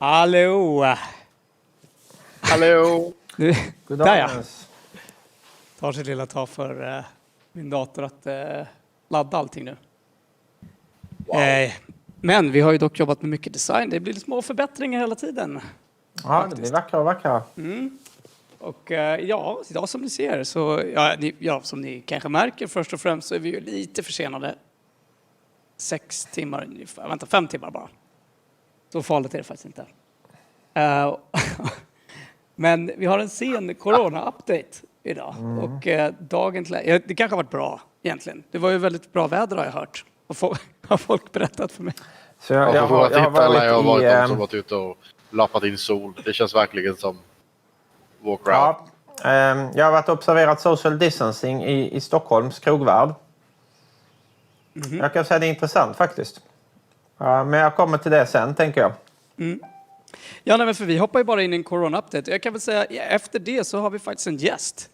Hallå! Hallå! God dag. Där ja. Tar sig lilla tag för min dator att ladda allting nu. Wow. Men vi har ju dock jobbat med mycket design. Det blir små förbättringar hela tiden. Ja, faktiskt. Det blir vackrare och vackrare. Mm. Och ja, idag som ni ser så, som ni kanske märker först och främst så är vi ju lite försenade. 6 timmar ungefär. Vänta, 5 timmar bara. Så farligt är det faktiskt inte. Men vi har en sen Coronaupdate idag. Och dagen till... det kanske har varit bra egentligen. Det var ju väldigt bra väder har jag hört. Och har folk berättat för mig. Så jag har varit de som varit ute och lappat in sol. Det känns verkligen som walk-around. Ja, jag har varit och observerat social distancing i Stockholms krogvärld. Jag kan säga det är intressant faktiskt. Men jag kommer till det sen, tänker jag. Ja, nej, men för vi hoppar ju bara in i en Corona-update. Jag kan väl säga, efter det så har vi faktiskt en gäst.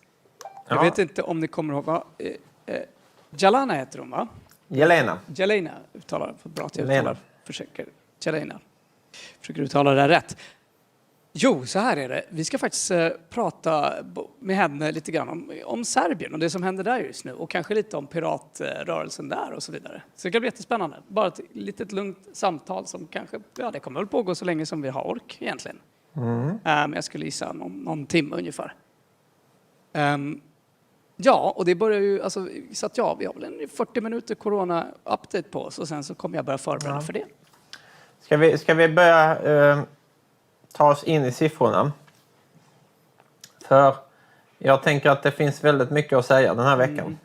Jag vet inte om ni kommer ihåg vad... Jalana heter hon, va? Jelena uttalar på bra till uttalar. Jelena. Försöker uttala det rätt. Jo, så här är det. Vi ska faktiskt prata med henne lite grann om Serbien och det som händer där just nu. Och kanske lite om piratrörelsen där och så vidare. Så det kan bli jättespännande. Bara ett litet lugnt samtal som kanske, det kommer väl pågå så länge som vi har ork egentligen. Jag skulle gissa någon timme ungefär. Ja, och det börjar ju, alltså, så att vi har väl en 40 minuter corona-update på oss och sen så kommer jag börja förbereda för det. Ska vi börja ta oss in i siffrorna? För jag tänker att det finns väldigt mycket att säga den här veckan.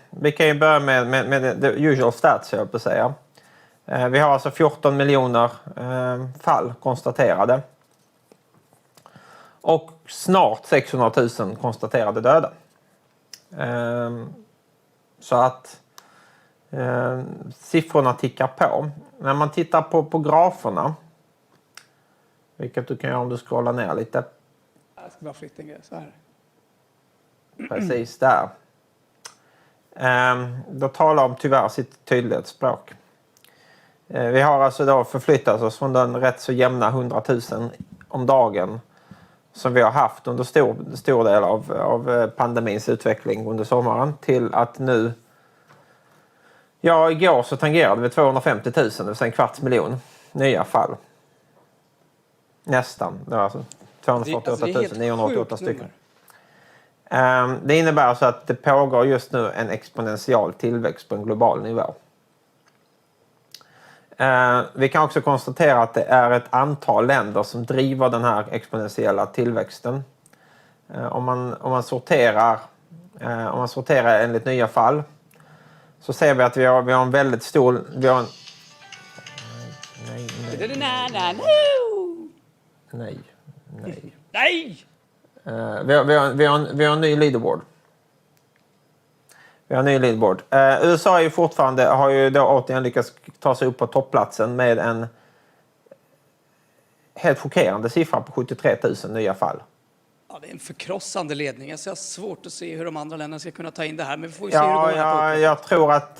Vi kan ju börja med the usual stats, jag på att säga. Vi har alltså 14 miljoner fall konstaterade. Och snart 600 000 konstaterade döda. Så att siffrorna tickar på. När man tittar på graferna, vilket du kan göra om du scrollar ner lite. Jag ska bara flytta en grej så här. Precis där. Då talar om tyvärr sitt tydlighetsspråk. Vi har alltså då förflyttat oss från den rätt så jämna 100 000 om dagen som vi har haft under stor del av pandemins utveckling under sommaren till att nu, igår så tangerade vi 250 000, det vill säga 250 000 nya fall. Nästan, det var alltså 248 988 stycken. Det innebär alltså att det pågår just nu en exponentiell tillväxt på en global nivå. Vi kan också konstatera att det är ett antal länder som driver den här exponentiella tillväxten. Om man sorterar enligt nya fall så ser vi att vi har en väldigt stor... Nej! Vi har en ny leaderboard. USA är ju fortfarande, har ju då återigen lyckats ta sig upp på toppplatsen med en helt chockerande siffra på 73 000 nya fall. Ja, det är en förkrossande ledning. Jag har svårt att se hur de andra länderna ska kunna ta in det här. Men vi får ju se hur det går här på. Jag tror att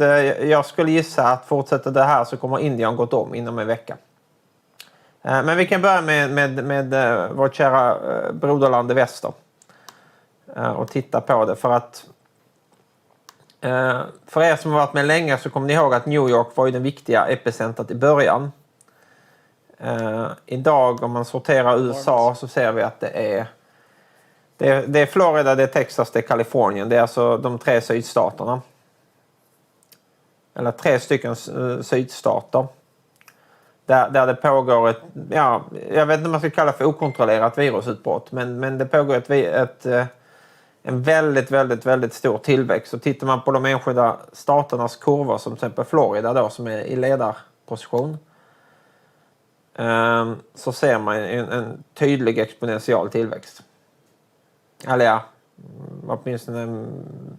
jag skulle gissa att fortsätter det här så kommer Indien gått om inom en vecka. Men vi kan börja med vårt kära broderland i väster. Och titta på det för att för er som har varit med länge så kommer ni ihåg att New York var ju den viktiga epicentret i början. Idag om man sorterar USA så ser vi att det är Florida, det är Texas, det är Kalifornien. Det är alltså de 3 sydstaterna. Eller 3 stycken sydstater. Där det pågår ett, jag vet inte om man ska kalla det för okontrollerat virusutbrott. Men det pågår en väldigt, väldigt, väldigt stor tillväxt. Så tittar man på de enskilda staternas kurvor som till exempel Florida då, som är i ledarposition. Så ser man en tydlig exponentiell tillväxt. Eller åtminstone en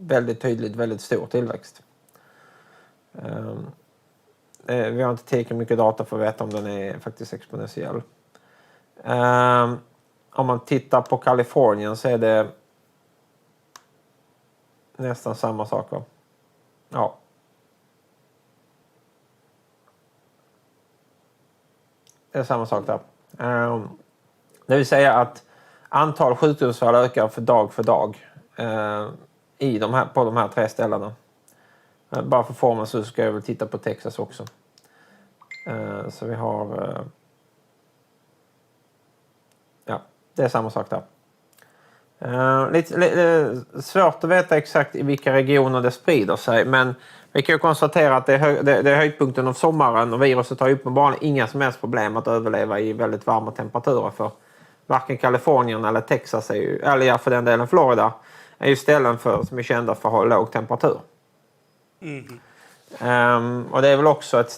väldigt tydligt, väldigt stor tillväxt. Vi har inte tillräckligt mycket data för att veta om den är faktiskt exponentiell. Om man tittar på Kalifornien så är det nästan samma saker. Ja. Det är samma sak där. Det vill säga att antal sjukdomsfall ökar för dag på de här 3 ställena. Bara för formen så ska jag väl titta på Texas också. Så vi har... Ja, det är samma sak där. Lite svårt att veta exakt i vilka regioner det sprider sig, men vi kan ju konstatera att det är höjdpunkten av sommaren och viruset har ju uppenbarligen inga som helst problem att överleva i väldigt varma temperaturer, för varken Kalifornien eller Texas eller för den delen Florida är ju ställen som är kända för att ha låg temperatur. Och det är väl också ett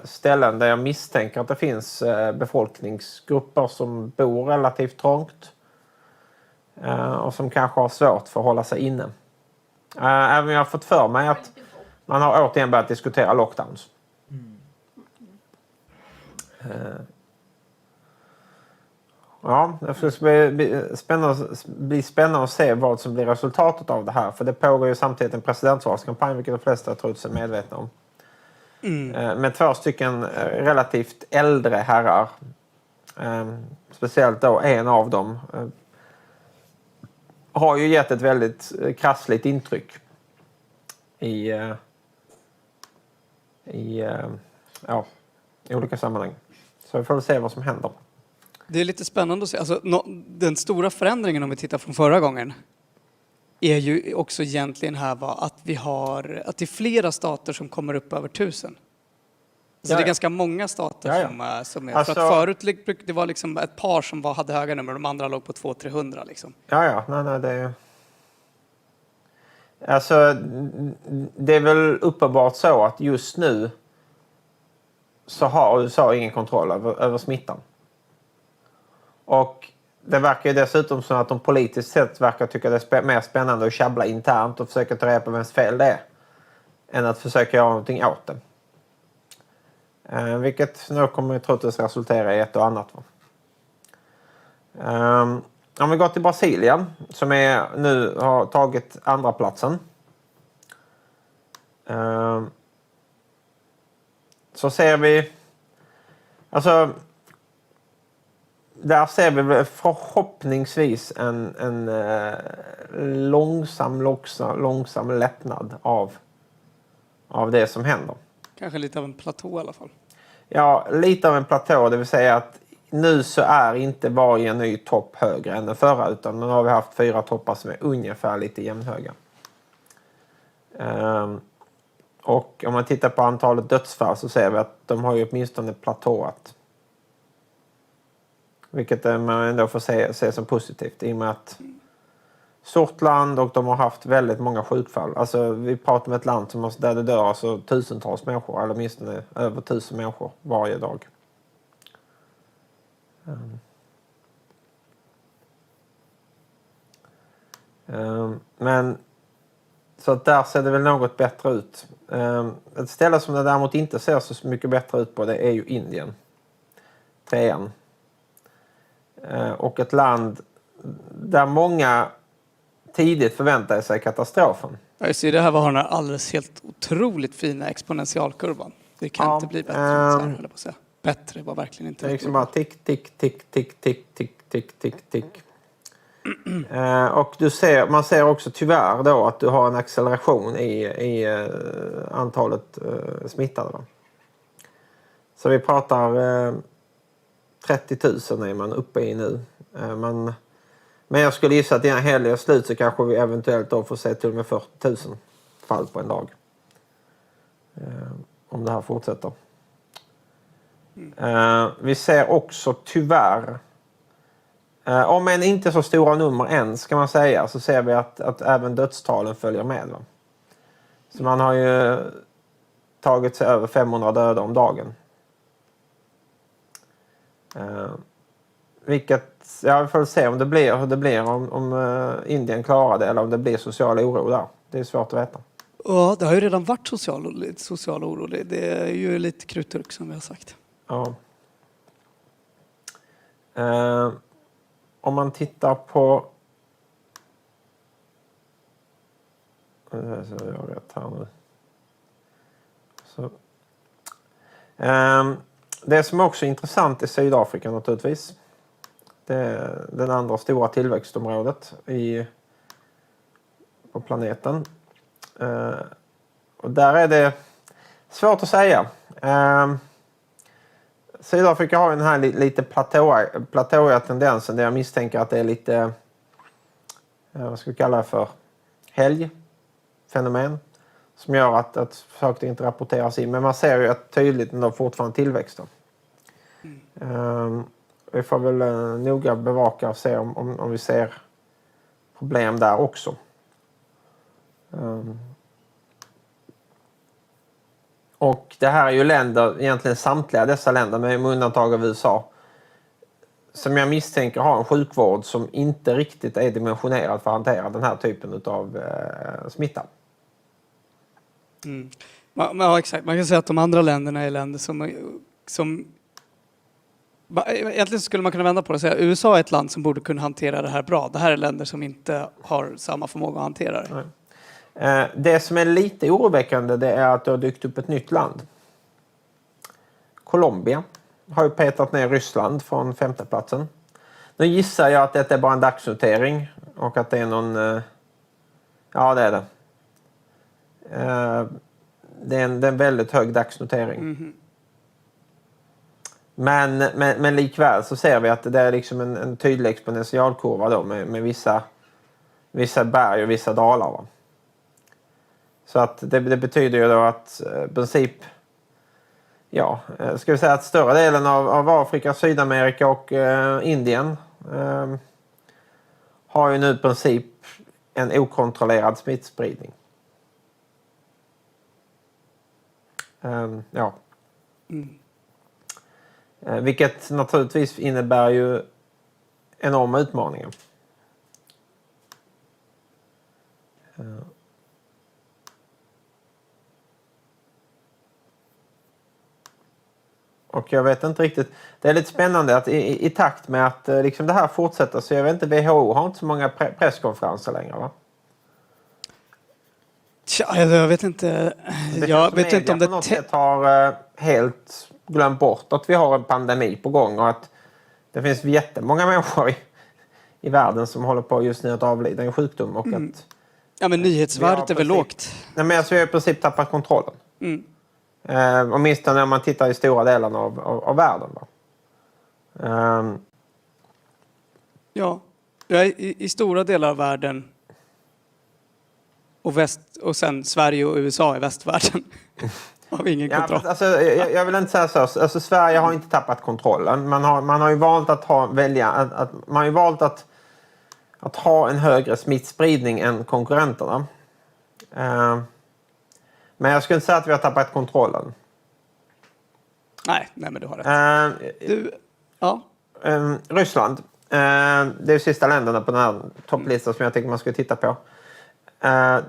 ställen där jag misstänker att det finns befolkningsgrupper som bor relativt trångt och som kanske har svårt för att hålla sig inne. Även jag har fått för mig att man har återigen börjat diskutera lockdowns. Ja, det ska bli spännande att se vad som blir resultatet av det här. För det pågår ju samtidigt en presidentvalskampanj, vilket de flesta tror sig medvetna om. Med 2 stycken relativt äldre herrar. Speciellt då en av dem har ju gett ett väldigt krassligt intryck i olika sammanhang. Så vi får väl se vad som händer. Det är lite spännande att se. Alltså, den stora förändringen om vi tittar från förra gången är ju också egentligen här att det är flera stater som kommer upp över 1000. Så det är ganska många stater som är. Alltså, för att förut det var liksom ett par som hade höga nummer, de andra låg på 200-300 liksom. Nej, det är... Alltså, det är väl uppenbart så att just nu så har USA ingen kontroll över smittan. Och det verkar ju dessutom som att de politiskt sett verkar tycka det är mer spännande att tjabbla internt och försöka ta reda på vems fel det är än att försöka göra någonting åt det. Vilket nu kommer ju troligtvis resultera i ett och annat. Om vi går till Brasilien som nu har tagit andra platsen. Så ser vi... Alltså... Där ser vi förhoppningsvis en långsam lättnad av det som händer. Kanske lite av en platå i alla fall. Ja, lite av en platå. Det vill säga att nu så är inte varje ny topp högre än den förra. Utan nu har vi haft 4 toppar som är ungefär lite jämnhöga. Och om man tittar på antalet dödsfall så ser vi att de har ju åtminstone platåat. Vilket man ändå får se som positivt i och med att stort land och de har haft väldigt många sjukfall. Alltså vi pratar om ett land där det dör alltså tusentals människor, eller åtminstone över 1000 människor varje dag. Men så att där ser det väl något bättre ut. Ett ställe som det däremot inte ser så mycket bättre ut på, det är ju Indien. 3:an. Och ett land där många tidigt förväntar sig katastrofen. Jag ser det här har den här alldeles helt otroligt fina exponentialkurvan. Det kan inte bli bättre. Så här, höll jag på att säga. Bättre var verkligen inte. Det är liksom bara tick, tick, tick, tick, tick, tick, tick, tick, tick. Och man ser också tyvärr då att du har en acceleration i antalet smittade. Va? Så vi pratar 30 000 är man uppe i nu. Men jag skulle gissa att innan helgen slut så kanske vi eventuellt då får se till och med 40 000 fall på en dag. Om det här fortsätter. Vi ser också tyvärr, om än inte så stora nummer än ska man säga, så ser vi att även dödstalen följer med. Va? Så man har ju tagit sig över 500 döda om dagen. Vilket jag får se om det blir om Indien klarar det eller om det blir social oro där. Det är svårt att veta. Ja, det har ju redan varit social oro. Det är ju lite krutturk som vi har sagt. Ja. Om man tittar på... Så jag rätt här nu. Så. Det som också är intressant är Sydafrika naturligtvis. Det är den andra stora tillväxtområdet på planeten. Och där är det svårt att säga. Sydafrika har ju den här lite platåiga tendensen där jag misstänker att det är lite, vad ska vi kalla det för, helgfenomen som gör att saker inte rapporteras in. Men man ser ju att tydligt ändå fortfarande tillväxten. Vi får väl noga bevaka och se om vi ser problem där också. Och det här är ju länder, egentligen samtliga dessa länder med undantag av USA, som jag misstänker har en sjukvård som inte riktigt är dimensionerad för att hantera den här typen av smitta. Ja, exakt. Man kan säga att de andra länderna är länder som egentligen skulle man kunna vända på det och säga att USA är ett land som borde kunna hantera det här bra. Det här är länder som inte har samma förmåga att hantera det. Det som är lite oroväckande det är att det har dykt upp ett nytt land. Colombia har ju petat ner Ryssland från 5:e platsen. Nu gissar jag att det är bara en dagsnotering och att det är någon... Ja, det är det. Det är en väldigt hög dagsnotering. Men likväl så ser vi att det är liksom en tydlig exponentialkurva då med vissa berg och vissa dalar. Va? Så att det betyder ju då att i princip, ska vi säga att större delen av Afrika, Sydamerika och Indien har ju nu i princip en okontrollerad smittspridning. Vilket naturligtvis innebär ju enorma utmaningar. Och jag vet inte riktigt. Det är lite spännande att i takt med att liksom det här fortsätter så jag vet inte, WHO har inte så många presskonferenser längre, va? Tja, jag vet inte. Jag vet inte om det på något sätt har helt glömt bort att vi har en pandemi på gång och att det finns jättemånga människor i världen som håller på just nu att avlida i en sjukdom och att... Ja, men nyhetsvärdet är väl lågt. Nej, men alltså vi har i princip tappat kontrollen. Åtminstone när man tittar i stora delar av världen. Va? Ja, i stora delar av världen och sen Sverige och USA i västvärlden har vi ingen kontroll. Alltså, jag vill inte säga så. Alltså, Sverige har inte tappat kontrollen. Man har ju valt att ha en högre smittspridning än konkurrenterna. Men jag skulle inte säga att vi har tappat kontrollen. Nej, men du har rätt. Ryssland. Det är sista länderna på den här topplistan som jag tycker man ska titta på.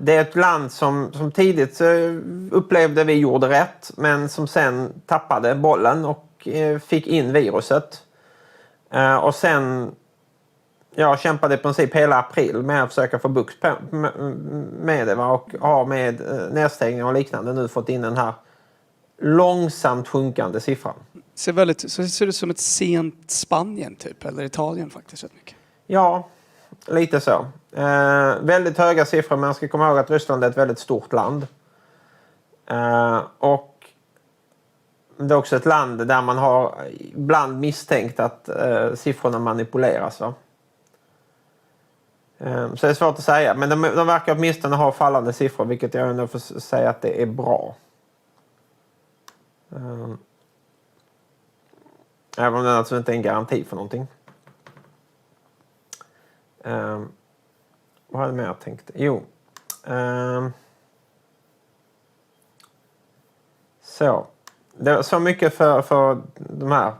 Det är ett land som tidigt upplevde vi gjorde rätt, men som sen tappade bollen och fick in viruset. Och sen kämpade i princip hela april med att försöka få bukt med det. Va? Och har med nedstängning och liknande nu fått in den här långsamt sjunkande siffran. Ser det som ett sent Spanien typ, eller Italien faktiskt rätt mycket. Ja, lite så. Väldigt höga siffror, men man ska komma ihåg att Ryssland är ett väldigt stort land. Och det är också ett land där man har ibland misstänkt att siffrorna manipuleras. Va? Så det är svårt att säga. Men de verkar åtminstone ha fallande siffror, vilket jag ändå får säga att det är bra. Även om det alltså inte är en garanti för någonting. Vad hade jag mer tänkt? Jo. Så. Det var så mycket för de här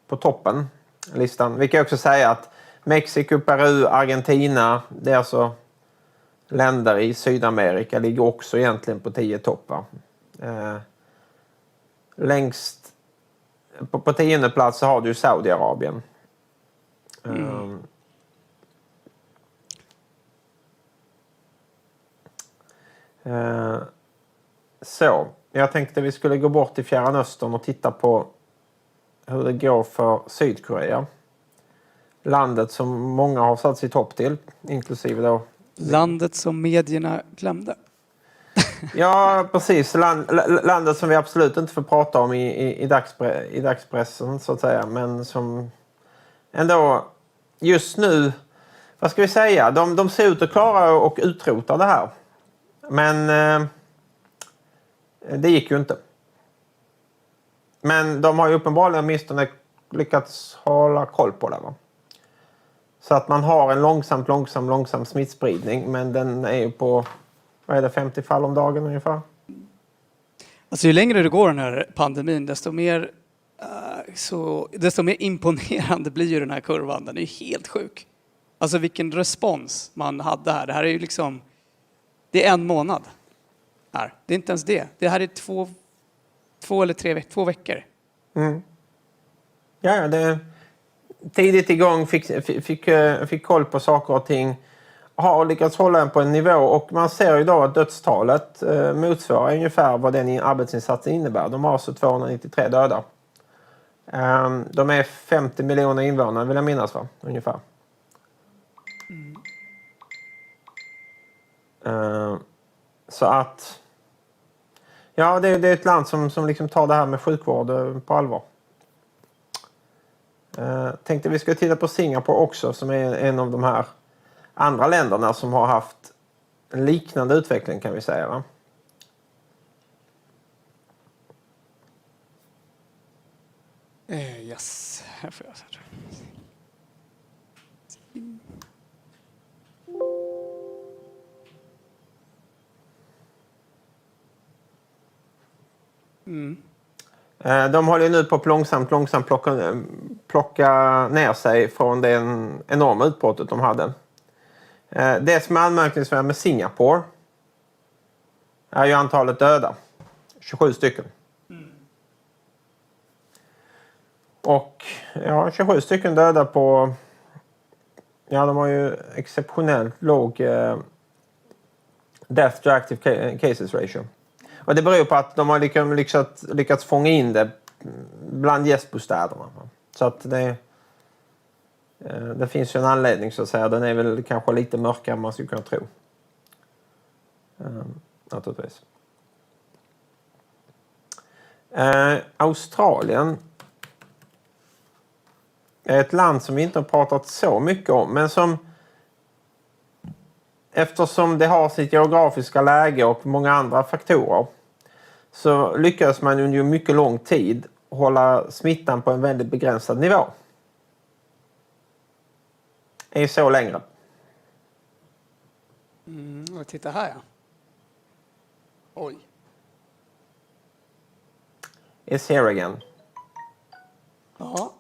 på toppen listan. Vi kan också säga att Mexiko, Peru, Argentina, det är alltså länder i Sydamerika, ligger också egentligen på 10 toppar. Längst på 10:e plats så har du Saudiarabien. Så, jag tänkte vi skulle gå bort till Fjärran Östern och titta på hur det går för Sydkorea. Landet som många har satt sitt hopp till, inklusive då. Landet som medierna glömde. Ja, precis. Landet som vi absolut inte får prata om i dagspressen, så att säga. Men som ändå just nu, vad ska vi säga? De ser ut att klara och utrota det här. Men det gick ju inte. Men de har ju uppenbarligen åtminstone lyckats hålla koll på det, va? Så att man har en långsam smittspridning. Men den är ju på, vad är det, 50 fall om dagen ungefär? Alltså ju längre det går den här pandemin, desto mer imponerande blir ju den här kurvan. Den är ju helt sjuk. Alltså vilken respons man hade här. Det här är ju liksom, det är en månad här. Det är inte ens det. Det här är två veckor. Mm. Ja, det är tidigt igång, fick koll på saker och ting. Har lyckats hålla den på en nivå, och man ser ju då att dödstalet motsvarar ungefär vad den arbetsinsatsen innebär. De har alltså 293 döda. De är 50 miljoner invånare, vill jag minnas, va? Ungefär. Så att ja, det är ett land som liksom tar det här med sjukvård på allvar. Tänkte vi ska titta på Singapore också, som är en av de här andra länderna som har haft en liknande utveckling, kan vi säga, va? Yes, här får jag säga. De håller nu på att långsamt plocka ner sig från det enorma utbrottet de hade. Det som är anmärkningsvärt med Singapore är ju antalet döda. 27 stycken. Och ja, 27 stycken döda på... Ja, de har ju exceptionellt låg death to active cases ratio. Och det beror på att de har lyckats fånga in det bland gästbostäderna. Så att det finns ju en anledning, så att säga. Den är väl kanske lite mörkare än man skulle kunna tro. Naturligtvis. Australien är ett land som vi inte har pratat så mycket om, men som, eftersom det har sitt geografiska läge och många andra faktorer, så lyckas man under mycket lång tid hålla smittan på en väldigt begränsad nivå. Är så längre. Och titta här, ja. Oj. Is here again. Ja.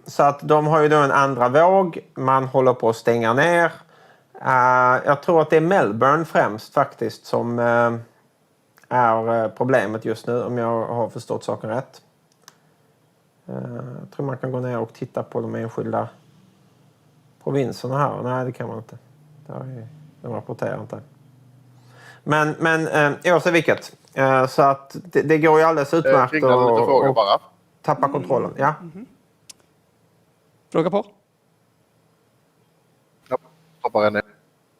Så att de har ju då en andra våg. Man håller på att stänga ner. Jag tror att det är Melbourne främst faktiskt som är problemet just nu, om jag har förstått saken rätt. Jag tror man kan gå ner och titta på de enskilda provinserna här. Nej, det kan man inte. De rapporterar inte. Men oavsett vilket. Så att det går ju alldeles utmärkt att tappa kontrollen. Ja. Fråga på. Ja, hoppar René.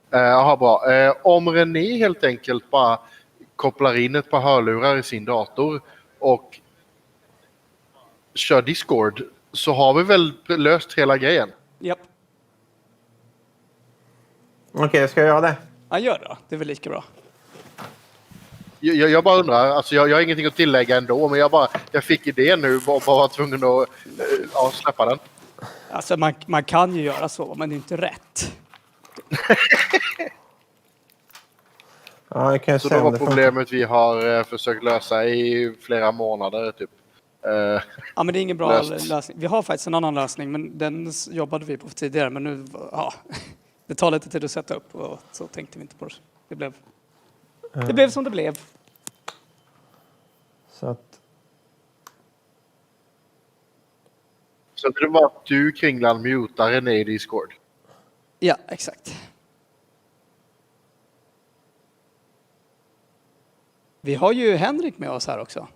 Jaha, bra. Om René helt enkelt bara kopplar in ett par hörlurar i sin dator och kör Discord, så har vi väl löst hela grejen? Japp. Okej, ska jag göra det? Ja, gör det då. Det är väl lika bra. Jag bara undrar, alltså jag har ingenting att tillägga ändå, men jag fick idén nu och bara var tvungen att släppa den. Alltså man kan ju göra så, men det är inte rätt. Ja, jag kan så se det var det problemet vi har försökt lösa i flera månader typ. Ja, men det är ingen bra lösning. Vi har faktiskt en annan lösning, men den jobbade vi på tidigare. Men nu, ja, det tar lite tid att sätta upp, och så tänkte vi inte på det. Det blev som det blev. Så det var att du, Kringland, mutar René i Discord? Ja, exakt. Vi har ju Henrik med oss här också.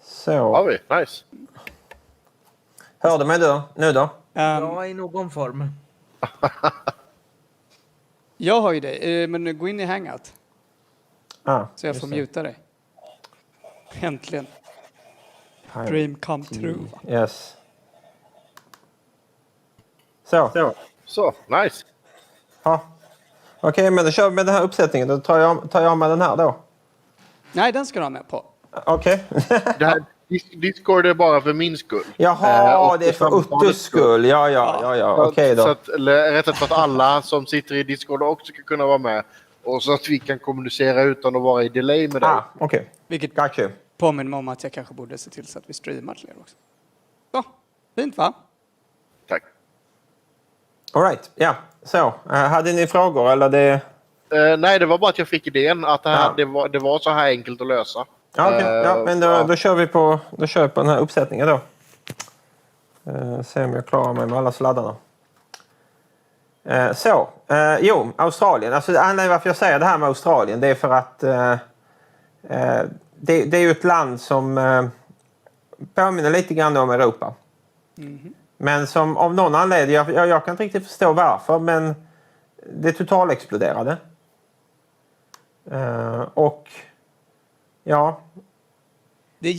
Så. Har vi? Nice. Hör du mig nu då? Ja, i någon form. Jag har ju det, men gå in i Hangout. Så jag får det. muta dig. Äntligen. Dream come true. Yes. Så, nice. Ja. Okej, men då kör vi med den här uppsättningen. Då tar jag med den här då. Nej, den ska du ha med på. Okej. Det här Discord är bara för min skull. Jaha, det är för Ottos skull. Ja. Okej då. Så att, rätt att alla som sitter i Discord också ska kunna vara med. Och så att vi kan kommunicera utan att vara i delay med dig. Okej. Vilket Gotcha. påminner mig om att jag kanske borde se till så att vi streamar till er också. Så, fint va? Tack. All right. Ja, så. Hade ni frågor eller det? Nej, det var bara att jag fick idén att det var så här enkelt att lösa. Ja, men då kör vi på den här uppsättningen då. Se om jag klarar mig med alla sladdarna. Australien. Alltså, anledningen varför jag säger det här med Australien, det är för att det är ju ett land som påminner lite grann om Europa. Mm. Men som av någon anledning, jag kan inte riktigt förstå varför, men det totalexploderade. Och ja.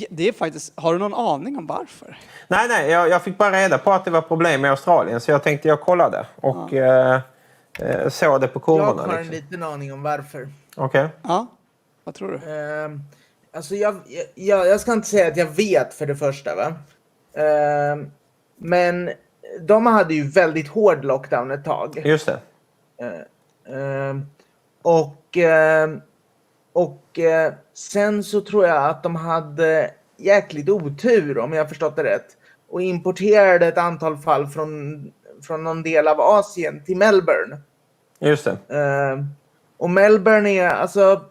Det är faktiskt, har du någon aning om varför? Nej, jag fick bara reda på att det var problem med Australien, så jag tänkte jag kollade och såg det på kurvorna. Jag har en liten aning om varför. Okej. Ja, vad tror du? Alltså jag ska inte säga att jag vet för det första, va? Men de hade ju väldigt hård lockdown ett tag. Just det. Och sen så tror jag att de hade jäkligt otur, om jag har förstått det rätt, och importerade ett antal fall från någon del av Asien till Melbourne. Just det. Och Melbourne är alltså...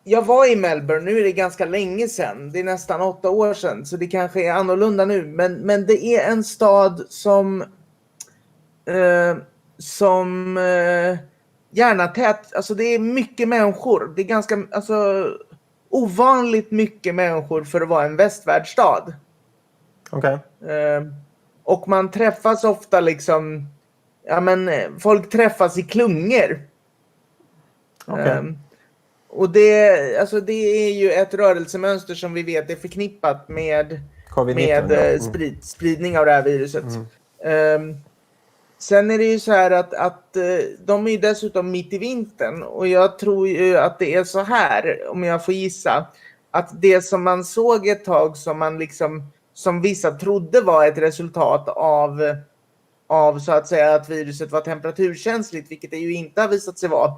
jag var i Melbourne, nu är det ganska länge sedan. Det är nästan 8 år sedan, så det kanske är annorlunda nu. Men det är en stad som gärna tät. Alltså det är mycket människor. Det är ganska ovanligt mycket människor för att vara en västvärldsstad. Okej. Och man träffas ofta liksom... Ja, men folk träffas i klungor. Okej. Och det är ju ett rörelsemönster som vi vet är förknippat med spridning av det här viruset. Sen är det ju så här att de är ju dessutom mitt i vintern, och jag tror ju att det är så här, om jag får gissa, att det som man såg ett tag som vissa trodde var ett resultat av så att säga att viruset var temperaturkänsligt, vilket det ju inte har visat sig vara.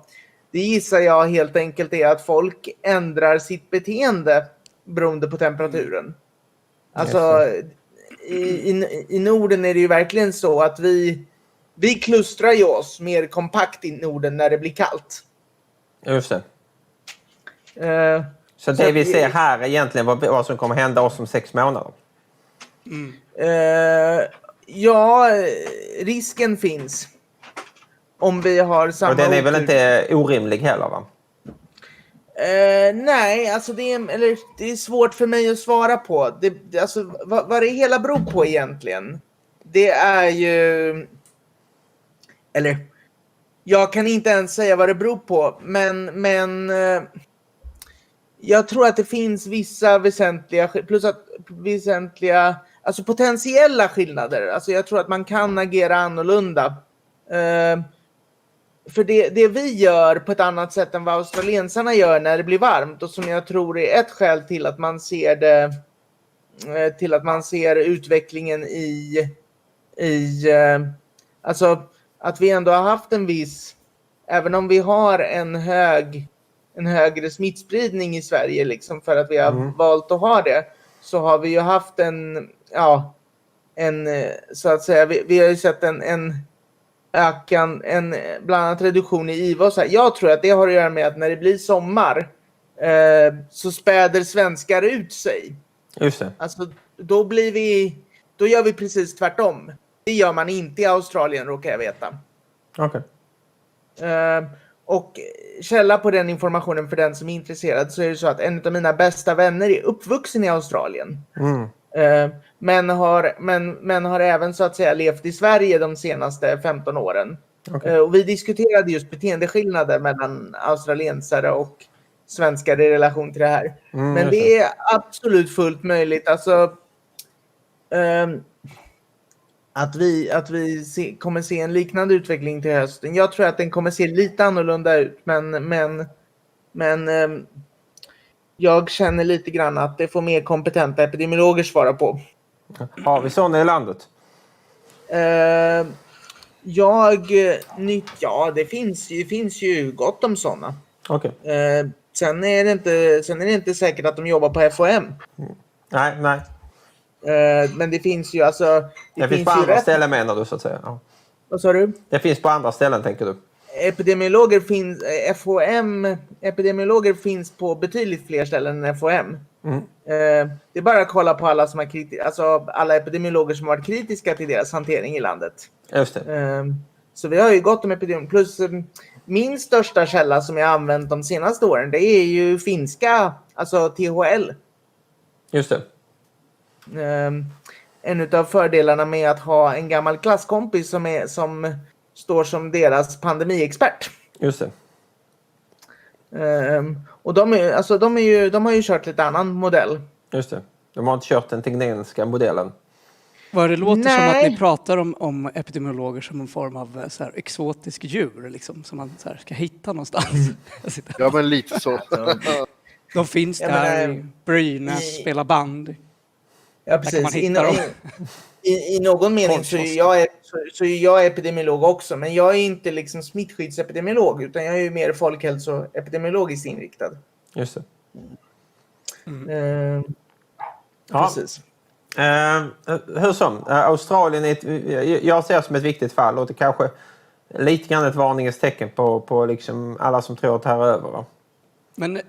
Det gissar jag helt enkelt är att folk ändrar sitt beteende beroende på temperaturen. Alltså i Norden är det ju verkligen så att vi klustrar ju oss mer kompakt i Norden när det blir kallt. Just det. Så det vi ser här är egentligen vad som kommer hända oss om 6 månader? Ja, risken finns. Om vi har samma... Och den är väl inte orimlig heller, va? Nej, alltså det är svårt för mig att svara på. Alltså, vad det hela beror på egentligen, det är ju... Eller, jag kan inte ens säga vad det beror på, men jag tror att det finns vissa väsentliga, alltså potentiella skillnader. Alltså jag tror att man kan agera annorlunda. För det vi gör på ett annat sätt än vad australiensarna gör när det blir varmt, och som jag tror är ett skäl till att man ser utvecklingen alltså att vi ändå har haft en viss, även om vi har en högre smittspridning i Sverige liksom, för att vi har valt att ha det, så har vi ju haft en så att säga, vi har ju sett en bland annat reduktion i IVA och så här. Jag tror att det har att göra med att när det blir sommar så späder svenskar ut sig. Just det. Alltså då gör vi precis tvärtom. Det gör man inte i Australien, råkar jag veta. Okej. Och källa på den informationen för den som är intresserad, så är det så att en av mina bästa vänner är uppvuxen i Australien. Men har även så att säga levt i Sverige de senaste 15 åren. Okay. Och vi diskuterade just beteendeskillnader mellan australiensare och svenskar i relation till det här. Men det är absolut fullt möjligt. Alltså, att vi kommer se en liknande utveckling till hösten. Jag tror att den kommer se lite annorlunda ut. Men jag känner lite grann att det får mer kompetenta epidemiologer svara på. Har vi sådana i landet? Det finns ju gott om sådana. Okay. Sen är det inte säkert att de jobbar på FOM. Nej. Men det finns ju alltså... Det finns på andra ställen menar du så att säga? Ja. Vad sa du? Det finns på andra ställen tänker du? Epidemiologer finns på betydligt fler ställen än FOM. Det är bara att kolla på alla alla epidemiologer som har varit kritiska till deras hantering i landet. Just det. Så vi har ju gott om epidemiologer. Plus min största källa som jag har använt de senaste åren, det är ju finska, alltså THL. Just det. En av fördelarna med att ha en gammal klasskompis som står som deras pandemiexpert. Just det. Och de har ju kört lite annan modell. Just det. De har inte kört den tegnenska modellen. Vad det låter som att ni pratar om epidemiologer som en form av så här, exotisk djur liksom, som man så här, ska hitta någonstans. Ja, men lite så. De finns där i Brynäs, spelar band. Ja, precis. I någon mening så är jag epidemiolog också, men jag är inte liksom smittskyddsepidemiolog, utan jag är ju mer folkhälsoepidemiologiskt inriktad. Just det. Precis. Hur som, Australien jag ser som ett viktigt fall, och det kanske lite grann ett varningens tecken på liksom alla som tror att det här är över. Va? Men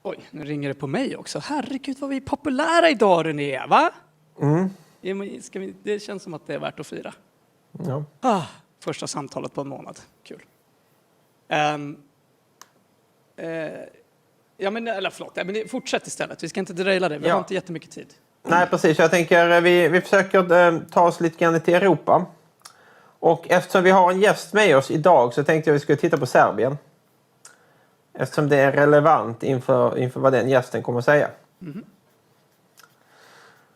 oj, nu ringer det på mig också. Herregud vad vi är populära idag, René, va? Det känns som att det är värt att fira. Ja. Första samtalet på en månad. Kul. Fortsätt istället. Vi ska inte deraila det. Vi har inte jättemycket tid. Nej, precis. Jag tänker vi försöker ta oss lite grann till Europa. Och eftersom vi har en gäst med oss idag så tänkte jag att vi skulle titta på Serbien. Eftersom det är relevant inför vad den gästen kommer att säga.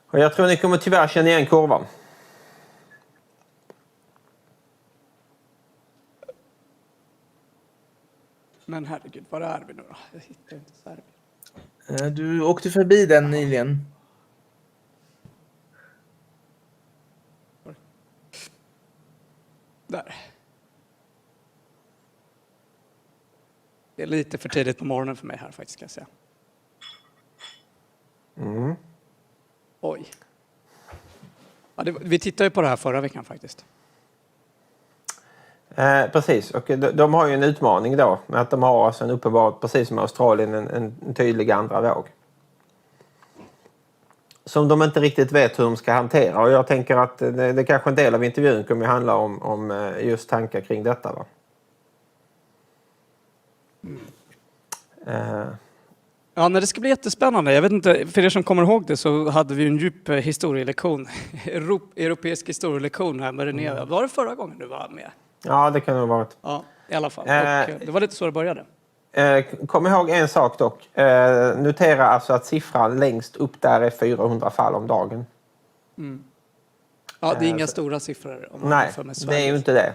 Och jag tror ni kommer tyvärr känna igen kurvan. Men herregud, var är vi nu då? Jag hittar inte Serbien. Du åkte förbi den nyligen. Där. Det är lite för tidigt på morgonen för mig här faktiskt, ska jag säga. Oj. Ja, vi tittade ju på det här förra veckan faktiskt. Precis, och de har ju en utmaning då med att de har alltså en uppenbar, precis som Australien, en tydlig andra våg. Som de inte riktigt vet hur de ska hantera, och jag tänker att det kanske en del av intervjun kommer att handla om just tankar kring detta. Va? Ja, det ska bli jättespännande. Jag vet inte, för er som kommer ihåg det så hade vi en djup historielektion, europeisk historielektion här med René. Var det förra gången du var med? Ja, det kan det ha varit. Ja, i alla fall. Och det var lite så det började. Kom ihåg en sak dock. Notera alltså att siffran längst upp där är 400 fall om dagen. Ja, det är inga stora siffror. Om man nej, med Sverige. Det är ju inte det.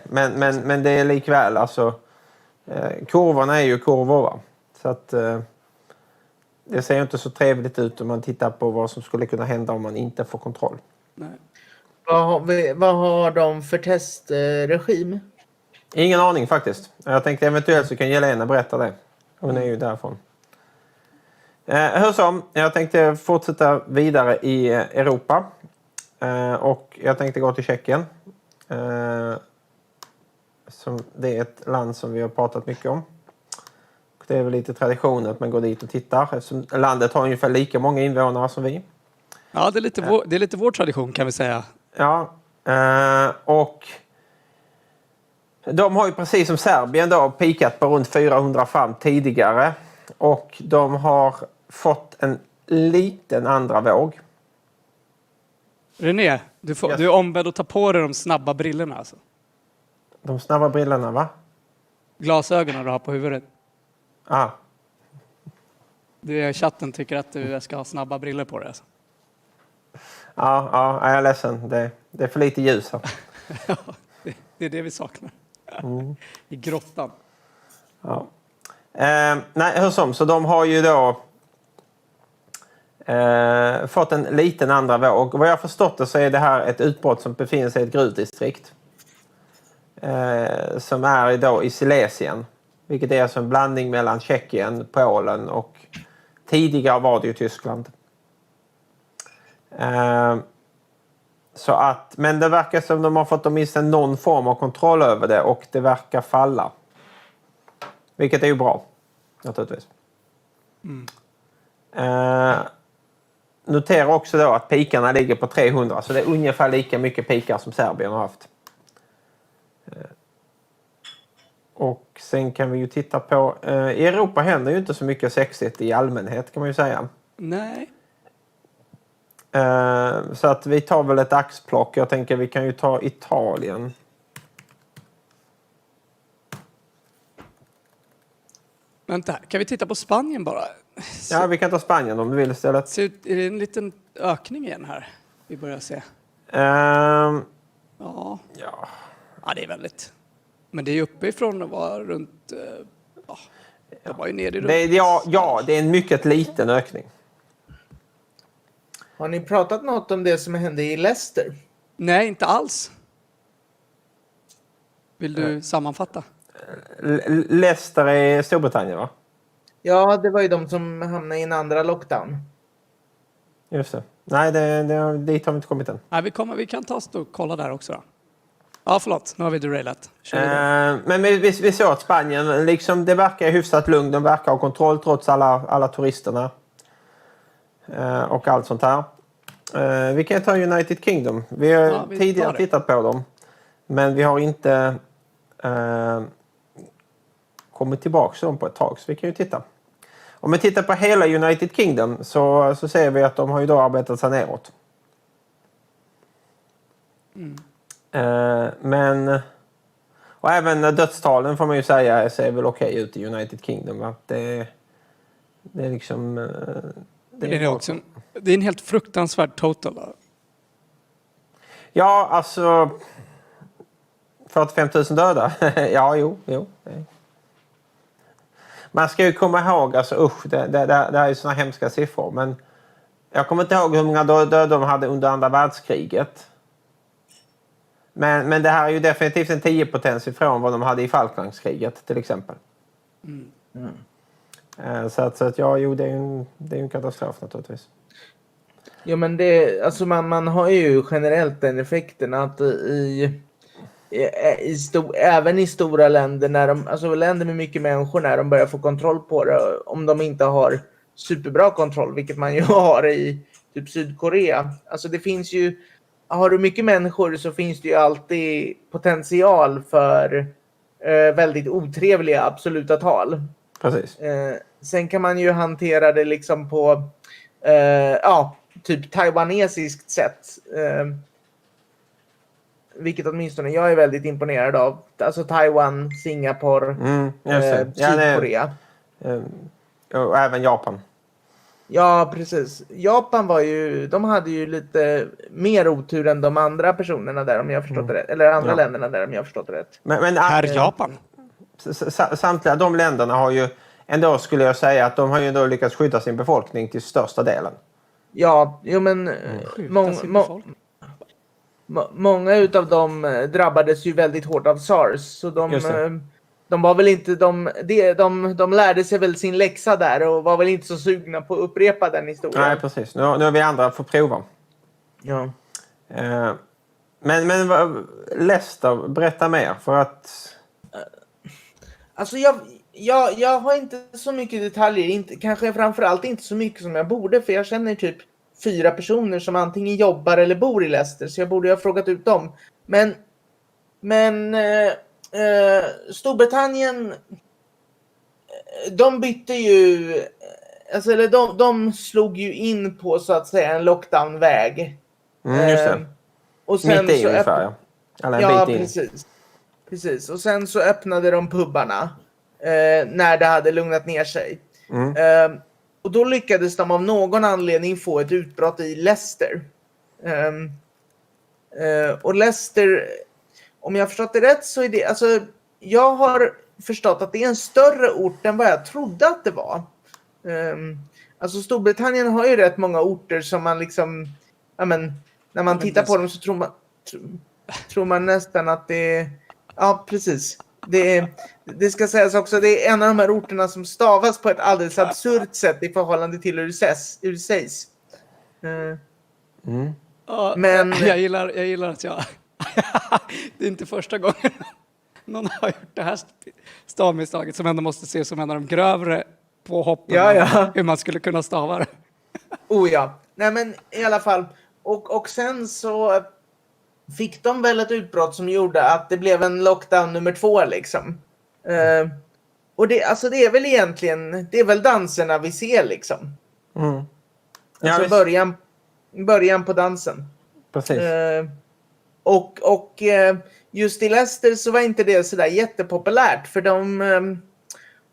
Men det är likväl alltså. Kurvorna är ju kurvor, va? Så att det ser ju inte så trevligt ut om man tittar på vad som skulle kunna hända om man inte får kontroll. Nej. Vad har de för testregim? Ingen aning faktiskt. Jag tänkte eventuellt så kan Jelena berätta det. Hon är ju därifrån. Hur som, jag tänkte fortsätta vidare i Europa. Och jag tänkte gå till Tjeckien. Det är ett land som vi har pratat mycket om. Och det är väl lite tradition att man går dit och tittar. Eftersom landet har ungefär lika många invånare som vi. Ja, det är lite vår tradition kan vi säga. Ja, och De har ju precis som Serbien då pikat på runt 400 fall tidigare. Och de har fått en liten andra våg. René, du är ombedd att ta på dig de snabba brillorna alltså. De snabba brillorna, va? Glasögonen du har på huvudet. Ah. Chatten tycker att du ska ha snabba brillor på dig alltså. Ja, jag är ledsen. Det är för lite ljus här. Ja, det är det vi saknar. I grottan. Ja. Nej, hur som. Så de har ju då fått en liten andra våg. Vad jag har förstått det så är det här ett utbrott som befinner sig i ett gruvdistrikt. Som är då i Silesien. Vilket är alltså en blandning mellan Tjeckien, Polen och tidigare var det ju Tyskland. Så att, men det verkar som de har fått åtminstone någon form av kontroll över det och det verkar falla. Vilket är ju bra, naturligtvis. Notera också då att pikarna ligger på 300, så det är ungefär lika mycket pikar som Serbien har haft. Och sen kan vi ju titta på, i Europa händer ju inte så mycket sexigt i allmänhet kan man ju säga. Nej. Så att vi tar väl ett axplock. Jag tänker vi kan ju ta Italien. Vänta, kan vi titta på Spanien bara? Ja, vi kan ta Spanien om du vill istället. Är det en liten ökning igen här? Vi börjar se. Ja, det är väldigt. Men det är uppifrån och var runt... det var ju nere i runt. Det är en mycket liten ökning. Har ni pratat något om det som hände i Leicester? Nej, inte alls. Vill du sammanfatta? Leicester är Storbritannien, va? Ja, det var ju de som hamnade i en andra lockdown. Just det. Nej, dit har vi inte kommit än. Nej, vi kan ta oss och kolla där också då. Ja, förlåt. Nu har vi derailat. Men vi såg att Spanien, liksom, det verkar hyfsat lugnt. De verkar ha kontroll trots alla turisterna. Och allt sånt här. Vi kan ta United Kingdom. Vi har tidigare tittat på dem. Men vi har inte kommit tillbaka till dem på ett tag. Så vi kan ju titta. Om vi tittar på hela United Kingdom så ser vi att de har ju då arbetat sig neråt. Men och även dödstalen får man ju säga ser väl okej ut i United Kingdom. Va? Det är liksom... Det är en helt fruktansvärd total. Då. Ja, alltså 45 000 döda. Ja, jo. Man ska ju komma ihåg, alltså det är ju såna hemska siffror. Men jag kommer inte ihåg hur många döda de hade under andra världskriget. Men det här är ju definitivt en 10-potens ifrån vad de hade i Falklandskriget till exempel. Så att det är ju en katastrof naturligtvis. Ja, men alltså man har ju generellt den effekten att även i stora länder, alltså länder med mycket människor, när de börjar få kontroll på det, om de inte har superbra kontroll, vilket man ju har i typ Sydkorea. Alltså det finns ju, har du mycket människor så finns det ju alltid potential för väldigt otrevliga absoluta tal. Precis. Sen kan man ju hantera det liksom på typ taiwanesiskt sätt. Vilket åtminstone jag är väldigt imponerad av. Alltså Taiwan, Singapore, Sydkorea. Och även Japan. Ja, precis. Japan de hade ju lite mer otur än de andra personerna där, om jag har förstått det rätt. Eller andra länderna där, om jag har förstått det rätt. Men Japan? Samtliga de länderna har ju ändå, skulle jag säga, att de har ju ändå lyckats skydda sin befolkning till största delen. Ja, men många utav dem drabbades ju väldigt hårt av SARS, så de var väl inte de lärde sig väl sin läxa där och var väl inte så sugna på att upprepa den historien. Nej, precis. Nu har vi andra för prova. Ja. Men Leicester, berätta mer för att... Alltså jag har inte så mycket detaljer, kanske framförallt inte så mycket som jag borde, för jag känner typ 4 personer som antingen jobbar eller bor i Leicester, så jag borde ha frågat ut dem. Men Storbritannien, de bytte ju, alltså, eller de slog ju in på så att säga en lockdown-väg. Just det. Och sen Mitt i så ungefär, ja. Eller en ja, bit in. precis. Och sen så öppnade de pubbarna när det hade lugnat ner sig. Och då lyckades de av någon anledning få ett utbrott i Leicester. Och Leicester, om jag har förstått det rätt så är det, alltså jag har förstått att det är en större ort än vad jag trodde att det var. Alltså Storbritannien har ju rätt många orter som man liksom, ja men, när man tittar på dem så tror man nästan att det är, ja precis. Det ska sägas också, det är en av de här orterna som stavas på ett alldeles absurt sätt i förhållande till hur det sägs. Men jag gillar att jag det är inte första gången någon har gjort det här stavmisstaget som ändå måste ses som en av de grövre påhoppen hur man skulle kunna stava det. Nej men i alla fall, och sen så fick de väl ett utbrott som gjorde att det blev en lockdown nummer 2 liksom. Och det är väl egentligen, det är väl danserna vi ser liksom. Alltså början på dansen. Precis. Och just i Leicester så var inte det sådär jättepopulärt för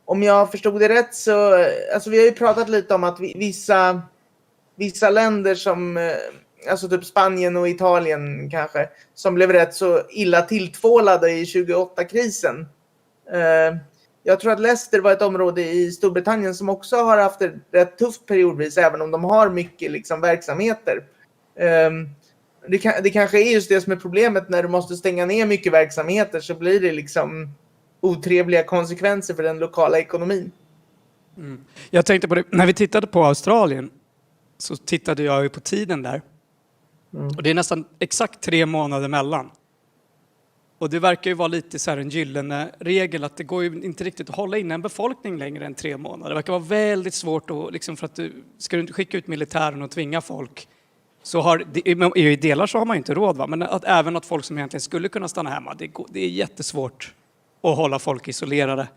om jag förstod det rätt så, alltså vi har ju pratat lite om att vissa länder som, alltså typ Spanien och Italien kanske, som blev rätt så illa tilltvålade i 28-krisen. Jag tror att Leicester var ett område i Storbritannien som också har haft ett rätt tufft periodvis, även om de har mycket liksom verksamheter. Det kanske är just det som är problemet när du måste stänga ner mycket verksamheter, så blir det liksom otrevliga konsekvenser för den lokala ekonomin. Jag tänkte på det, när vi tittade på Australien så tittade jag ju på tiden där. Och det är nästan exakt 3 månader mellan. Och det verkar ju vara lite så här en gyllene regel att det går ju inte riktigt att hålla in en befolkning längre än 3 månader. Det verkar vara väldigt svårt att, liksom, för att ska du inte skicka ut militären och tvinga folk, så i delar så har man ju inte råd, va? Men även att folk som egentligen skulle kunna stanna hemma, det är jättesvårt att hålla folk isolerade.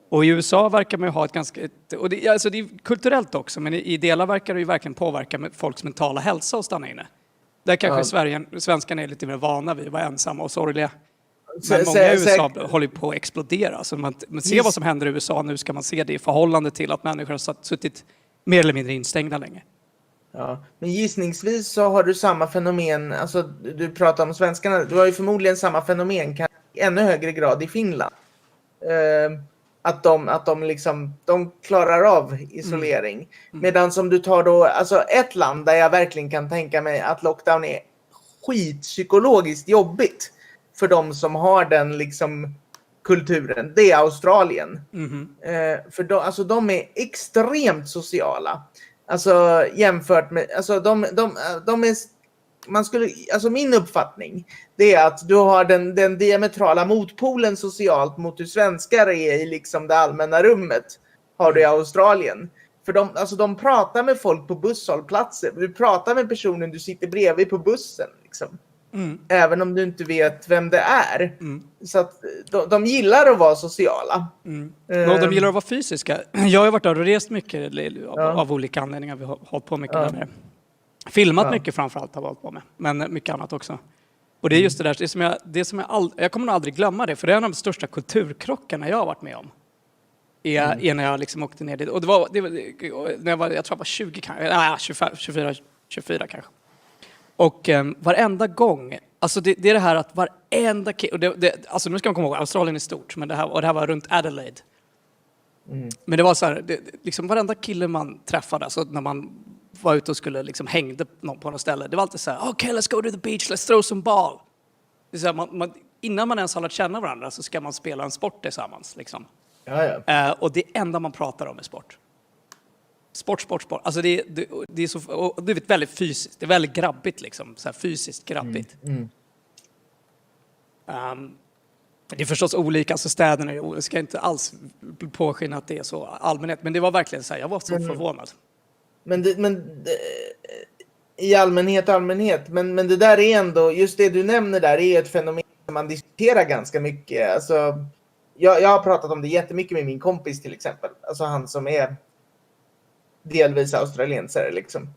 Och i USA verkar man ju ha ett ganska, och det är kulturellt också, men i delar verkar det ju verkligen påverka med folks mentala hälsa att stanna inne. Där kanske svenskarna är lite mer vana vid att vara ensamma och sorgliga. Men många i USA håller på att explodera. Så man ser vad som händer i USA nu, ska man se det i förhållande till att människor har suttit mer eller mindre instängda länge. Ja, men gissningsvis så har du samma fenomen, alltså du pratar om svenskarna, du har ju förmodligen samma fenomen, kanske i ännu högre grad i Finland. Att de liksom, de klarar av isolering. Medan som du tar då, alltså ett land där jag verkligen kan tänka mig att lockdown är skitpsykologiskt jobbigt för de som har den liksom kulturen, det är Australien. För de är extremt sociala. Alltså jämfört med, alltså de är, man skulle, alltså min uppfattning, det är att du har den diametrala motpolen socialt mot hur svenskar är i liksom det allmänna rummet, har du i Australien. För de pratar med folk på busshållplatser. Du pratar med personen du sitter bredvid på bussen liksom. Även om du inte vet vem det är. Så att de gillar att vara sociala. Och de gillar att vara fysiska. Jag har varit där och rest mycket av olika anledningar. Vi har hållit på mycket där med. Filmat mycket framförallt har vi hållit på med. Men mycket annat också. Och det är just det där, jag kommer nog aldrig glömma det. För det är en av de största kulturkrockarna jag har varit med om. Är när jag liksom åkte ner dit. Och det var när jag tror jag var 20 kanske. 24 kanske. Och varenda gång, alltså det är det här att varenda alltså nu ska man komma ihåg, Australien är stort, men det här var runt Adelaide. Men det var så här, liksom varenda kille man träffade, alltså när man var ute och skulle liksom hängde på något ställe, det var alltid så här, okay, let's go to the beach, let's throw some ball. Det är så här, innan man ens har lärt känna varandra så ska man spela en sport tillsammans liksom. Och det enda man pratar om är sport. Sport. Alltså det är så, och du vet, väldigt fysiskt. Det är väldigt grabbigt liksom, så här fysiskt grabbigt. Det är förstås olika, alltså städerna, jag ska inte alls påskina att det är så allmänhet, men det var verkligen så här, jag var så förvånad. Men i allmänhet, men det där är ändå, just det du nämner där är ett fenomen man diskuterar ganska mycket. Alltså, jag har pratat om det jättemycket med min kompis till exempel. Alltså han som är delvis australiensare liksom.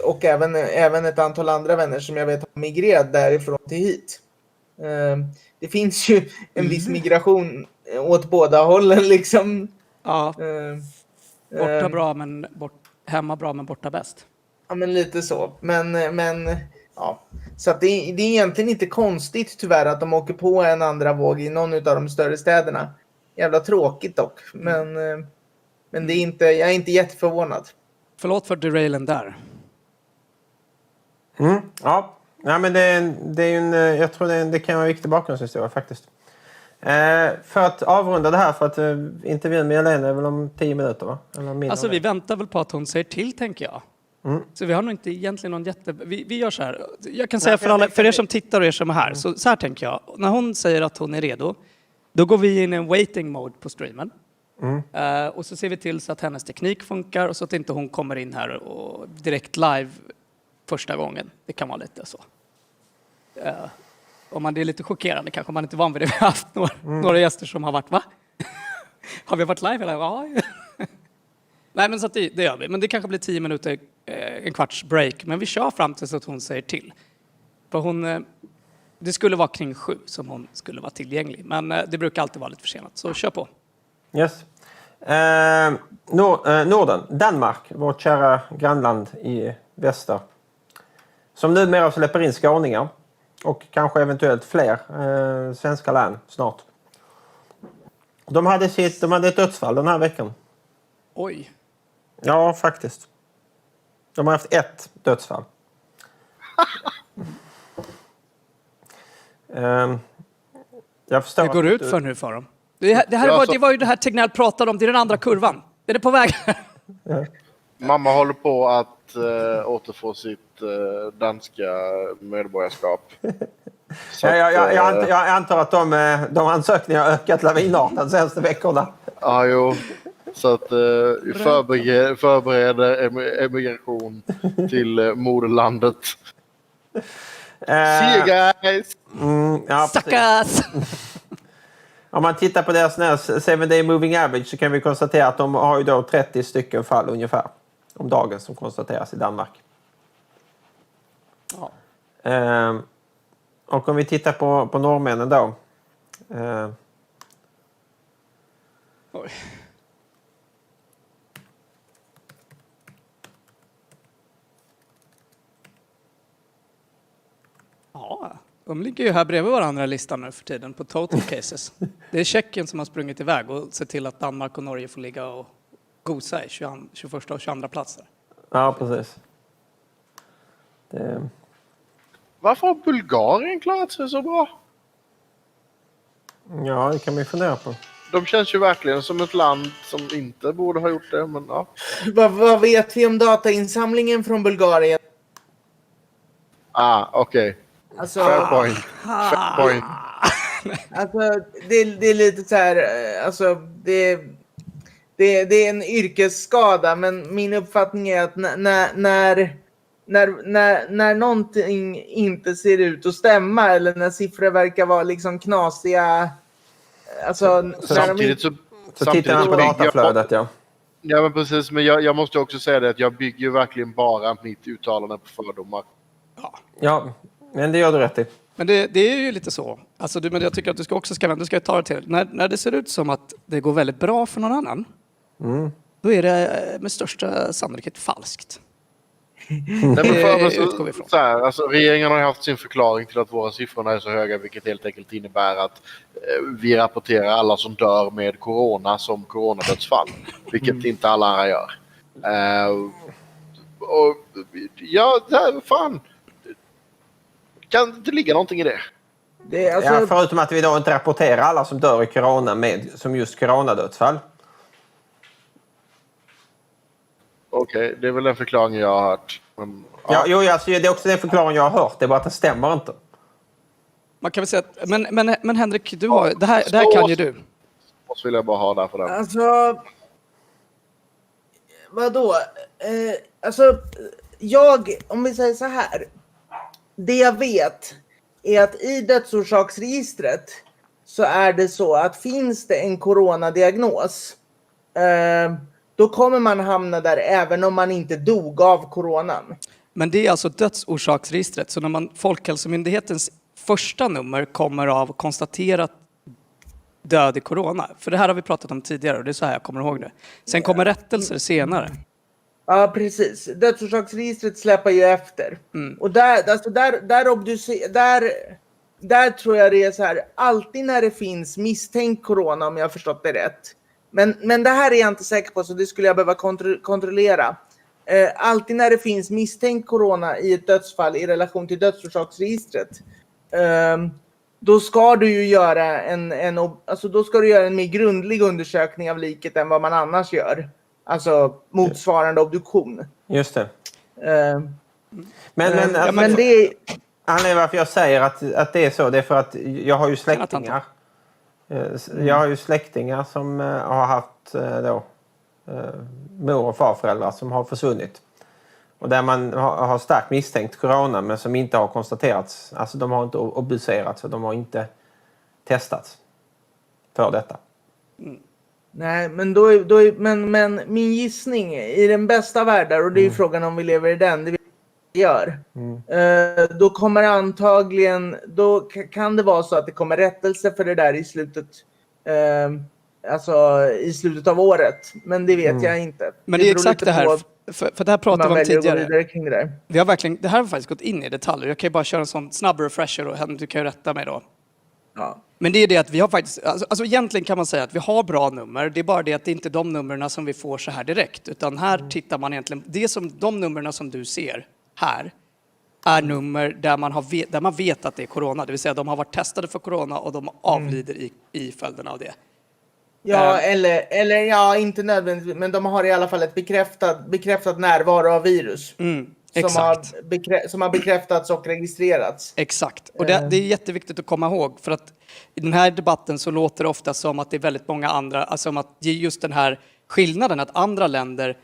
Och även ett antal andra vänner som jag vet har migrerat därifrån till hit. Det finns ju en viss migration åt båda hållen liksom. Ja. Borta bra men hemma bra men borta bäst. Ja, men lite så. Men ja. Så att det är egentligen inte konstigt tyvärr att de åker på en andra våg i någon av de större städerna. Jävla tråkigt dock. Men det är inte, jag är inte jätteförvånad. Förlåt för derailen där. Ja, men det är ju jag tror det kan vara en viktig bakgrundshistoria faktiskt. För att avrunda det här, för att intervjun med Helena är väl om 10 minuter va? Eller alltså vi väntar väl på att hon säger till tänker jag. Så vi har nog inte egentligen någon vi gör så här. Jag kan säga för er som tittar och er som är här. Så här tänker jag. När hon säger att hon är redo. Då går vi in i en waiting mode på streamen. Och så ser vi till så att hennes teknik funkar. Och så att inte hon kommer in här och direkt live första gången. Det kan vara lite så. Om det är lite chockerande kanske. Man inte är van vid det. Vi har haft några gäster som har varit va? Har vi varit live eller? Ja. Nej men så att det gör vi. Men det kanske blir 10 minuter, en kvarts break. Men vi kör fram tills att hon säger till. För det skulle vara kring 7 som hon skulle vara tillgänglig. Men det brukar alltid vara lite försenat. Så kör på. Yes. Norden, Danmark, vårt kära grannland i väster. Som numera släpper in skåningar. Och kanske eventuellt fler svenska län snart. De hade ett dödsfall den här veckan. Oj. Ja, faktiskt. De har haft ett dödsfall. Jag förstår det går ut för nu för dem. Det var ju det här Tegnell pratade om. Det är den andra kurvan. Är det på väg? Ja. Mamma håller på att återfå sitt danska medborgarskap. Jag antar att de ansökningarna har ökat lavinartat de senaste veckorna. Ja, jo. Så att förbereder emigration till moderlandet. See you guys! Ja, Stackas! Om man tittar på deras 7-day moving average så kan vi konstatera att de har ju då 30 stycken fall ungefär om dagen som konstateras i Danmark. Ja. Och om vi tittar på norrmännen då. Oj. Ja, de ligger ju här bredvid varandra i listan nu för tiden på total cases. Det är Tjeckien som har sprungit iväg och sett till att Danmark och Norge får ligga och gosa i 21 och 22 platser. Ja, precis. Varför har Bulgarien klarat sig så bra? Ja, det kan man ju fundera på. De känns ju verkligen som ett land som inte borde ha gjort det, men ja. Vad vet vi om datainsamlingen från Bulgarien? Okej. Alltså, Fair point. alltså det är lite så här, alltså det är en yrkesskada, men min uppfattning är att när någonting inte ser ut att stämma eller när siffror verkar vara liksom knasiga, alltså Samtidigt så tittar man på dataflödet, ja. Ja, men precis. Men jag måste också säga det att jag bygger verkligen bara mitt uttalande på fördomar. Ja, men det gör du rätt i. Men det är ju lite så. Alltså, men jag tycker att du ska ta det till. När det ser ut som att det går väldigt bra för någon annan, då är det med största sannolikhet falskt. Regeringen har haft sin förklaring till att våra siffror är så höga, vilket helt enkelt innebär att vi rapporterar alla som dör med corona som coronadödsfall, vilket inte alla andra gör. Fan. Kan det ligga någonting i det? Ja, förutom att vi då inte rapporterar alla som dör i corona som just coronadödsfall. Okej, det är väl den förklaringen jag har hört. Men, alltså, det är också den förklaringen jag har hört. Det är bara att det stämmer inte. Man kan väl säga att, men Henrik, du har, det här kan ju du. Så vill jag bara ha där för den. Alltså, vadå? Om vi säger så här. det jag vet är att i dödsorsaksregistret så är det så att finns det en coronadiagnos, då kommer man hamna där även om man inte dog av coronan. Men det är alltså dödsorsaksregistret. Så när Folkhälsomyndighetens första nummer kommer av konstaterat död i corona. För det här har vi pratat om tidigare och det är så här jag kommer ihåg det. Sen kommer rättelser senare. Ja, precis. Dödsorsaksregistret släpper ju efter. Och där tror jag det är så här, alltid när det finns misstänkt corona, om jag har förstått det rätt. Men det här är jag inte säker på, så det skulle jag behöva kontrollera. Alltid när det finns misstänkt corona i ett dödsfall i relation till dödsorsaksregistret, då ska du ju göra en mer grundlig undersökning av liket än vad man annars gör. Alltså motsvarande obduktion. Just det. Men det är... Anledningen varför jag säger att det är så, det är för att jag har ju släktingar. Jag har ju släktingar som har haft mor- och farföräldrar som har försvunnit. Och där man har starkt misstänkt corona men som inte har konstaterats. Alltså de har inte obducerats och de har inte testats för detta. Nej, men men min gissning i den bästa världen, och det är ju frågan om vi lever i den, det vi gör. Då kommer antagligen, då kan det vara så att det kommer rättelse för det där i slutet, alltså i slutet av året. Men det vet jag inte. Men det är exakt det här, för det här pratade vi om tidigare. Det. Det här har faktiskt gått in i detaljer. Jag kan ju bara köra en sån snabb refresher och du kan ju rätta mig då. Ja. Men det är det att vi har faktiskt, alltså egentligen kan man säga att vi har bra nummer. Det är bara det att det inte är de numren som vi får så här direkt. Utan här tittar man egentligen, de numren som du ser här är nummer där man vet att det är corona. Det vill säga de har varit testade för corona och de avlider i följden av det. Ja, eller ja, inte nödvändigtvis, men de har i alla fall ett bekräftat närvaro av virus. Som har bekräftats och registrerats. Exakt. Och det är jätteviktigt att komma ihåg, för att i den här debatten så låter det ofta som att det är väldigt många andra, alltså om att det är just den här skillnaden att andra länder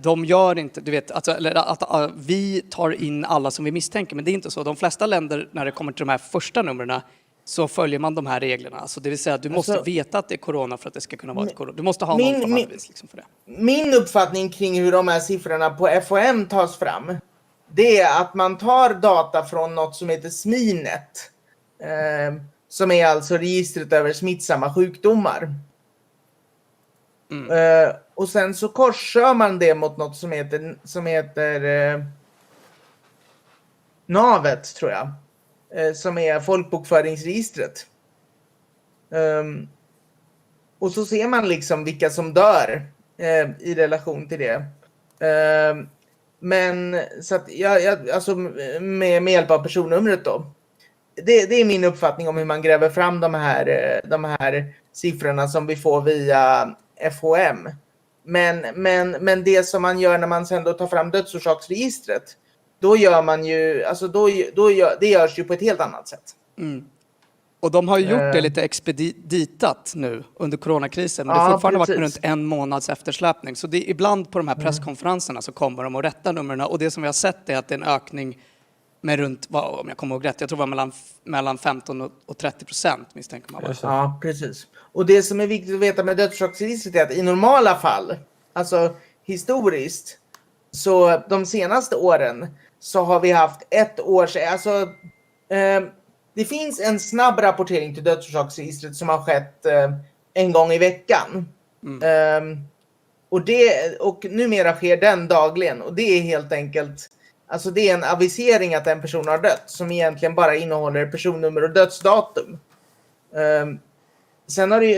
de gör inte, du vet, alltså, eller att vi tar in alla som vi misstänker, men det är inte så. De flesta länder, när det kommer till de här första numren, så följer man de här reglerna. Alltså, det vill säga att du måste veta att det är corona för att det ska kunna vara ett corona. Du måste ha någon bevis liksom för det. Min uppfattning kring hur de här siffrorna på FOM tas fram, det är att man tar data från något som heter SMINET, som är alltså registret över smittsamma sjukdomar. Och sen så korsar man det mot något som heter NAVET, tror jag. Som är folkbokföringsregistret. Och så ser man liksom vilka som dör i relation till det. Men så att alltså med hjälp av personnumret då. Det är min uppfattning om hur man gräver fram de här siffrorna som vi får via FOM. Men det som man gör när man sen då tar fram dödsorsaksregistret, då gör man ju, alltså det görs ju på ett helt annat sätt. Och de har ju gjort det lite expeditat nu under coronakrisen, men det har fortfarande varit runt en månads eftersläpning. Så det är ibland på de här presskonferenserna så kommer de att rätta numren, och det som vi har sett är att det är en ökning med runt, om jag kommer ihåg rätt, jag tror det var mellan 15% och 30% misstänker man. Ja, precis. Och det som är viktigt att veta med dödsorsaksregistret är att i normala fall, alltså historiskt, så de senaste åren så har vi haft ett års, alltså det finns en snabb rapportering till dödsorsaksregistret som har skett en gång i veckan. Och numera sker den dagligen, och det är helt enkelt, alltså det är en avisering att en person har dött som egentligen bara innehåller personnummer och dödsdatum.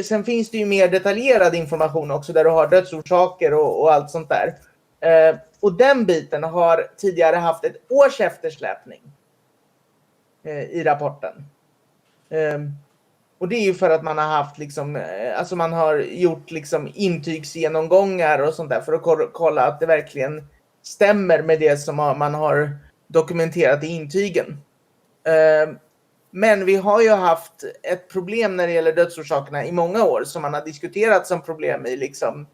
Sen finns det ju mer detaljerad information också där du har dödsorsaker och allt sånt där. Och den biten har tidigare haft ett års eftersläpning i rapporten. Och det är ju för att man har haft liksom, alltså man har gjort liksom intygsgenomgångar och sånt där för att kolla att det verkligen stämmer med det som man har dokumenterat i intygen. Men vi har ju haft ett problem när det gäller dödsorsakerna i många år som man har diskuterat som problem i liksom,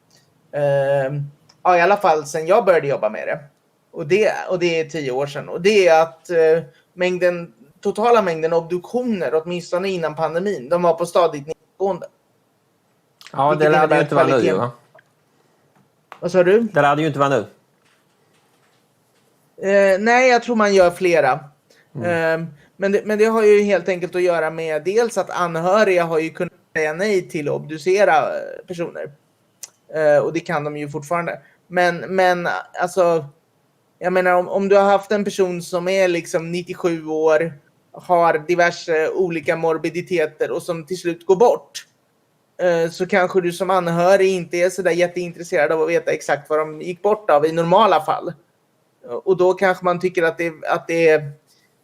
i alla fall sedan jag började jobba med det. Och det är 10 år sedan. Och det är att totala mängden obduktioner, åtminstone innan pandemin, de var på stadigt nedgående. Ja, det lär det ju inte vara nu, va? Vad sa du? Det lär det ju inte vara nu. Nej, jag tror man gör flera. Men det har ju helt enkelt att göra med dels att anhöriga har ju kunnat säga nej till att obducera personer. Och det kan de ju fortfarande. Men alltså, jag menar om du har haft en person som är liksom 97 år, har diverse olika morbiditeter och som till slut går bort, så kanske du som anhörig inte är så där jätteintresserad av att veta exakt vad de gick bort av i normala fall. Och då kanske man tycker att det är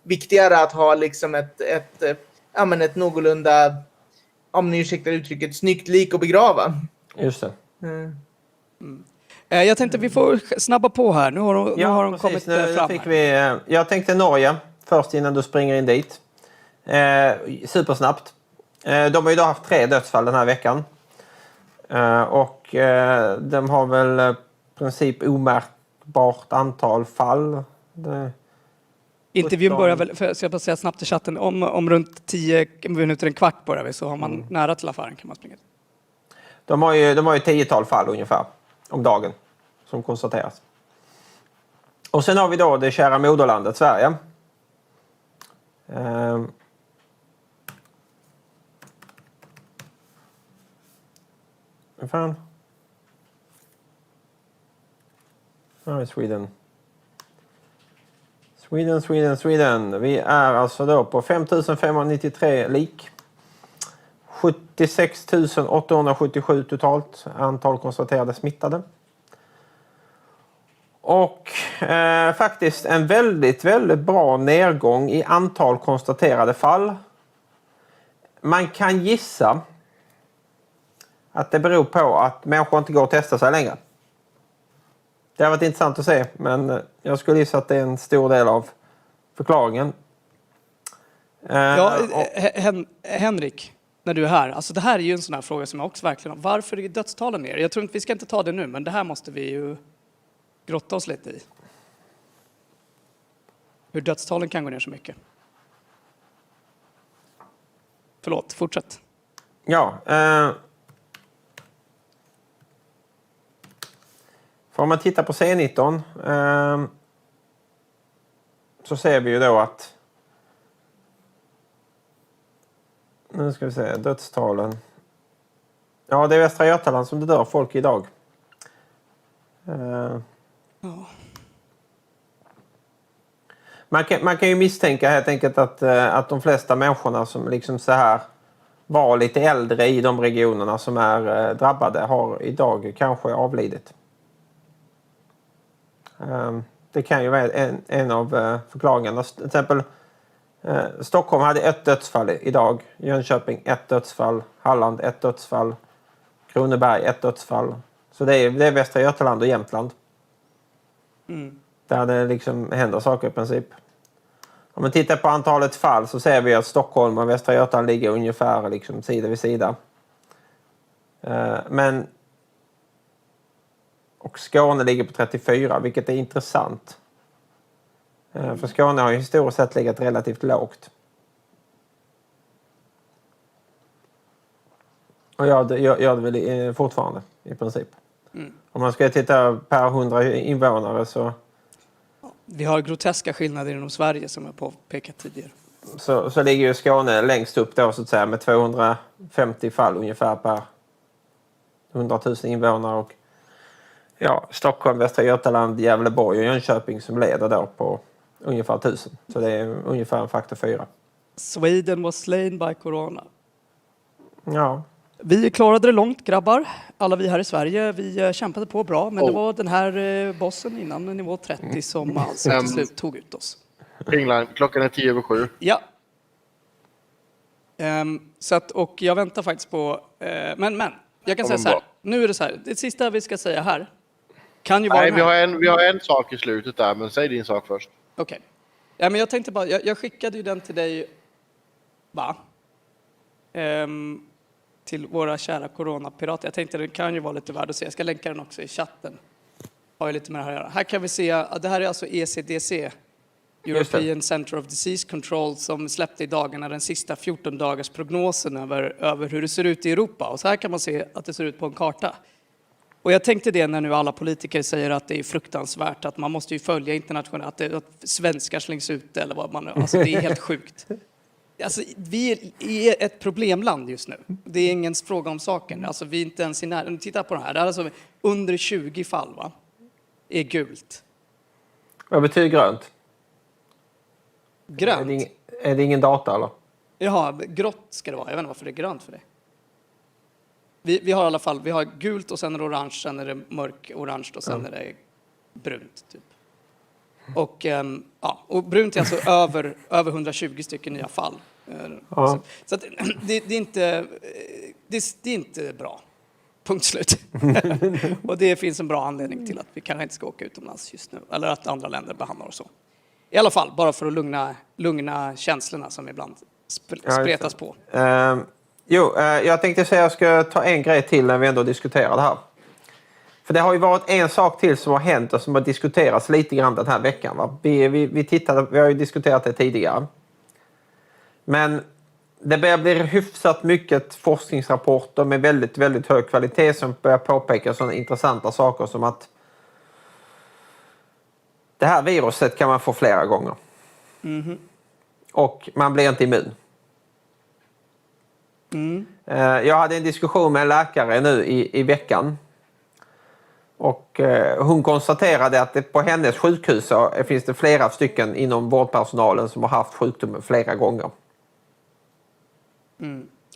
viktigare att ha liksom ett någorlunda, om ni ursäktar uttrycket, snyggt lik att begrava. Just det. Jag tänkte vi får snabba på här. Nu har de kommit fram. Jag tänkte Norge först innan du springer in dit. Supersnabbt. De har ju då haft 3 dödsfall den här veckan. Och de har väl i princip omärkbart antal fall. Intervjun börjar väl, för jag bara säga snabbt i chatten, om runt 10 minuter, en kvart börjar vi, så har man nära till affären kan man springa. De har ju 10-tal fall ungefär om dagen som konstateras. Och sen har vi då det kära moderlandet Sverige. Fan. Sweden. Vi är alltså då på 5593 lik. 76 877 totalt antal konstaterade smittade. Och faktiskt en väldigt, väldigt bra nedgång i antal konstaterade fall. Man kan gissa att det beror på att människor inte går och testar sig längre. Det har varit intressant att se, men jag skulle gissa att det är en stor del av förklaringen. Henrik, när du är här. Alltså det här är ju en sån här fråga som jag också verkligen har. Varför är dödstalen ner? Jag tror inte vi ska inte ta det nu, men det här måste vi ju grotta oss lite i. Hur dödstalen kan gå ner så mycket. Förlåt, fortsätt. Ja, för om man tittar på C19 så ser vi ju då att nu ska vi se, dödstalen. Ja, det är Västra Götaland som det dör folk idag. Man kan ju misstänka helt enkelt att de flesta människorna som liksom så här var lite äldre i de regionerna som är drabbade har idag kanske avlidit. Det kan ju vara en av förklaringarna. Till exempel Stockholm hade 1 dödsfall idag. Jönköping 1 dödsfall. Halland 1 dödsfall. Kronoberg 1 dödsfall. Så det är Västra Götaland och Jämtland. Där det liksom händer saker i princip. Om man tittar på antalet fall så ser vi att Stockholm och Västra Götaland ligger ungefär liksom sida vid sida. Och Skåne ligger på 34, vilket är intressant. För Skåne har ju historiskt sett legat relativt lågt. Och gör det väl fortfarande i princip. Om man ska titta per 100 invånare så... Vi har groteska skillnader inom Sverige som jag påpekat tidigare. Så ligger ju Skåne längst upp då så att säga med 250 fall ungefär per 100 000 invånare. Och Stockholm, Västra Götaland, Gävleborg och Jönköping som leder då på ungefär 1000. Så det är ungefär en faktor 4. Sweden was slain by corona. Ja. Vi klarade det långt, grabbar. Alla vi här i Sverige, vi kämpade på bra. Men det var den här bossen innan nivå 30 som alltså till slut tog ut oss. England, klockan är 10:07. Ja. Så att, och jag väntar faktiskt på... Men jag kan säga så här. Nu är det så här. Det sista vi ska säga här kan ju vara... Nej, vi har en sak i slutet där, men säg din sak först. Okej. Ja, men jag tänkte bara... Jag skickade ju den till dig... Va? Till våra kära coronapirater. Jag tänkte det kan ju vara lite värd att se. Jag ska länka den också i chatten. Har ju lite med det här att göra. Här kan vi se att det här är alltså ECDC European Center of Disease Control, som släppte i dagarna den sista 14 dagars prognosen över hur det ser ut i Europa. Och så här kan man se att det ser ut på en karta. Och jag tänkte det när nu alla politiker säger att det är fruktansvärt, att man måste ju följa internationellt, att svenskar slängs ut eller vad man nu, alltså det är helt sjukt. Alltså, vi är ett problemland just nu. Det är ingen fråga om saken. Alltså, vi är inte ens i närheten. Titta på det här. Det är alltså under 20 fall, va? Är gult. Vad betyder grönt? Grönt? Är det ingen data eller? Jaha, grått ska det vara. Jag vet inte varför det är grönt för det. Vi har i alla fall, vi har gult och sen är det orange, sen är det mörk orange och sen är det brunt typ. Och, och brunt är alltså över 120 stycken nya fall. Ja. Så att, det är inte bra. Punkt slut. Och det finns en bra anledning till att vi kanske inte ska åka utomlands just nu. Eller att andra länder behandlar oss så. I alla fall, bara för att lugna känslorna som ibland spretas på. Jag tänkte säga att jag ska ta en grej till när vi ändå diskuterar det här. För det har ju varit en sak till som har hänt och som har diskuterats lite grann den här veckan. Va? Vi har ju diskuterat det tidigare. Men det börjar bli hyfsat mycket forskningsrapporter med väldigt, väldigt hög kvalitet som börjar påpeka sådana intressanta saker som att det här viruset kan man få flera gånger. Mm-hmm. Och man blir inte immun. Jag hade en diskussion med en läkare nu i veckan. Och hon konstaterade att det på hennes sjukhus så finns det flera stycken inom vårdpersonalen som har haft sjukdomen flera gånger.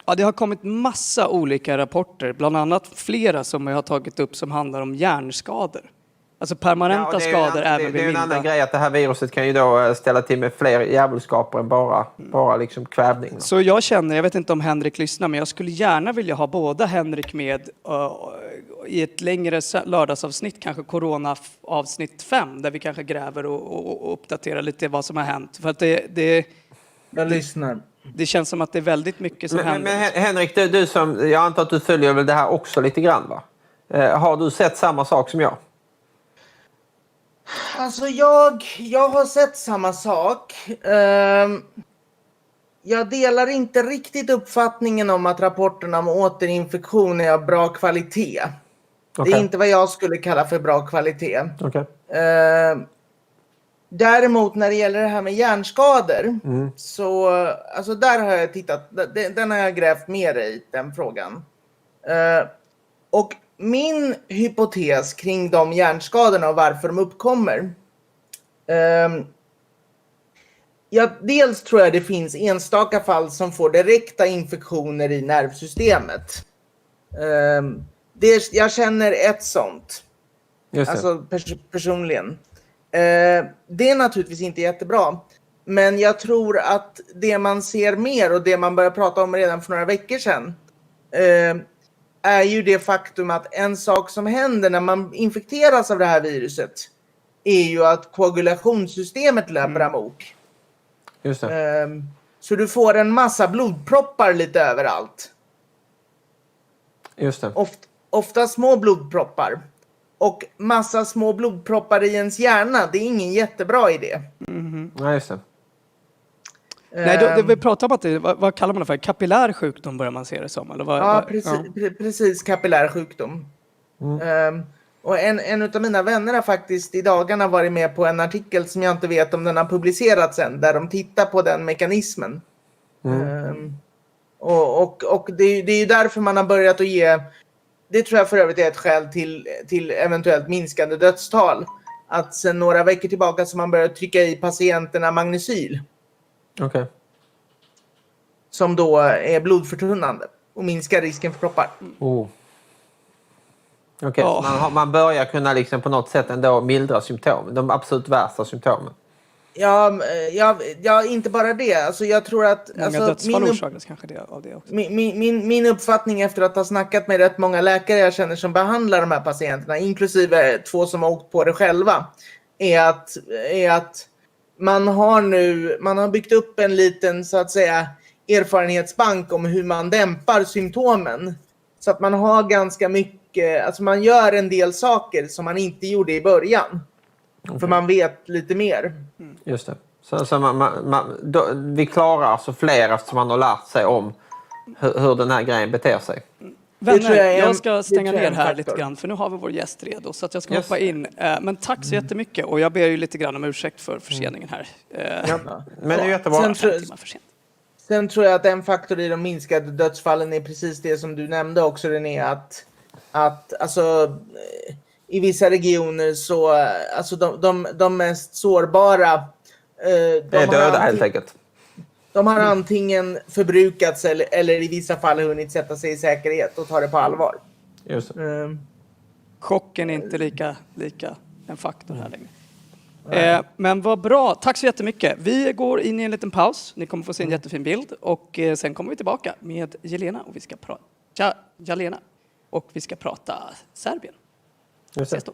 Ja, det har kommit massa olika rapporter, bland annat flera som jag har tagit upp som handlar om hjärnskador. Alltså permanenta skador även vid milda. Det är en annan grej att det här viruset kan ju då ställa till med fler djävulskaper än bara liksom kvävning. Så jag vet inte om Henrik lyssnar, men jag skulle gärna vilja ha båda Henrik med i ett längre lördagsavsnitt, kanske Corona-avsnitt 5, där vi kanske gräver och uppdaterar lite vad som har hänt. För att jag lyssnar. Det känns som att det är väldigt mycket som händer. Men Henrik, du som, jag antar att du följer väl det här också lite grann, va? Har du sett samma sak som jag? Alltså jag har sett samma sak. Jag delar inte riktigt uppfattningen om att rapporterna om återinfektion är av bra kvalitet. Okay. Det är inte vad jag skulle kalla för bra kvalitet. Okay. Däremot när det gäller det här med hjärnskador så alltså där har jag tittat, den har jag grävt mer i, den frågan. Och min hypotes kring de hjärnskadorna och varför de uppkommer. Dels tror jag det finns enstaka fall som får direkta infektioner i nervsystemet. Jag känner ett sånt. Alltså personligen. Det är naturligtvis inte jättebra. Men jag tror att det man ser mer och det man började prata om redan för några veckor sedan är ju det faktum att en sak som händer när man infekteras av det här viruset är ju att koagulationssystemet löper amok. Just det. Så du får en massa blodproppar lite överallt. Just det. Ofta små blodproppar. Och massa små blodproppar i ens hjärna, det är ingen jättebra idé. Nej, just det. Nej, vi pratar om att det, vad kallar man det för? Kapillär sjukdom börjar man se det som? Eller precis, kapillär sjukdom. Och en av mina vänner har faktiskt i dagarna varit med på en artikel som jag inte vet om den har publicerats än, där de tittar på den mekanismen. Och det är ju därför man har börjat att ge, det tror jag för övrigt är ett skäl till eventuellt minskande dödstal. Att sen några veckor tillbaka så man börjat trycka i patienterna magnesyl. Okay. Som då är blodförtunnande och minskar risken för proppar. Okej, man börjar kunna liksom på något sätt ändå mildra symptomen, de absolut värsta symptomen. Ja, inte bara det. Alltså, jag tror att många dödsfall orsakas kanske av det också. Min uppfattning efter att ha snackat med rätt många läkare jag känner som behandlar de här patienterna, inklusive 2 som har åkt på det själva, är att man har byggt upp en liten, så att säga, erfarenhetsbank om hur man dämpar symptomen. Så att man har ganska mycket, alltså man gör en del saker som man inte gjorde i början. Okay. För man vet lite mer. Just det. Vi klarar alltså fler eftersom man har lärt sig om hur den här grejen beter sig. Vänner, jag ska stänga ner här lite grann för nu har vi vår gäst redo så att jag ska hoppa in. Men tack så jättemycket och jag ber ju lite grann om ursäkt för förseningen här. Men det är jättebra. Sen tror jag att en faktor i de minskade dödsfallen är precis det som du nämnde också, René, att alltså i vissa regioner så alltså de mest sårbara Det är döda helt enkelt. De har antingen förbrukats eller i vissa fall hunnit sätta sig i säkerhet och ta det på allvar. Just det. Chocken är inte lika en faktor här längre. Men vad bra, tack så jättemycket. Vi går in i en liten paus. Ni kommer få se en jättefin bild och sen kommer vi tillbaka med Jelena och vi ska prata Serbien. Ses då.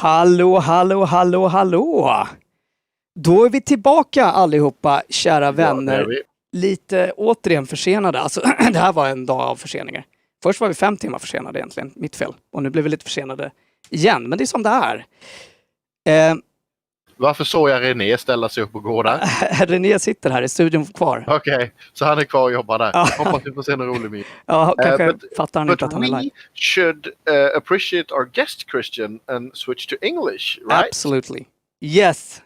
Hallå, hallå, hallå, hallå! Då är vi tillbaka allihopa, kära vänner. Ja, det är vi. Lite återigen försenade. Alltså, det här var en dag av förseningar. Först var vi 5 timmar försenade egentligen, mitt fel. Och nu blev vi lite försenade igen, men det är som det är. Varför såg jag René ställa sig upp och gå där? René sitter här i studion kvar. Okej, så han är kvar och jobbar där. Ja. Hoppas vi får se en rolig min. Ja, kanske fattar han inte att han är we live. should appreciate our guest Christian and switch to English, right? Absolutely. Yes.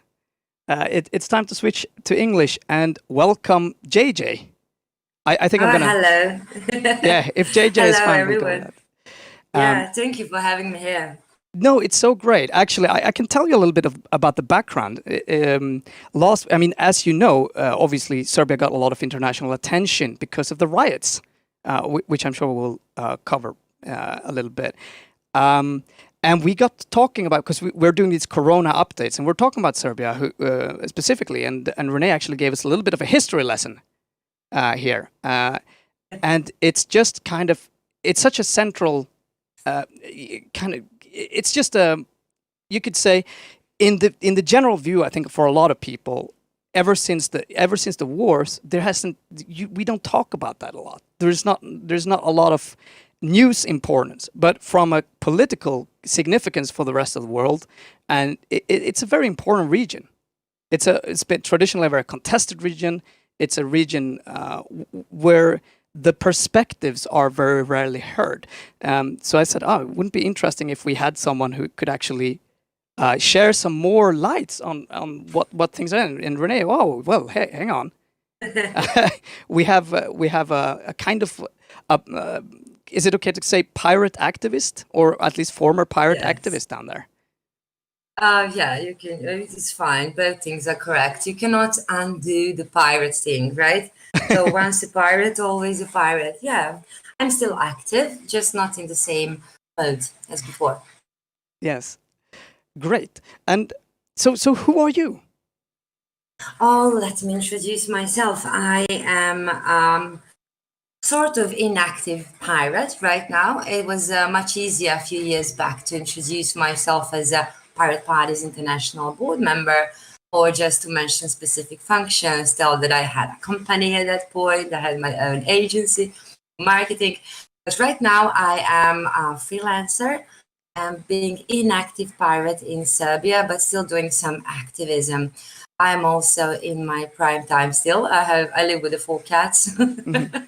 It's time to switch to English and welcome JJ. I think I'm gonna... Hello. Yeah, if JJ is Hello, fine, we'll everyone. do that. Yeah, thank you for having me here. No, it's so great. Actually, I can tell you a little bit about the background. As you know, obviously Serbia got a lot of international attention because of the riots, which I'm sure we'll cover a little bit. And we got talking about, because we're doing these Corona updates, and we're talking about Serbia specifically, and Renee actually gave us a little bit of a history lesson here. And it's just kind of, it's such a central it's just you could say in the general view, I think for a lot of people, ever since the wars, we don't talk about that a lot. There's not a lot of news importance, but from a political significance for the rest of the world, and it's a very important region. It's been traditionally a very contested region. It's a region where the perspectives are very rarely heard. So I said, it wouldn't be interesting if we had someone who could actually share some more lights on what things are. And Renee, hey, hang on. we have a kind of, is it okay to say pirate activist, or at least former pirate activist down there? Yeah, you can. It's fine. Both things are correct. You cannot undo the pirate thing, right? So once a pirate, always a pirate. Yeah, I'm still active, just not in the same mode as before. Yes, great. And so who are you? Oh, let me introduce myself. I am sort of inactive pirate right now. It was much easier a few years back to introduce myself as a Pirate Party's international board member, or just to mention specific functions, tell that I had a company at that point, I had my own agency, marketing. But right now I am a freelancer and being inactive pirate in Serbia, but still doing some activism. I'm also in my prime time still. I live with the 4 cats. Mm-hmm.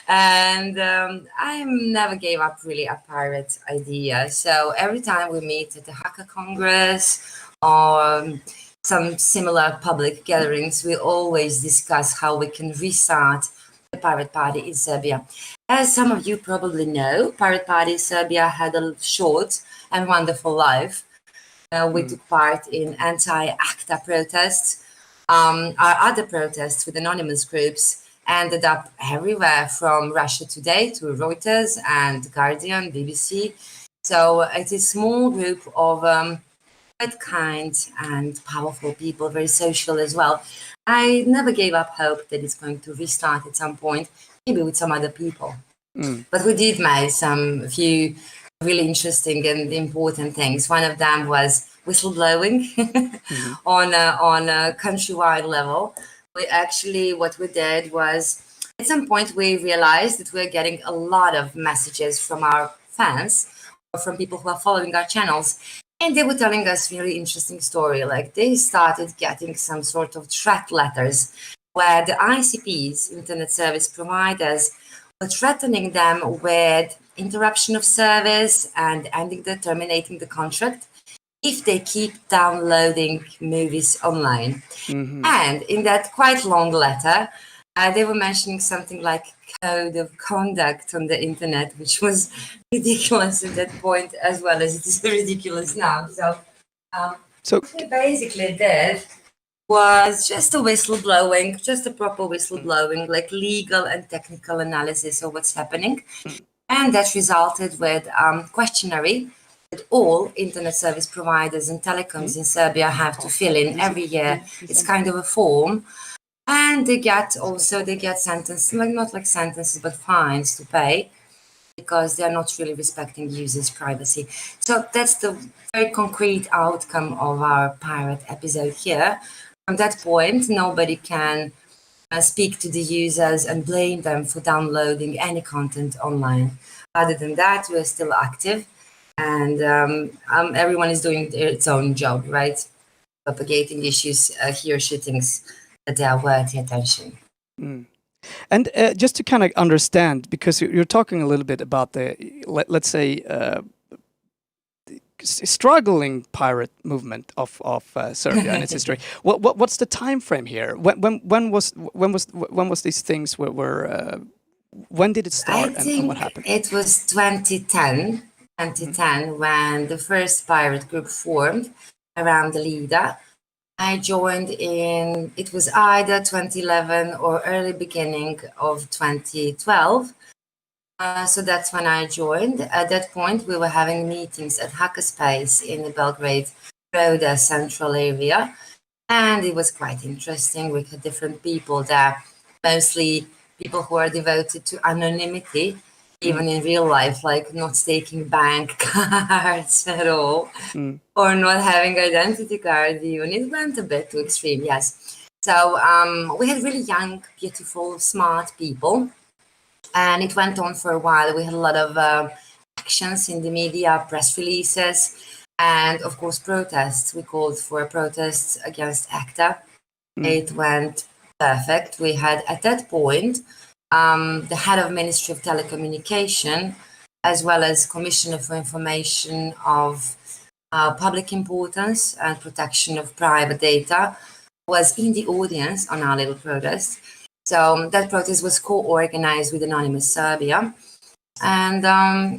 And I never gave up really a pirate idea. So every time we meet at the Hacker Congress or some similar public gatherings, we always discuss how we can restart the Pirate Party in Serbia. As some of you probably know, Pirate Party Serbia had a short and wonderful life. We took part in anti-ACTA protests. Our other protests with anonymous groups ended up everywhere, from Russia Today to Reuters and Guardian, BBC. So it's a small group of quite kind and powerful people, very social as well. I never gave up hope that it's going to restart at some point, maybe with some other people. But we did make a few really interesting and important things. One of them was whistleblowing on a countrywide level. What we did was, at some point we realized that we're getting a lot of messages from our fans, or from people who are following our channels, and they were telling us really interesting story. Like, they started getting some sort of threat letters where the ICPs, internet service providers, were threatening them with interruption of service and terminating the contract if they keep downloading movies online. Mm-hmm. And in that quite long letter, they were mentioning something like code of conduct on the internet, which was ridiculous at that point, as well as it is ridiculous now. So what we basically did was just a whistleblowing, just a proper whistleblowing, like legal and technical analysis of what's happening. And that resulted with questionnaire that all internet service providers and telecoms in Serbia have to fill in every year. It's kind of a form. And they get sentences, not like sentences, but fines to pay. because they're not really respecting users' privacy. So that's the very concrete outcome of our pirate episode here. From that point, nobody can speak to the users and blame them for downloading any content online. Other than that, we're still active, and everyone is doing its own job, right? Propagating issues, here shootings that they are worthy attention. And just to kind of understand, because you're talking a little bit about the, let's say, struggling pirate movement of Serbia and its history. What's the time frame here? When was these things were when did it start and what happened? It was 2010 when the first pirate group formed around the Lida. I joined in, it was either 2011 or early beginning of 2012. So that's when I joined. At that point, we were having meetings at Hackerspace in the Belgrade Roda central area. And it was quite interesting. We had different people there, mostly people who are devoted to anonymity, even in real life, like not taking bank cards at all, or not having identity card even. It went a bit too extreme, yes. So we had really young, beautiful, smart people. And it went on for a while. We had a lot of actions in the media, press releases, and of course protests. We called for protests against ACTA. It went perfect. We had at that point the head of Ministry of Telecommunication, as well as Commissioner for Information of Public Importance and Protection of Private Data, was in the audience on our little protest. So that protest was co-organized with Anonymous Serbia. And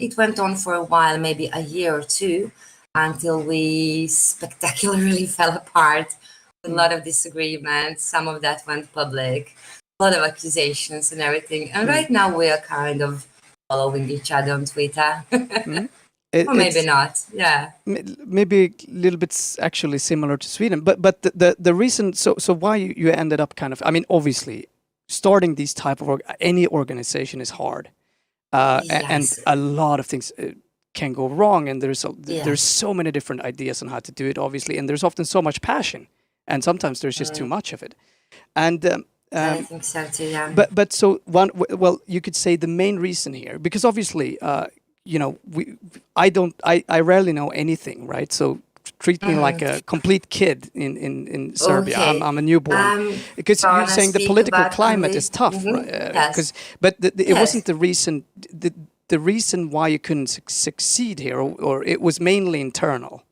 it went on for a while, maybe a year or two, until we spectacularly fell apart with a lot of disagreements. Some of that went public, a lot of accusations and everything. And right now we are kind of following each other on Twitter. Or maybe not, yeah. Maybe a little bit actually similar to Sweden. But the reason, so why you ended up kind of, I mean, obviously, starting these type of any organization is hard, and a lot of things can go wrong, and there's so many different ideas on how to do it, obviously, and there's often so much passion, and sometimes there's just too much of it, and I think so too, yeah. But so well, you could say the main reason here, because obviously, you know, I rarely know anything, right? So treat me like a complete kid in Serbia. Okay. I'm a newborn. Because you're saying the political climate is tough, right? Yes. But it wasn't the reason. The reason why you couldn't succeed here, or it was mainly internal.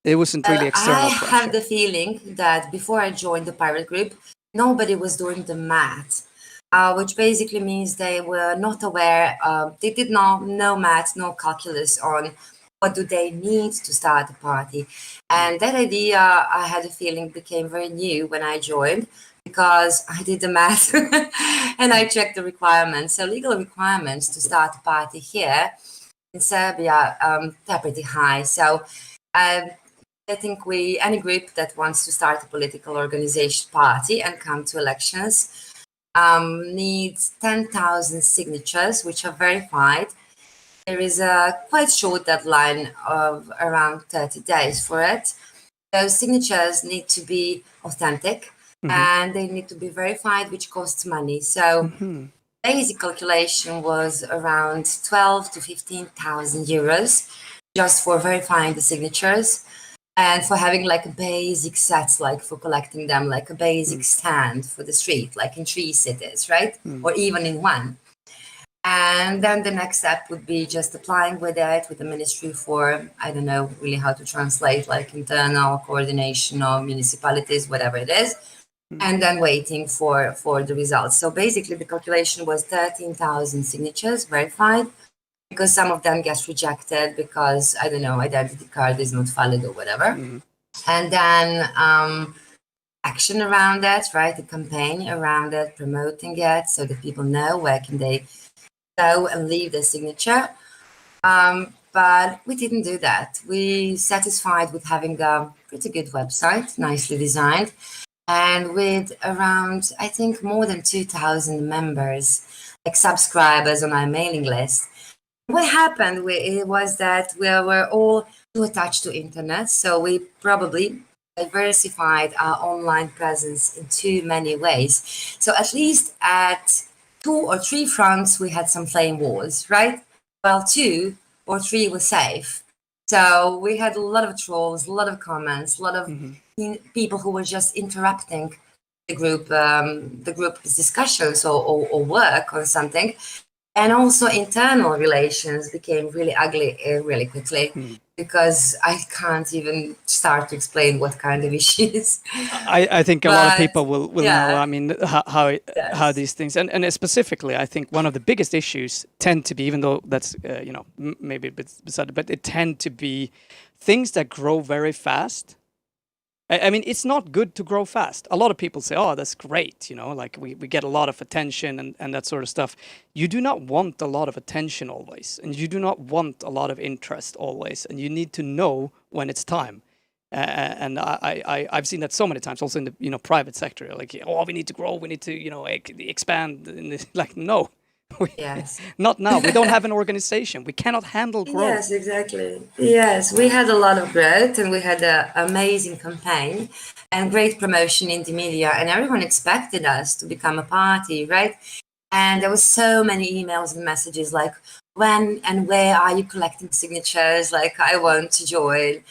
It wasn't really external pressure. I have the feeling that before I joined the pirate group, nobody was doing the math, which basically means they were not aware. They did not know math, no calculus on what do they need to start a party. And that idea, I had a feeling, became very new when I joined, because I did the math and I checked the requirements. So legal requirements to start a party here in Serbia, they're pretty high. So I think any group that wants to start a political organization party and come to elections needs 10,000 signatures, which are verified. There is a quite short deadline of around 30 days for it. Those signatures need to be authentic and they need to be verified, which costs money. So basic calculation was around 12 to 15,000 euros just for verifying the signatures and for having like a basic sets, like for collecting them, like a basic stand for the street, like in 3 cities, right? Or even in 1. And then the next step would be just applying with it with the ministry for, I don't know really how to translate, like internal coordination of municipalities, whatever it is, and then waiting for the results. So basically the calculation was 13,000 signatures verified, because some of them get rejected because, I don't know, identity card is not valid or whatever. And then action around that, right? A campaign around it, promoting it so that people know where can they go and leave their signature. But we didn't do that. We satisfied with having a pretty good website, nicely designed, and with around, I think, more than 2,000 members, like subscribers on our mailing list. what happened it was that we were all too attached to internet, so we probably diversified our online presence in too many ways. So at least at 2 or 3 fronts, we had some flame wars, right? Well, 2 or 3 were safe. So we had a lot of trolls, a lot of comments, a lot of people who were just interrupting the group's discussions or work on something. And also internal relations became really ugly really quickly because I can't even start to explain what kind of issues. I think a lot of people will yeah. know. I mean, how these things, and specifically, I think one of the biggest issues tend to be, even though that's maybe a bit beside, but it tend to be things that grow very fast. I mean, it's not good to grow fast. A lot of people say, oh, that's great, like we get a lot of attention and that sort of stuff. You do not want a lot of attention always, and you do not want a lot of interest always, and you need to know when it's time. And I've seen that so many times, also in the private sector, like, oh, we need to grow, we need to expand. Like, no. Yes. Not now. We don't have an organization. We cannot handle growth. Yes, exactly. Yes, we had a lot of growth and we had an amazing campaign and great promotion in the media, and everyone expected us to become a party, right? And there was so many emails and messages like, when and where are you collecting signatures? Like, I want to join.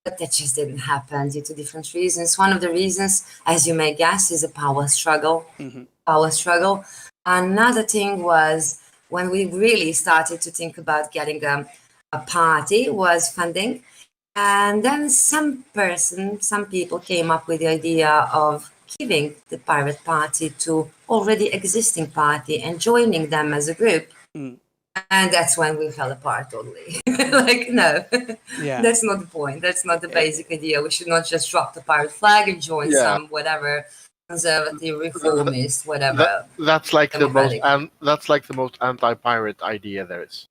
But that just didn't happen due to different reasons. One of the reasons, as you may guess, is a power struggle. Power struggle. Another thing was when we really started to think about getting a party was funding. And then some people came up with the idea of giving the pirate party to already existing party and joining them as a group. And that's when we fell apart totally. Like, no, that's not the point. That's not the basic idea. We should not just drop the pirate flag and join some whatever conservative, reformist, whatever. That's like the most anti-pirate idea there is.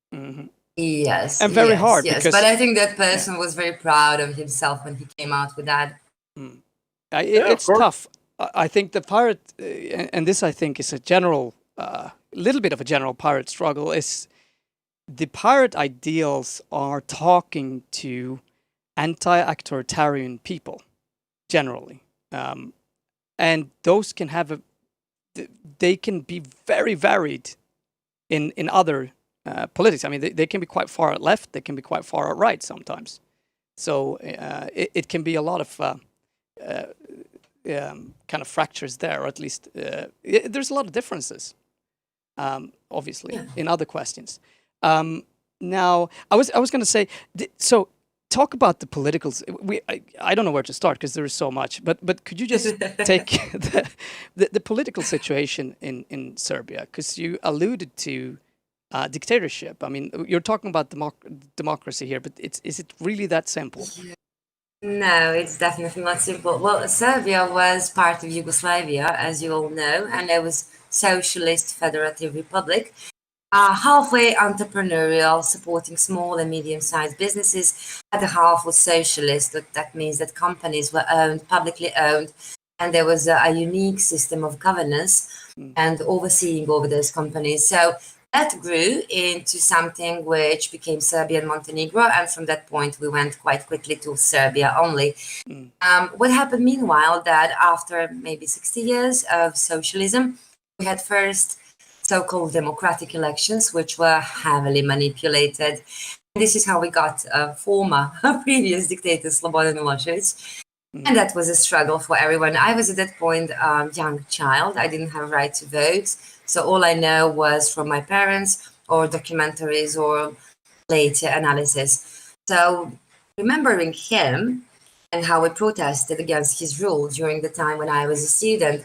Yes, and very hard. Yes, because but I think that person was very proud of himself when he came out with that. It's tough. I think the pirate, and this I think is a general, little bit of a general pirate struggle, is the pirate ideals are talking to anti-authoritarian people generally. And those can they can be very varied in other politics. I mean, they can be quite far left, they can be quite far right sometimes. So it can be a lot of kind of fractures there, or at least there's a lot of differences, obviously, in other questions. Now, I was going to say, so talk about the politicals. I don't know where to start because there is so much, but could you just take the political situation in Serbia? Because you alluded to dictatorship. I mean, you're talking about democracy here, but is it really that simple? No, it's definitely not simple. Well, Serbia was part of Yugoslavia, as you all know, and it was socialist federative republic. Halfway entrepreneurial, supporting small and medium-sized businesses. The other half was socialist. That means that companies were publicly owned, and there was a unique system of governance and overseeing over those companies. So that grew into something which became Serbia and Montenegro, and from that point we went quite quickly to Serbia only. What happened meanwhile, that after maybe 60 years of socialism, we had first so-called democratic elections, which were heavily manipulated. This is how we got former previous dictator Slobodan Milosevic. And that was a struggle for everyone. I was at that point a young child. I didn't have a right to vote. So all I know was from my parents or documentaries or later analysis. So remembering him and how we protested against his rule during the time when I was a student,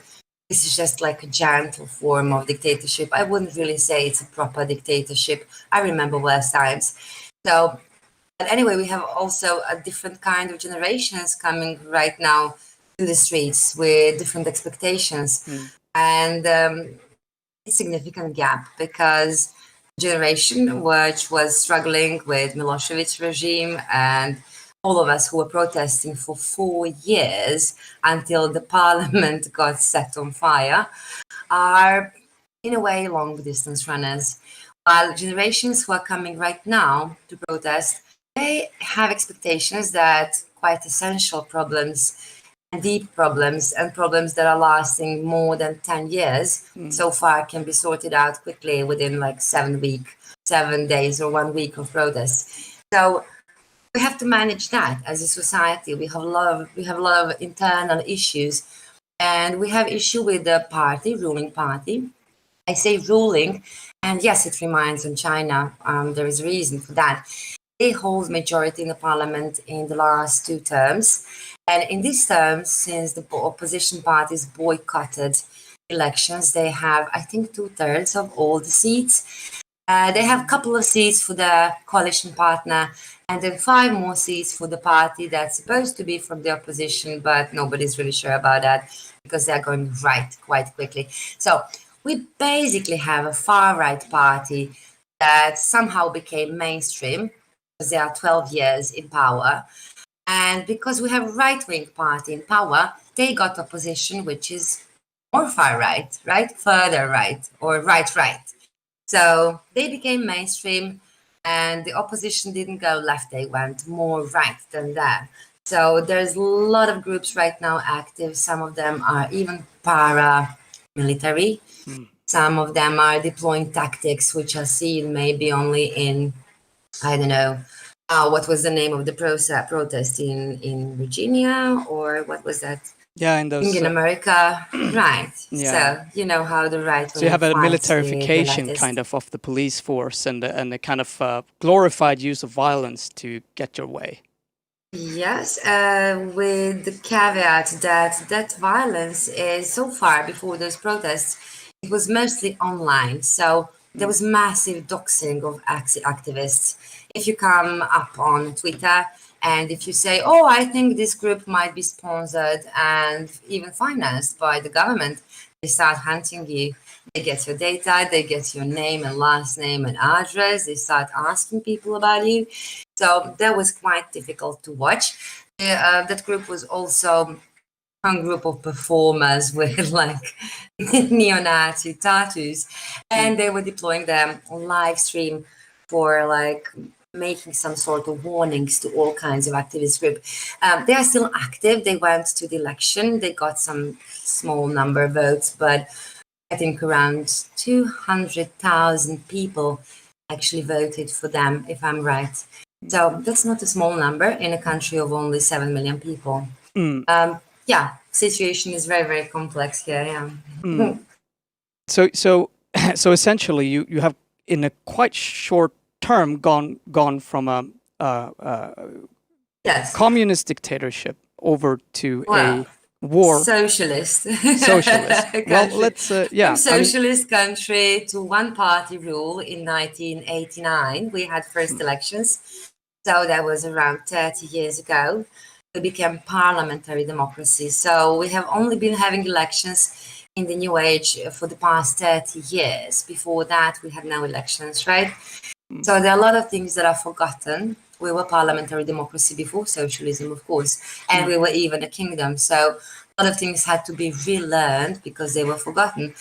this is just like a gentle form of dictatorship. I wouldn't really say it's a proper dictatorship. I remember worse times. So, but anyway, we have also a different kind of generations coming right now to the streets with different expectations. And a significant gap, because generation which was struggling with Milosevic regime and all of us who were protesting for 4 years until the parliament got set on fire are, in a way, long distance runners. While generations who are coming right now to protest, they have expectations that quite essential problems and deep problems and problems that are lasting more than 10 years so far can be sorted out quickly within like 7 days or 1 week of protests. So we have to manage that as a society. We have a lot of internal issues, and we have issue with the ruling party. I say ruling, and yes, it reminds on China. There is a reason for that. They hold majority in the parliament in the last 2 terms. And in these terms, since the opposition parties boycotted elections, they have, I think, 2/3 of all the seats. They have a couple of seats for the coalition partner, and then 5 more seats for the party that's supposed to be from the opposition, but nobody's really sure about that because they're going right quite quickly. So we basically have a far-right party that somehow became mainstream because they are 12 years in power. And because we have a right-wing party in power, they got opposition, which is more far-right, right? Further right, or right-right. So they became mainstream, and the opposition didn't go left, they went more right than that. So there's a lot of groups right now active. Some of them are even paramilitary. Some of them are deploying tactics which are seen maybe only in, I don't know, what was the name of the protest in Virginia, or what was that? Yeah, in America, right? Yeah. So you know how the right. So you have a militarification kind of the police force and a kind of glorified use of violence to get your way. Yes, with the caveat that violence is so far before those protests, it was mostly online. So there was massive doxing of activists. If you come up on Twitter and if you say, oh, I think this group might be sponsored and even financed by the government, they start hunting you. They get your data, they get your name and last name and address. They start asking people about you. So that was quite difficult to watch. That group was also a group of performers with like neo-Nazi tattoos, and they were deploying them on live stream for like making some sort of warnings to all kinds of activist groups. They are still active. They went to the election. They got some small number of votes, but I think around 200,000 people actually voted for them, if I'm right. So that's not a small number in a country of only 7 million people. Yeah, situation is very, very complex here. Yeah. So essentially, you have in a quite short term gone from a Yes. communist dictatorship over to a war socialist. Well, let's From socialist country to one-party rule in 1989. We had first elections, so that was around 30 years ago. We became parliamentary democracy. So we have only been having elections in the new age for the past 30 years. Before that, we had no elections, right? So there are a lot of things that are forgotten. We were parliamentary democracy before socialism, of course, and we were even a kingdom. So a lot of things had to be relearned because they were forgotten.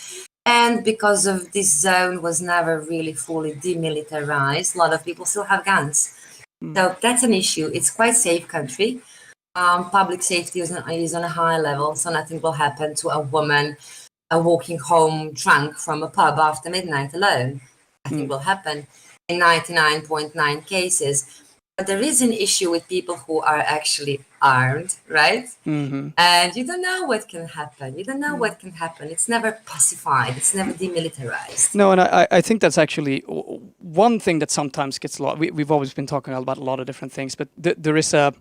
And because of this zone was never really fully demilitarized, a lot of people still have guns. So that's an issue. It's quite safe country. Public safety is on a high level, so nothing will happen to a woman walking home drunk from a pub after midnight alone. Nothing will happen in 99.9 cases. But there is an issue with people who are actually armed, right? And you don't know what can happen. You don't know what can happen. It's never pacified. It's never demilitarized. No, and I think that's actually one thing that sometimes gets lost. We've always been talking about a lot of different things, but there is a...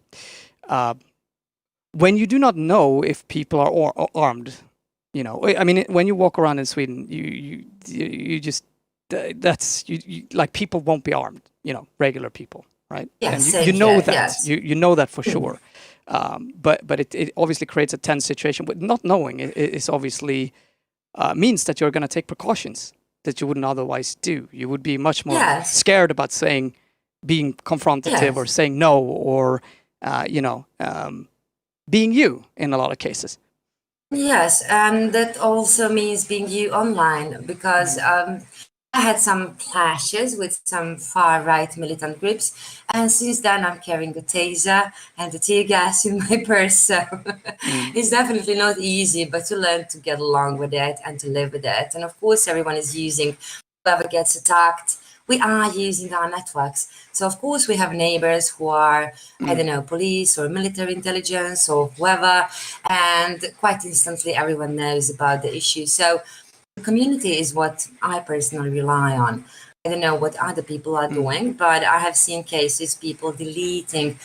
when you do not know if people are armed, you know, I mean, when you walk around in Sweden, you just... that's like people won't be armed, you know, regular people, right? Yes, and you know that. Yes. You know that for sure. But it obviously creates a tense situation. But not knowing is obviously means that you're going to take precautions that you wouldn't otherwise do. You would be much more scared about being confrontative or saying no, or being you in a lot of cases. Yes, and that also means being you online, because I had some clashes with some far-right militant groups, and since then I'm carrying a taser and a tear gas in my purse. So it's definitely not easy, but to learn to get along with it and to live with it. And of course, everyone is using, whoever gets attacked, we are using our networks. So of course we have neighbors who are, I don't know, police or military intelligence or whoever, and quite instantly everyone knows about the issue. So the community is what I personally rely on. I don't know what other people are doing, but I have seen cases people deleting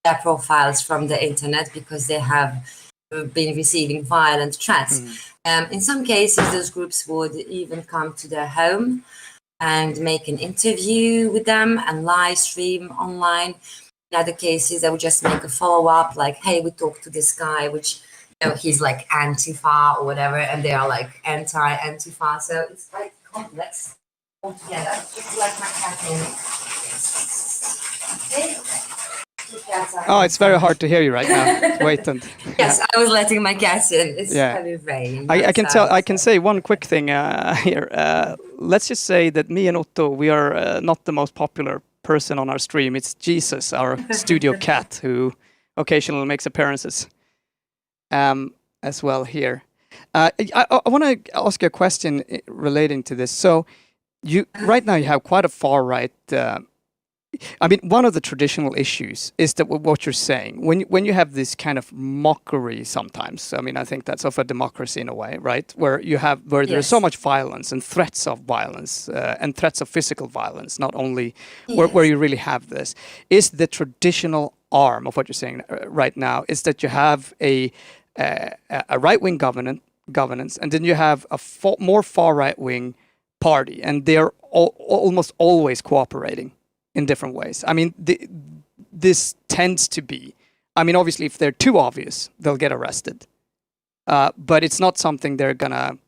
their profiles from the internet because they have been receiving violent threats. In some cases, those groups would even come to their home and make an interview with them and live stream online. In other cases, they would just make a follow-up, like, hey, we talked to this guy, which, you know, he's like Antifa or whatever, and they are like anti-Antifa. So it's quite complex altogether. It's like my cat in. Oh, it's very hard to hear you right now. Wait and Yes, I was letting my cats in. It's heavy rain. I can tell. I can say one quick thing here. Let's just say that me and Otto, we are not the most popular person on our stream. It's Jesus, our studio cat, who occasionally makes appearances as well here. I want to ask you a question relating to this. So, right now you have quite a far right. I mean, one of the traditional issues is that what you're saying, when you have this kind of mockery sometimes, I mean, I think that's of a democracy in a way, right? Where there's so much violence and threats of violence and threats of physical violence, not only where you really have this, is the traditional arm of what you're saying right now, is that you have a right-wing governance, and then you have a more far right-wing party, and they're almost always cooperating in different ways. I mean, this tends to be, I mean, obviously, if they're too obvious, they'll get arrested. But it's not something they're gonna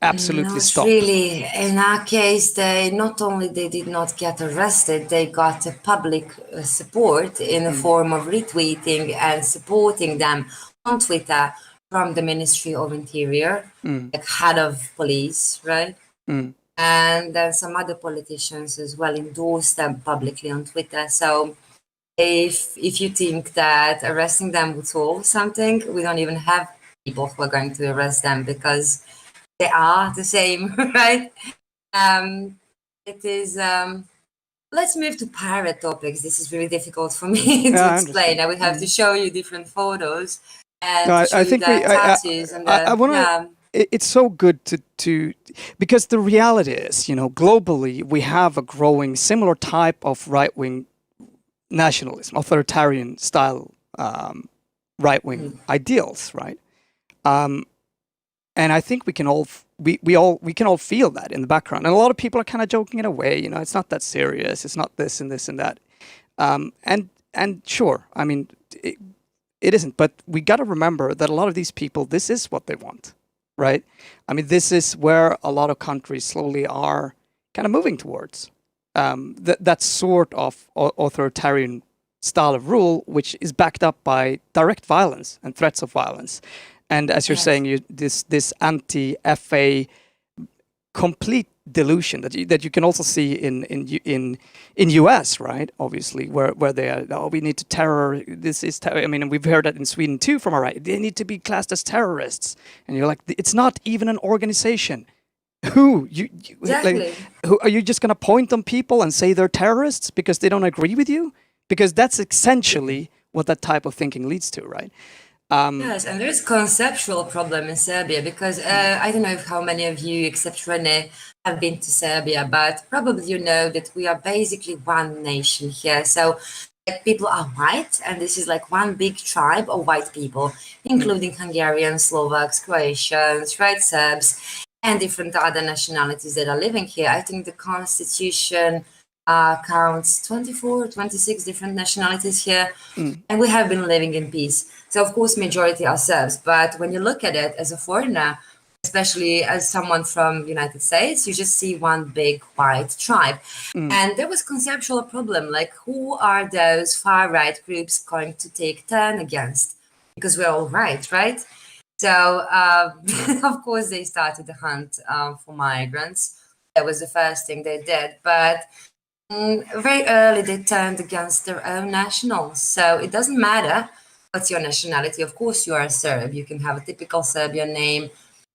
absolutely stop. Really, in our case, they did not get arrested, they got a public support in the form of retweeting and supporting them on Twitter from the Ministry of Interior, like head of police, right? And then some other politicians as well endorsed them publicly on Twitter. So if you think that arresting them would solve something, we don't even have people who are going to arrest them because they are the same, right? It is. Let's move to pirate topics. This is really difficult for me to explain. I would have to show you different photos and I think tattoos I want to. It's so good to because the reality is, you know, globally we have a growing similar type of right-wing nationalism, authoritarian style right-wing ideals, right? And I think we can all feel that in the background. And a lot of people are kind of joking it away, you know, it's not that serious, it's not this and this and that. And sure, I mean, it isn't, but we got to remember that a lot of these people, this is what they want. Right? I mean, this is where a lot of countries slowly are kind of moving towards. That sort of authoritarian style of rule, which is backed up by direct violence and threats of violence. And as you're saying, this anti-FA complete delusion that you can also see in US, right? Obviously, where they are, we need to I mean, we've heard that in Sweden too from our right. They need to be classed as terrorists, and you're like, it's not even an organization. Exactly. Who are you just going to point on people and say they're terrorists because they don't agree with you? Because that's essentially what that type of thinking leads to, right? Yes, and there's a conceptual problem in Serbia because I don't know how many of you, except Rene, have been to Serbia, but probably you know that we are basically one nation here. So like, people are white, and this is like one big tribe of white people, including Hungarians, Slovaks, Croatians, right, Serbs, and different other nationalities that are living here. I think the constitution counts 24, 26 different nationalities here, and we have been living in peace. So, of course, majority are Serbs. But when you look at it as a foreigner, especially as someone from the United States, you just see one big white tribe. And there was conceptual problem, like who are those far-right groups going to take turn against? Because we're all right? So, of course, they started the hunt for migrants. That was the first thing they did. But very early, they turned against their own nationals. So it doesn't matter what's your nationality. Of course, you are a Serb. You can have a typical Serbian name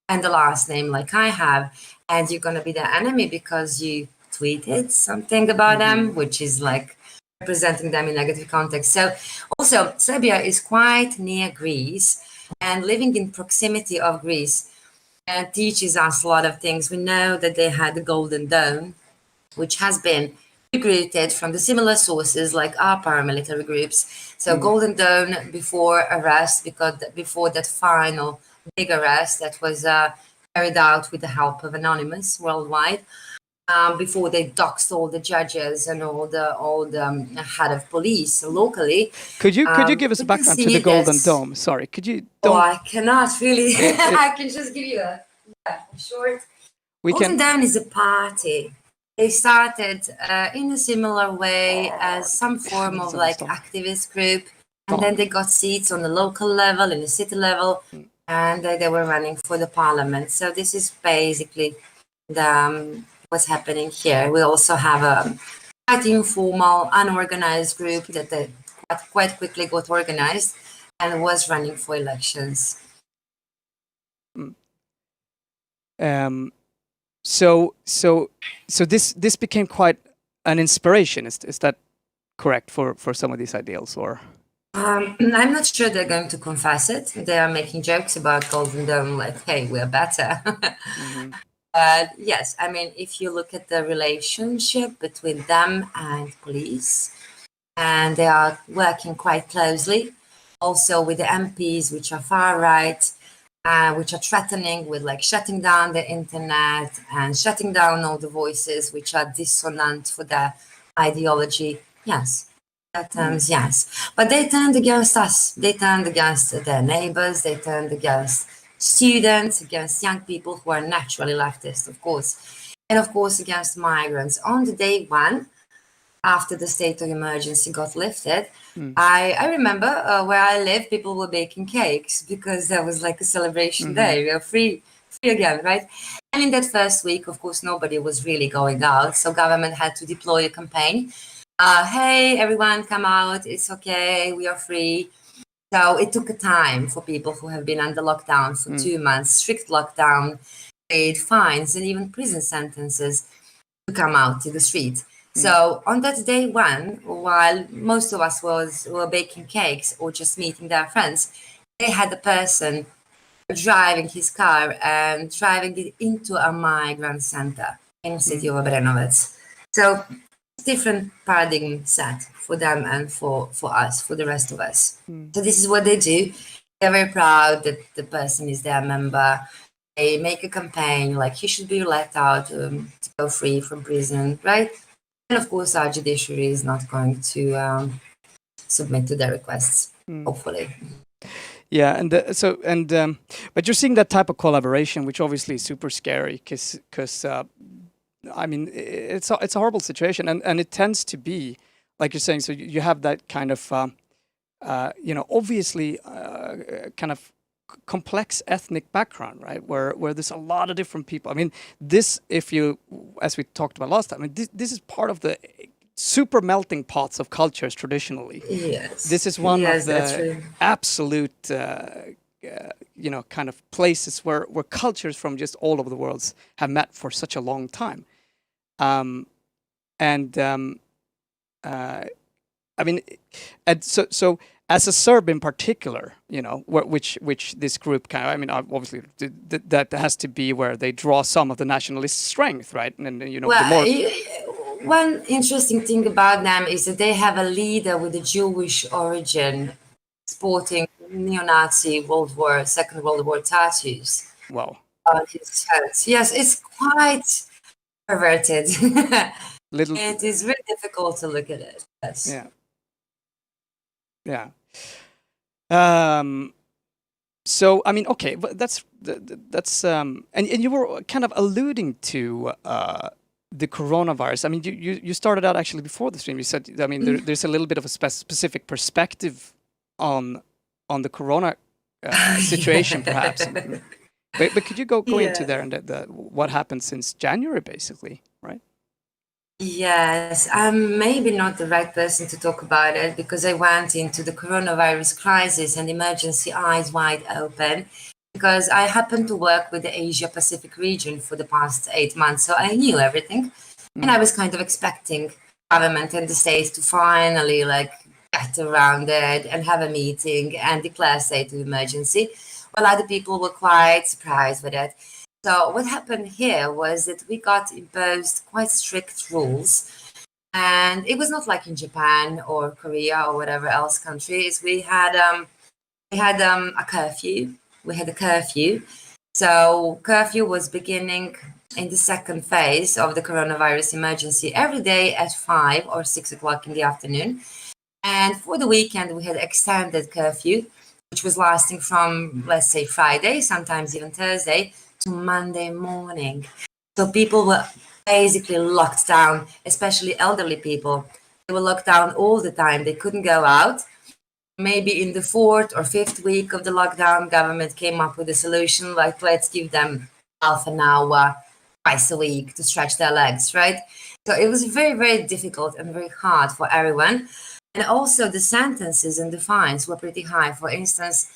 and the last name like I have. And you're going to be the enemy because you tweeted something about them, which is like representing them in negative context. So also, Serbia is quite near Greece, and living in proximity of Greece teaches us a lot of things. We know that they had the Golden Dome, which has been recruited from the similar sources like our paramilitary groups. So Golden Dome before arrest, because before that final big arrest that was carried out with the help of Anonymous worldwide, before they doxed all the judges and all the head of police locally. Could you give us a background to the Golden Dome? Sorry, could you? I cannot really. I can just give you a short. Golden Dome is a party. They started in a similar way as some form of like activist group, and then they got seats on the local level, in the city level, and they were running for the parliament. So this is basically what's happening here. We also have a quite informal, unorganized group that they quite quickly got organized and was running for elections. So this became quite an inspiration. Is that correct for some of these ideals, or? I'm not sure they're going to confess it. They are making jokes about Golden Dome, like, "Hey, we're better." But yes, I mean, if you look at the relationship between them and police, and they are working quite closely, also with the MPs, which are far right. Which are threatening with like shutting down the internet and shutting down all the voices which are dissonant for their ideology. Yes, that terms, yes. But they turned against us. They turned against their neighbors. They turned against students, against young people who are naturally leftist, of course. And of course, against migrants. On the day one, after the state of emergency got lifted, I remember where I live, people were baking cakes because there was like a celebration day. We are free again, right? And in that first week, of course, nobody was really going out. So government had to deploy a campaign. Hey, everyone, come out. It's okay. We are free. So it took a time for people who have been under lockdown for 2 months, strict lockdown, paid fines and even prison sentences to come out to the street. So on that day one, while most of us were baking cakes or just meeting their friends, they had a person driving his car and driving it into a migrant center in the city of Obrenovac. So different paradigm set for them and for us, for the rest of us. So this is what they do. They're very proud that the person is their member. They make a campaign like he should be let out to go free from prison, right? And of course, our judiciary is not going to submit to their requests, hopefully. Yeah, but you're seeing that type of collaboration, which obviously is super scary, because I mean, it's a horrible situation, and it tends to be like you're saying. So you have that kind of, obviously, kind of complex ethnic background, right? Where there's a lot of different people. I mean, this, as we talked about last time, I mean, this is part of the super melting pots of cultures traditionally. Yes. This is one of the absolute, kind of places where cultures from just all over the world have met for such a long time. I mean, and so as a Serb in particular, which this group kind of, I mean, obviously that has to be where they draw some of the nationalist strength, right? And one interesting thing about them is that they have a leader with a Jewish origin, sporting neo-Nazi Second World War tattoos. Wow. On his hands. Yes, it's quite perverted. It is really difficult to look at it. Yes. Yeah. Yeah. So I mean, okay, but that's and you were kind of alluding to the coronavirus. I mean, you started out actually before the stream. You said, I mean, there's a little bit of a specific perspective on the corona situation, perhaps. But could you go into Yeah. there and what happened since January, basically, right? Yes, I'm maybe not the right person to talk about it because I went into the coronavirus crisis and emergency eyes wide open because I happened to work with the Asia Pacific region for the past 8 months. So I knew everything and I was kind of expecting government and the states to finally like get around it and have a meeting and declare state of emergency. While other people were quite surprised with it. So what happened here was that we got imposed quite strict rules, and it was not like in Japan or Korea or whatever else countries. We had a curfew. We had a curfew. So curfew was beginning in the second phase of the coronavirus emergency every day at 5 or 6 o'clock in the afternoon. And for the weekend, we had extended curfew, which was lasting from, let's say, Friday, sometimes even Thursday, to Monday morning. So people were basically locked down, especially elderly people. They were locked down all the time. They couldn't go out. Maybe in the fourth or fifth week of the lockdown, government came up with a solution like, let's give them half an hour twice a week to stretch their legs, right? So it was very, very difficult and very hard for everyone. And also the sentences and the fines were pretty high. For instance,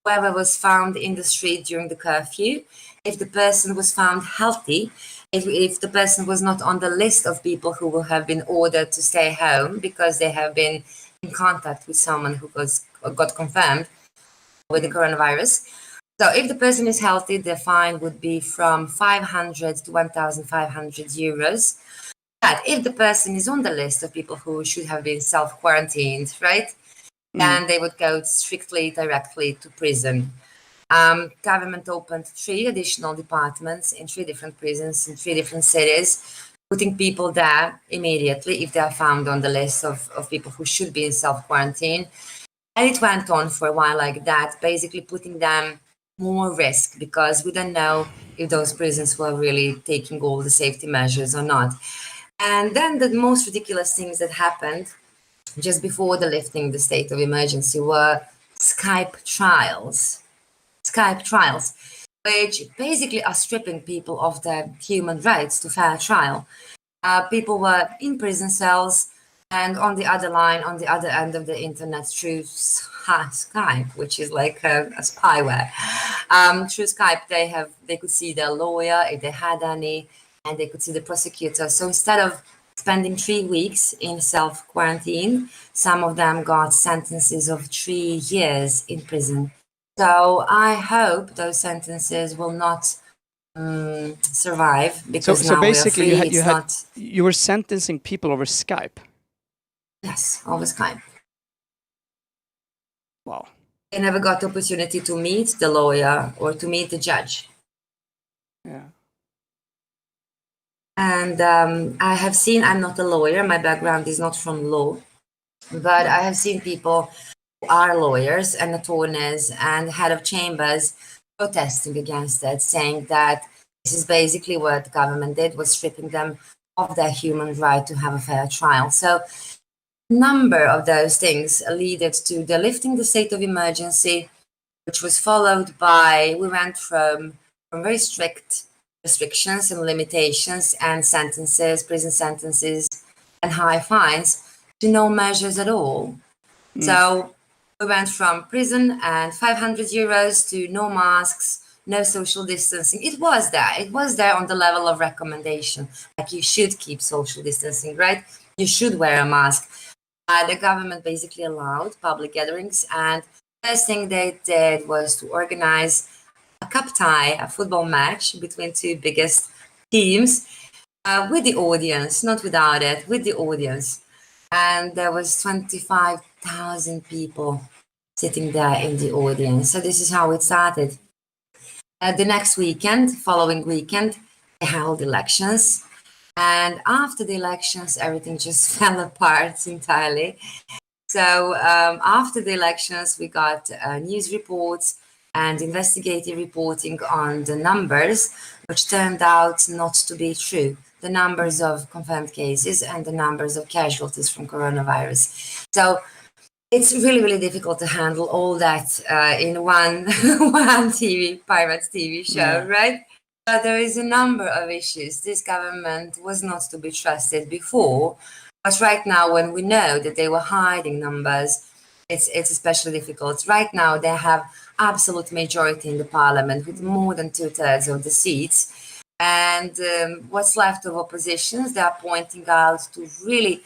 whoever was found in the street during the curfew, if the person was found healthy, if the person was not on the list of people who will have been ordered to stay home because they have been in contact with someone who got confirmed with the coronavirus. So if the person is healthy, the fine would be from 500 to 1,500 euros. But if the person is on the list of people who should have been self-quarantined, right, then they would go strictly directly to prison. Government opened 3 additional departments in 3 different prisons in 3 different cities, putting people there immediately if they are found on the list of people who should be in self-quarantine. And it went on for a while like that, basically putting them more risk because we don't know if those prisons were really taking all the safety measures or not. And then the most ridiculous things that happened just before the lifting the state of emergency were Skype trials, which basically are stripping people of their human rights to fair trial. People were in prison cells and on the other line, on the other end of the internet through Skype, which is like a spyware. Through Skype, they could see their lawyer if they had any, and they could see the prosecutor. So instead of spending 3 weeks in self-quarantine, some of them got sentences of 3 years in prison. So I hope those sentences will not survive because So now basically, we are free. you were sentencing people over Skype. Yes, over Skype. Wow. They never got the opportunity to meet the lawyer or to meet the judge. Yeah. And I have seen, I'm not a lawyer, my background is not from law, but I have seen people who are lawyers and attorneys and head of chambers protesting against it, saying that this is basically what the government did, was stripping them of their human right to have a fair trial. So a number of those things led to the lifting the state of emergency, which was followed by, we went from very strict restrictions and limitations and sentences, prison sentences, and high fines to no measures at all. So we went from prison and 500 euros to no masks, no social distancing. It was there on the level of recommendation. Like you should keep social distancing, right? You should wear a mask. The government basically allowed public gatherings, and the first thing they did was to organize a cup tie, a football match between 2 biggest teams with the audience, not without it, with the audience. And there was 25,000 people sitting there in the audience. So this is how it started. The next weekend, following weekend, they held elections. And after the elections, everything just fell apart entirely. So after the elections, we got news reports and investigative reporting on the numbers, which turned out not to be true. The numbers of confirmed cases and the numbers of casualties from coronavirus. So it's really, really difficult to handle all that in one one Pirates TV show, right? But there is a number of issues. This government was not to be trusted before, but right now, when we know that they were hiding numbers, it's especially difficult. Right now, they have absolute majority in the parliament with more than 2/3 of the seats. And what's left of oppositions, they are pointing out to really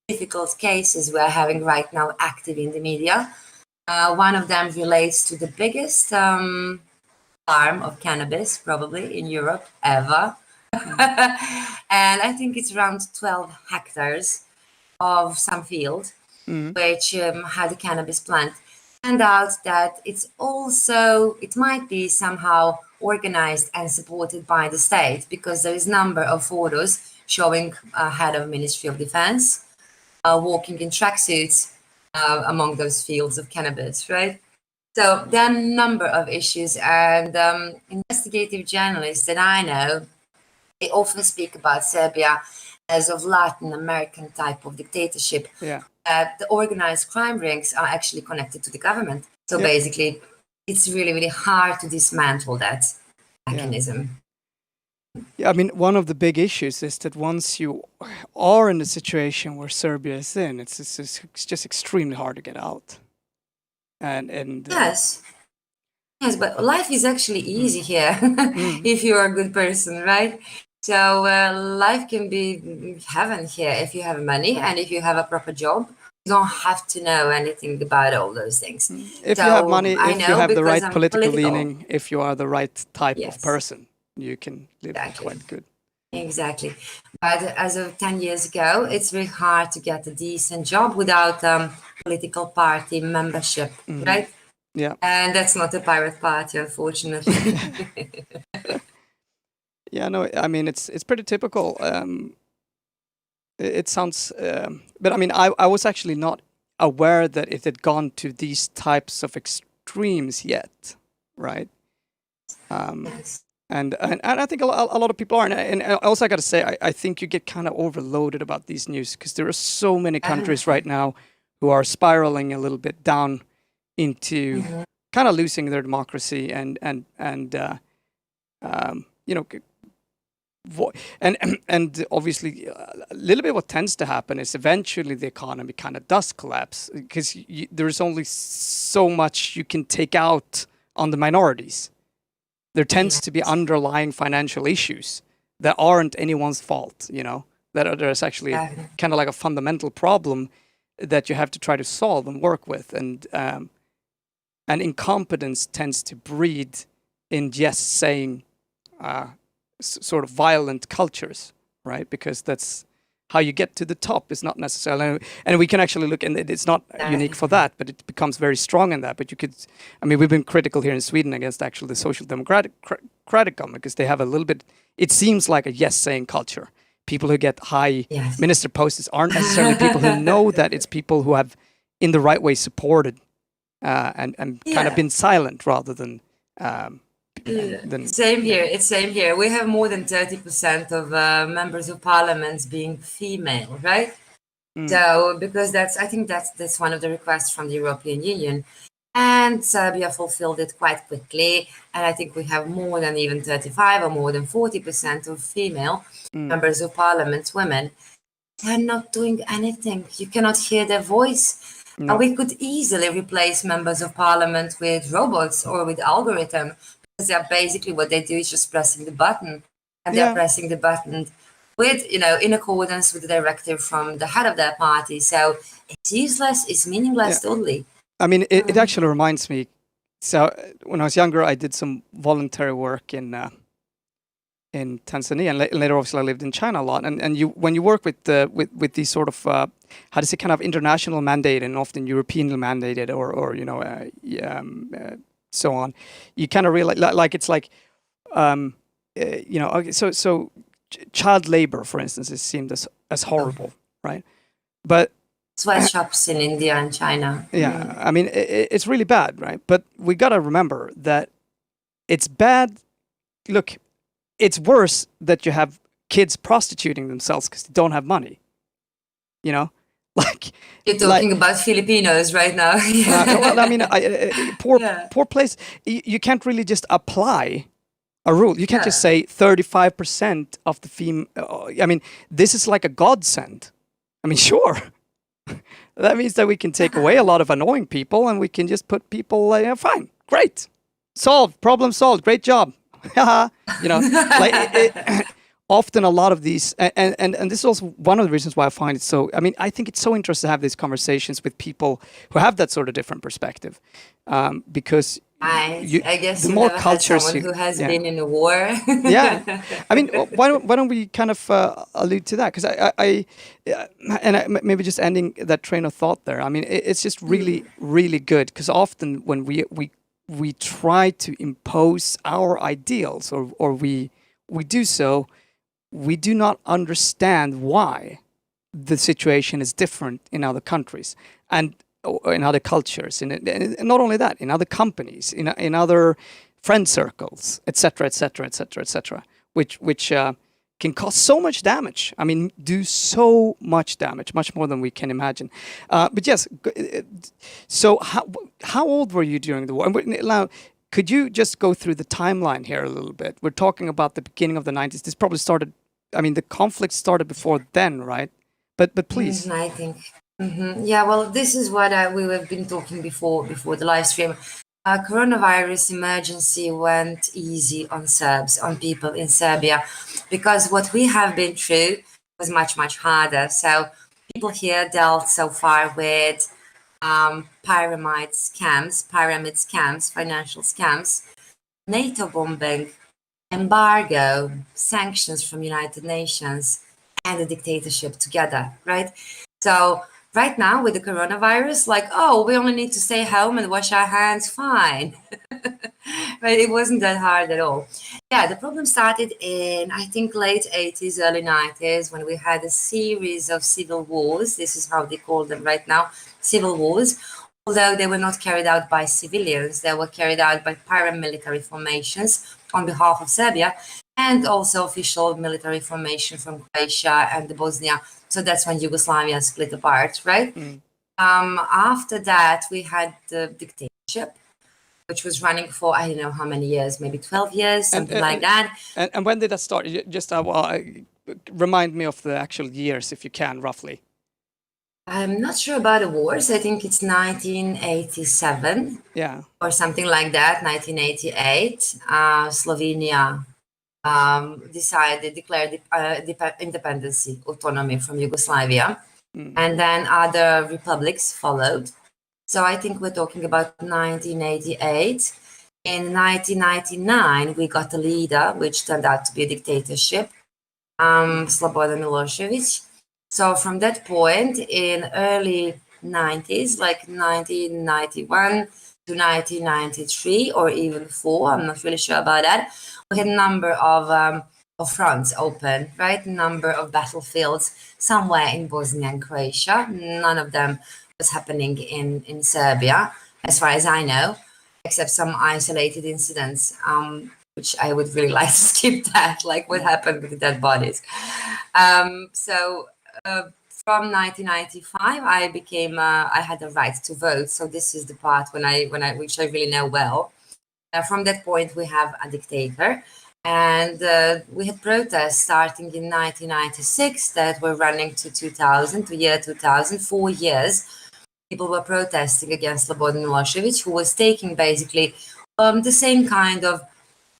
difficult cases we're having right now active in the media. One of them relates to the biggest farm of cannabis probably in Europe ever. And I think it's around 12 hectares of some field which had a cannabis plant. And out that it might be somehow organized and supported by the state, because there is number of photos showing a head of Ministry of Defense walking in tracksuits among those fields of cannabis, right? So there are a number of issues, and investigative journalists that I know, they often speak about Serbia as of Latin American type of dictatorship. Yeah. The organized crime rings are actually connected to the government. So basically, it's really, really hard to dismantle that mechanism. Yeah, I mean, one of the big issues is that once you are in the situation where Serbia is in, it's just extremely hard to get out. And Yes, but life is actually easy here if you're a good person, right? So life can be heaven here if you have money and if you have a proper job. You don't have to know anything about all those things. If you have money, if you have the right political leaning, if you are the right type of person, you can live quite good. Exactly. But as of 10 years ago, it's very hard to get a decent job without political party membership, right? Yeah. And that's not a pirate party, unfortunately. Yeah, no, I mean, it's pretty typical. It sounds, but I mean, I was actually not aware that it had gone to these types of extremes yet, right? Yes. And I think a lot of people are. And also, I got to say, I think you get kind of overloaded about these news, because there are so many countries right now who are spiraling a little bit down into kind of losing their democracy and you know, and obviously a little bit what tends to happen is eventually the economy kind of does collapse, because there's only so much you can take out on the minorities. There tends to be underlying financial issues that aren't anyone's fault, you know, that there's actually kind of like a fundamental problem that you have to try to solve and work with. And incompetence tends to breed in saying sort of violent cultures, right? Because that's how you get to the top. Is not necessarily, and we can actually look, and it's not unique for that, but it becomes very strong in that. But you could, I mean, we've been critical here in Sweden against actually the social democratic government, because they have a little bit, it seems like a yes-saying culture. People who get high minister posts aren't necessarily people who know that it's people who have in the right way supported and kind of been silent rather than Same here. It's same here. We have more than 30% of members of parliament being female, right? So because I think that's one of the requests from the European Union, and Serbia fulfilled it quite quickly. And I think we have more than even 35 or more than 40% of female members of parliament, women. They're not doing anything. You cannot hear their voice. No. And we could easily replace members of parliament with robots or with algorithm. They're basically what they do is just pressing the button, and they're pressing the button with, you know, in accordance with the directive from the head of their party. So it's useless, it's meaningless totally. I mean, it actually reminds me. So when I was younger, I did some voluntary work in Tanzania, and later, obviously, I lived in China a lot. And when you work with these sort of how to say, kind of international mandated and often European mandated or you know. So on, you kind of realize, like it's like, you know, okay, so child labor, for instance, is seen as horrible, right? But sweatshops in India and China. Yeah, I mean, it's really bad, right? But we got to remember that it's bad. Look, it's worse that you have kids prostituting themselves because they don't have money, you know? Like You're talking about Filipinos right now. well, I mean, poor Yeah. poor place. You can't really just apply a rule. You can't just Yeah. say 35% of the I mean, this is like a godsend. I mean, sure. That means that we can take away a lot of annoying people, and we can just put people. Fine, great, solved, problem solved, great job. You know, like often a lot of these, and this is also one of the reasons why I find it so. I mean, I think it's so interesting to have these conversations with people who have that sort of different perspective, because I guess the you more never had cultures someone who has yeah. been in a war. Yeah, I mean, why don't we kind of allude to that? Because maybe just ending that train of thought there. I mean, it's just really good, because often when we try to impose our ideals, or we do so, we do not understand why the situation is different in other countries and in other cultures, and not only that, in other companies, in other friend circles, etc., etc., etc., etc., which can cause so much damage. I mean, do so much damage, much more than we can imagine. But yes, so how old were you during the war? And now, could you just go through the timeline here a little bit? We're talking about the beginning of the 90s. This probably started. I mean, the conflict started before then, right? But please. I think. Yeah, well, this is what we have been talking before the live stream. Coronavirus emergency went easy on Serbs, on people in Serbia, because what we have been through was much, much harder. So people here dealt so far with pyramid scams, financial scams, NATO bombing, embargo, sanctions from United Nations, and the dictatorship together, right? So right now with the coronavirus, like, oh, we only need to stay home and wash our hands, fine. Right? It wasn't that hard at all. Yeah, the problem started in, I think, late 80s, early 90s, when we had a series of civil wars. This is how they call them right now, civil wars. Although they were not carried out by civilians, they were carried out by paramilitary formations on behalf of Serbia, and also official military formation from Croatia and the Bosnia. So that's when Yugoslavia split apart, right? After that, we had the dictatorship, which was running for, I don't know how many years, maybe 12 years, something like that. And when did that start? Just remind me of the actual years, if you can, roughly. I'm not sure about the wars. I think it's 1987. Yeah. Or something like that, 1988. Slovenia declared independence, autonomy from Yugoslavia. And then other republics followed. So I think we're talking about 1988. In 1999, we got a leader, which turned out to be a dictatorship, Slobodan Milosevic. So from that point, in early 90s, like 1991 to 1993, or even 4, I'm not really sure about that, we had a number of fronts open, right? A number of battlefields somewhere in Bosnia and Croatia. None of them was happening in Serbia, as far as I know, except some isolated incidents, which I would really like to skip that, like what happened with the dead bodies. From 1995, I had the right to vote. So this is the part which I really know well. From that point, we have a dictator. And we had protests starting in 1996 that were running to 2000, to year 2000, 4 years. People were protesting against Slobodan Milosevic, who was taking basically the same kind of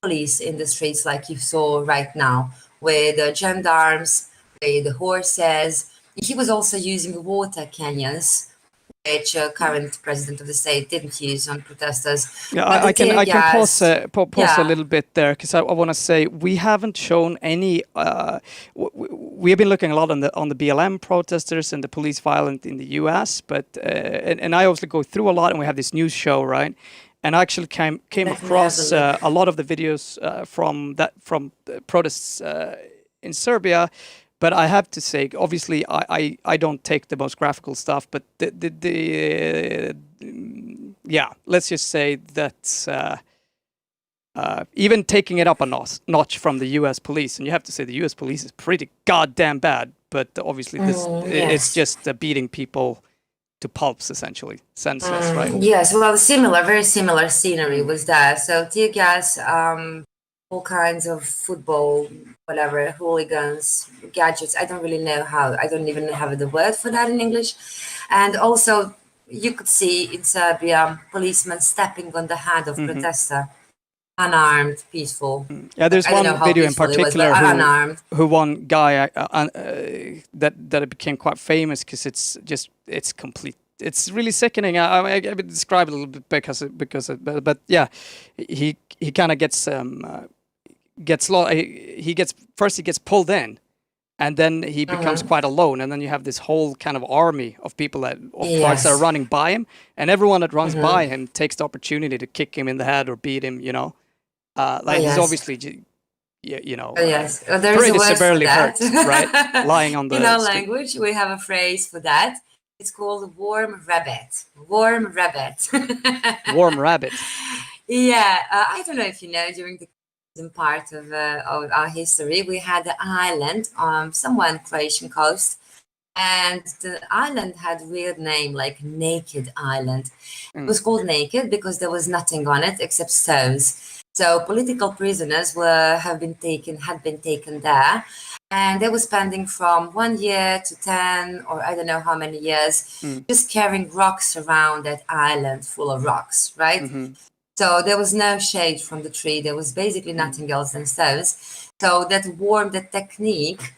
police in the streets like you saw right now, with the gendarmes, with the horses. He was also using water cannons, which current president of the state didn't use on protesters. Yeah, I can pause a little bit there, because I want to say we haven't shown any. We have been looking a lot on the BLM protesters and the police violence in the U.S., but and I also go through a lot, and we have this news show, right? And I actually came across a lot of the videos from the protests in Serbia. But I have to say, obviously, I don't take the most graphical stuff, but yeah, let's just say that even taking it up a notch from the U.S. police. And you have to say the U.S. police is pretty goddamn bad. But obviously, it's just beating people to pulps, essentially, senseless, right? Yes, well, very similar scenery was there. So tear gas, all kinds of football, whatever, hooligans, gadgets. I don't really know I don't even have the word for that in English. And also, you could see in Serbia policemen stepping on the head of protester, unarmed, peaceful. Yeah, there's one video in particular who one guy that became quite famous because it's complete. It's really sickening. I describe it a little bit but yeah, he kind of gets he gets pulled in, and then he becomes quite alone, and then you have this whole kind of army of people that are running by him, and everyone that runs by him takes the opportunity to kick him in the head or beat him. He's obviously pretty severely hurt, right? Lying on the in our language, we have a phrase for that. It's called warm rabbit. Warm rabbit. Warm rabbit. Yeah, I don't know if you know, during the part of our history, we had an island on somewhere on Croatian coast, and the island had a weird name, like Naked Island. It was called Naked because there was nothing on it except stones. So political prisoners had been taken there, and they were spending from 1 year to 10 or I don't know how many years, just carrying rocks around that island full of rocks, right? So there was no shade from the tree. There was basically nothing else than stones. So that technique,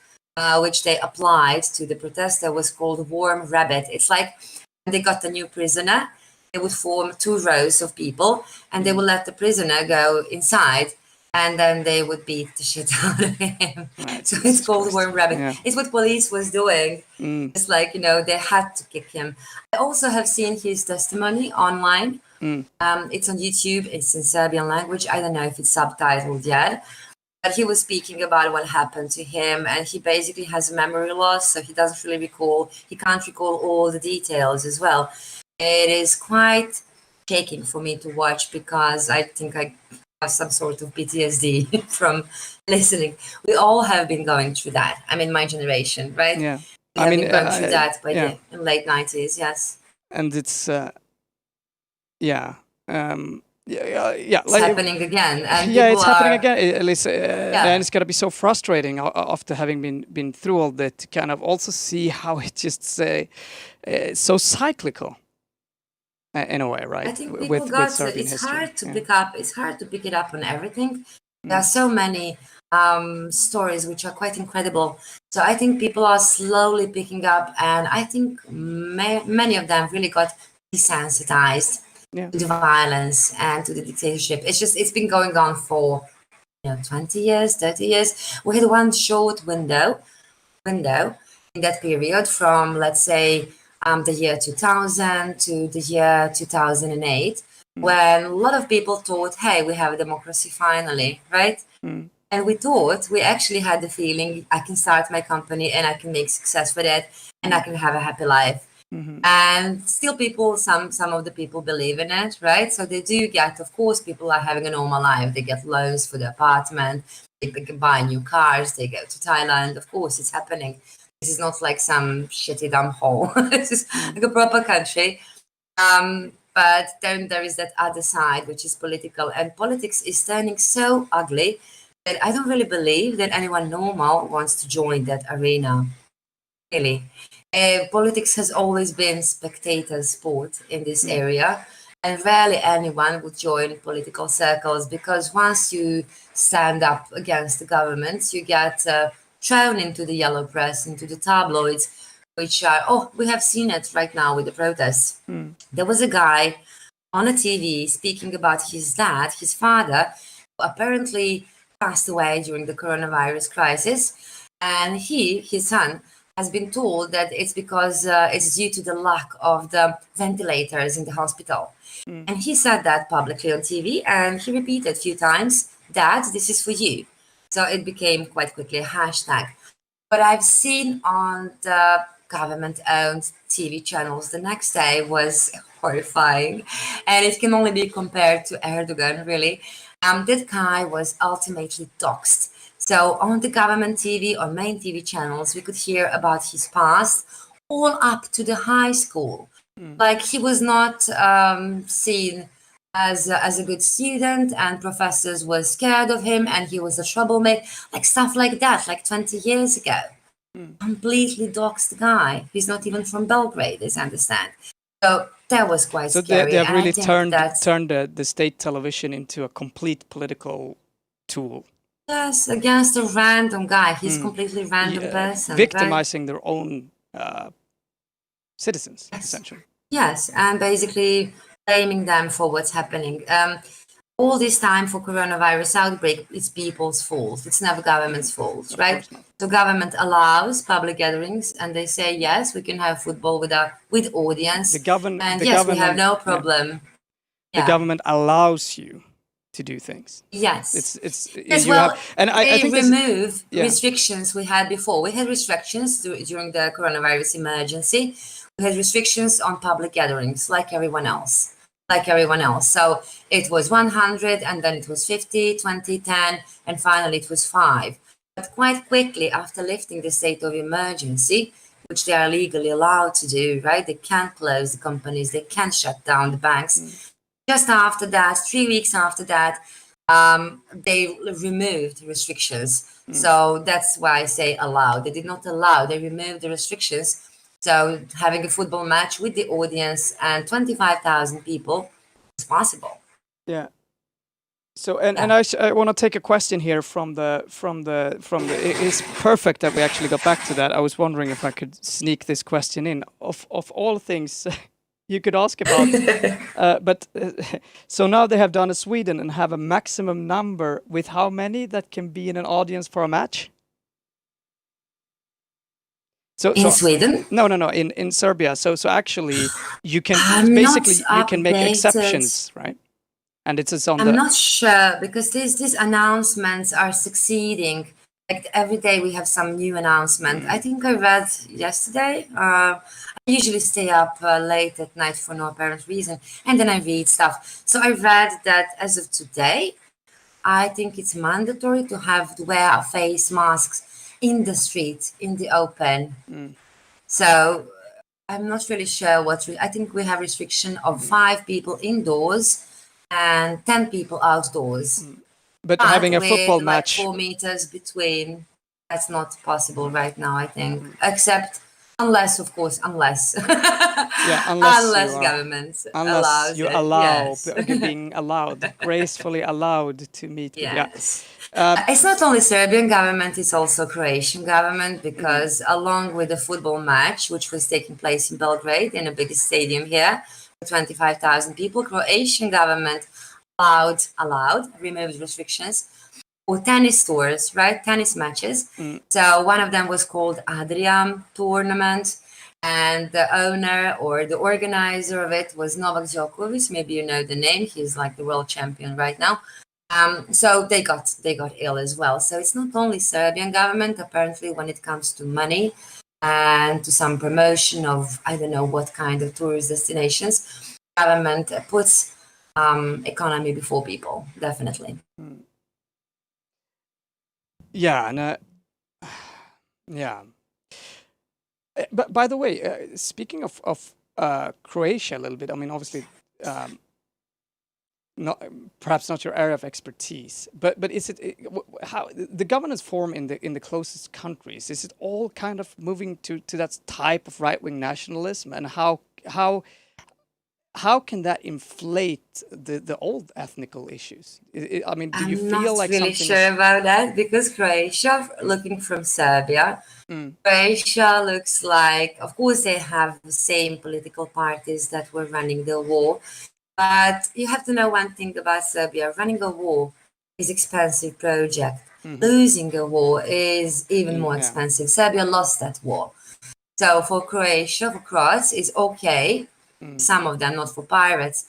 which they applied to the protester, was called warm rabbit. It's like when they got a new prisoner, they would form 2 rows of people, and they would let the prisoner go inside, and then they would beat the shit out of him. Right. So it's called warm rabbit. Yeah. It's what police was doing. It's like, they had to kick him. I also have seen his testimony online. It's on YouTube. It's in Serbian language. I don't know if it's subtitled yet. But he was speaking about what happened to him, and he basically has a memory loss, so he can't recall all the details as well. It is quite shaking for me to watch because I think I have some sort of PTSD from listening. We all have been going through that. I mean, my generation, right? Yeah. We have been going through that in late 90s, yes. And it's, it's happening again. And it's happening again. At least, and it's gonna be so frustrating after having been through all that to kind of also see how it just so cyclical. In a way, right? I think it's hard to pick up. It's hard to pick it up on everything. There are so many stories which are quite incredible. So I think people are slowly picking up, and I think many of them really got desensitized to the violence and to the dictatorship. It's been going on for 20 years, 30 years. We had one short window in that period from, let's say, the year 2000 to the year 2008, when a lot of people thought, hey, we have a democracy finally, right? And we actually had the feeling, I can start my company and I can make success with it and I can have a happy life. And still some of the people believe in it, right? So they do get, of course, people are having a normal life. They get loans for the apartment, they can buy new cars, they go to Thailand. Of course, it's happening. This is not like some shitty dumb hole. This is like a proper country. But then there is that other side, which is political. And politics is turning so ugly that I don't really believe that anyone normal wants to join that arena. Really. Politics has always been spectator sport in this area. And rarely anyone would join political circles because once you stand up against the government, you get thrown into the yellow press, into the tabloids, which are, we have seen it right now with the protests. There was a guy on a TV speaking about his dad, his father, who apparently passed away during the coronavirus crisis. And his son, has been told that it's because it's due to the lack of the ventilators in the hospital. And he said that publicly on TV, and he repeated a few times, Dad, this is for you. So it became quite quickly a hashtag. But I've seen on the government-owned TV channels the next day was horrifying. And it can only be compared to Erdogan, really. That guy was ultimately doxxed. So on the government TV or main TV channels, we could hear about his past all up to the high school. Like he was not seen as a good student, and professors were scared of him, and he was a troublemaker, like stuff like that, like 20 years ago. Completely doxed guy. He's not even from Belgrade, as I understand. So that was quite So scary. they have and really I think turned the state television into a complete political tool. yes, against a random guy. He's completely random person. Victimizing their own citizens, Yes. essentially. Yes, and basically blaming them for what's happening. All this time for coronavirus outbreak, it's people's fault. It's never government's fault, Of right? course not. So government allows public gatherings, and they say yes, we can have football with audience. The government, and the yes, government, we have no yeah. problem. The government allows you to do things. Yes. It's Yes, you well, have, and I they think remove yeah. restrictions we had before. We had restrictions during the coronavirus emergency. We had restrictions on public gatherings, like everyone else. So it was 100, and then it was 50, 20, 10, and finally it was 5. But quite quickly after lifting the state of emergency, which they are legally allowed to do, right? They can't close the companies, they can't shut down the banks. Just after that, 3 weeks after that, they removed restrictions. So that's why I say allowed. They did not allow, they removed the restrictions. So having a football match with the audience and 25,000 people is possible. Yeah. So and I want to take a question here from the it's perfect that we actually got back to that. I was wondering if I could sneak this question in. Of all things you could ask about, so now they have done a Sweden and have a maximum number with how many that can be in an audience for a match. So Sweden? No, in Serbia. So actually you can you can make exceptions, right? And it's on I'm not sure, because these announcements are succeeding. Like every day we have some new announcement. I think I read yesterday. I usually stay up late at night for no apparent reason, and then I read stuff. So I read that as of today, I think it's mandatory to wear face masks in the street, in the open. So I'm not really sure I think we have restriction of 5 people indoors and 10 people outdoors. But having a football match, 4 meters between, that's not possible right now, I think. Except unless yeah, unless government allows you it. allow Yes. being allowed, gracefully allowed to meet. Yes. It's not only Serbian government, it's also Croatian government, because along with the football match, which was taking place in Belgrade, in the biggest stadium here, 25,000 people, Croatian government removed restrictions for tennis tours, right? Tennis matches. So one of them was called Adrian tournament, and the owner or the organizer of it was Novak Djokovic. Maybe you know the name. He's like the world champion right now. So they got ill as well. So it's not only Serbian government. Apparently, when it comes to money and to some promotion of I don't know what kind of tourist destinations, government puts economy before people, definitely. Yeah, and yeah. But by the way, speaking of Croatia a little bit, I mean, obviously, perhaps not your area of expertise, but is it how the governance form in the closest countries? Is it all kind of moving to that type of right-wing nationalism, and how can that inflate the old ethnical issues? I mean, do you feel like I'm not really sure about that, because Croatia, looking from Serbia, Croatia looks like, of course, they have the same political parties that were running the war. But you have to know one thing about Serbia. Running a war is expensive project. Losing a war is even more expensive. Serbia lost that war. So for Croatia, for Croats, it's okay. Some of them, not for pirates,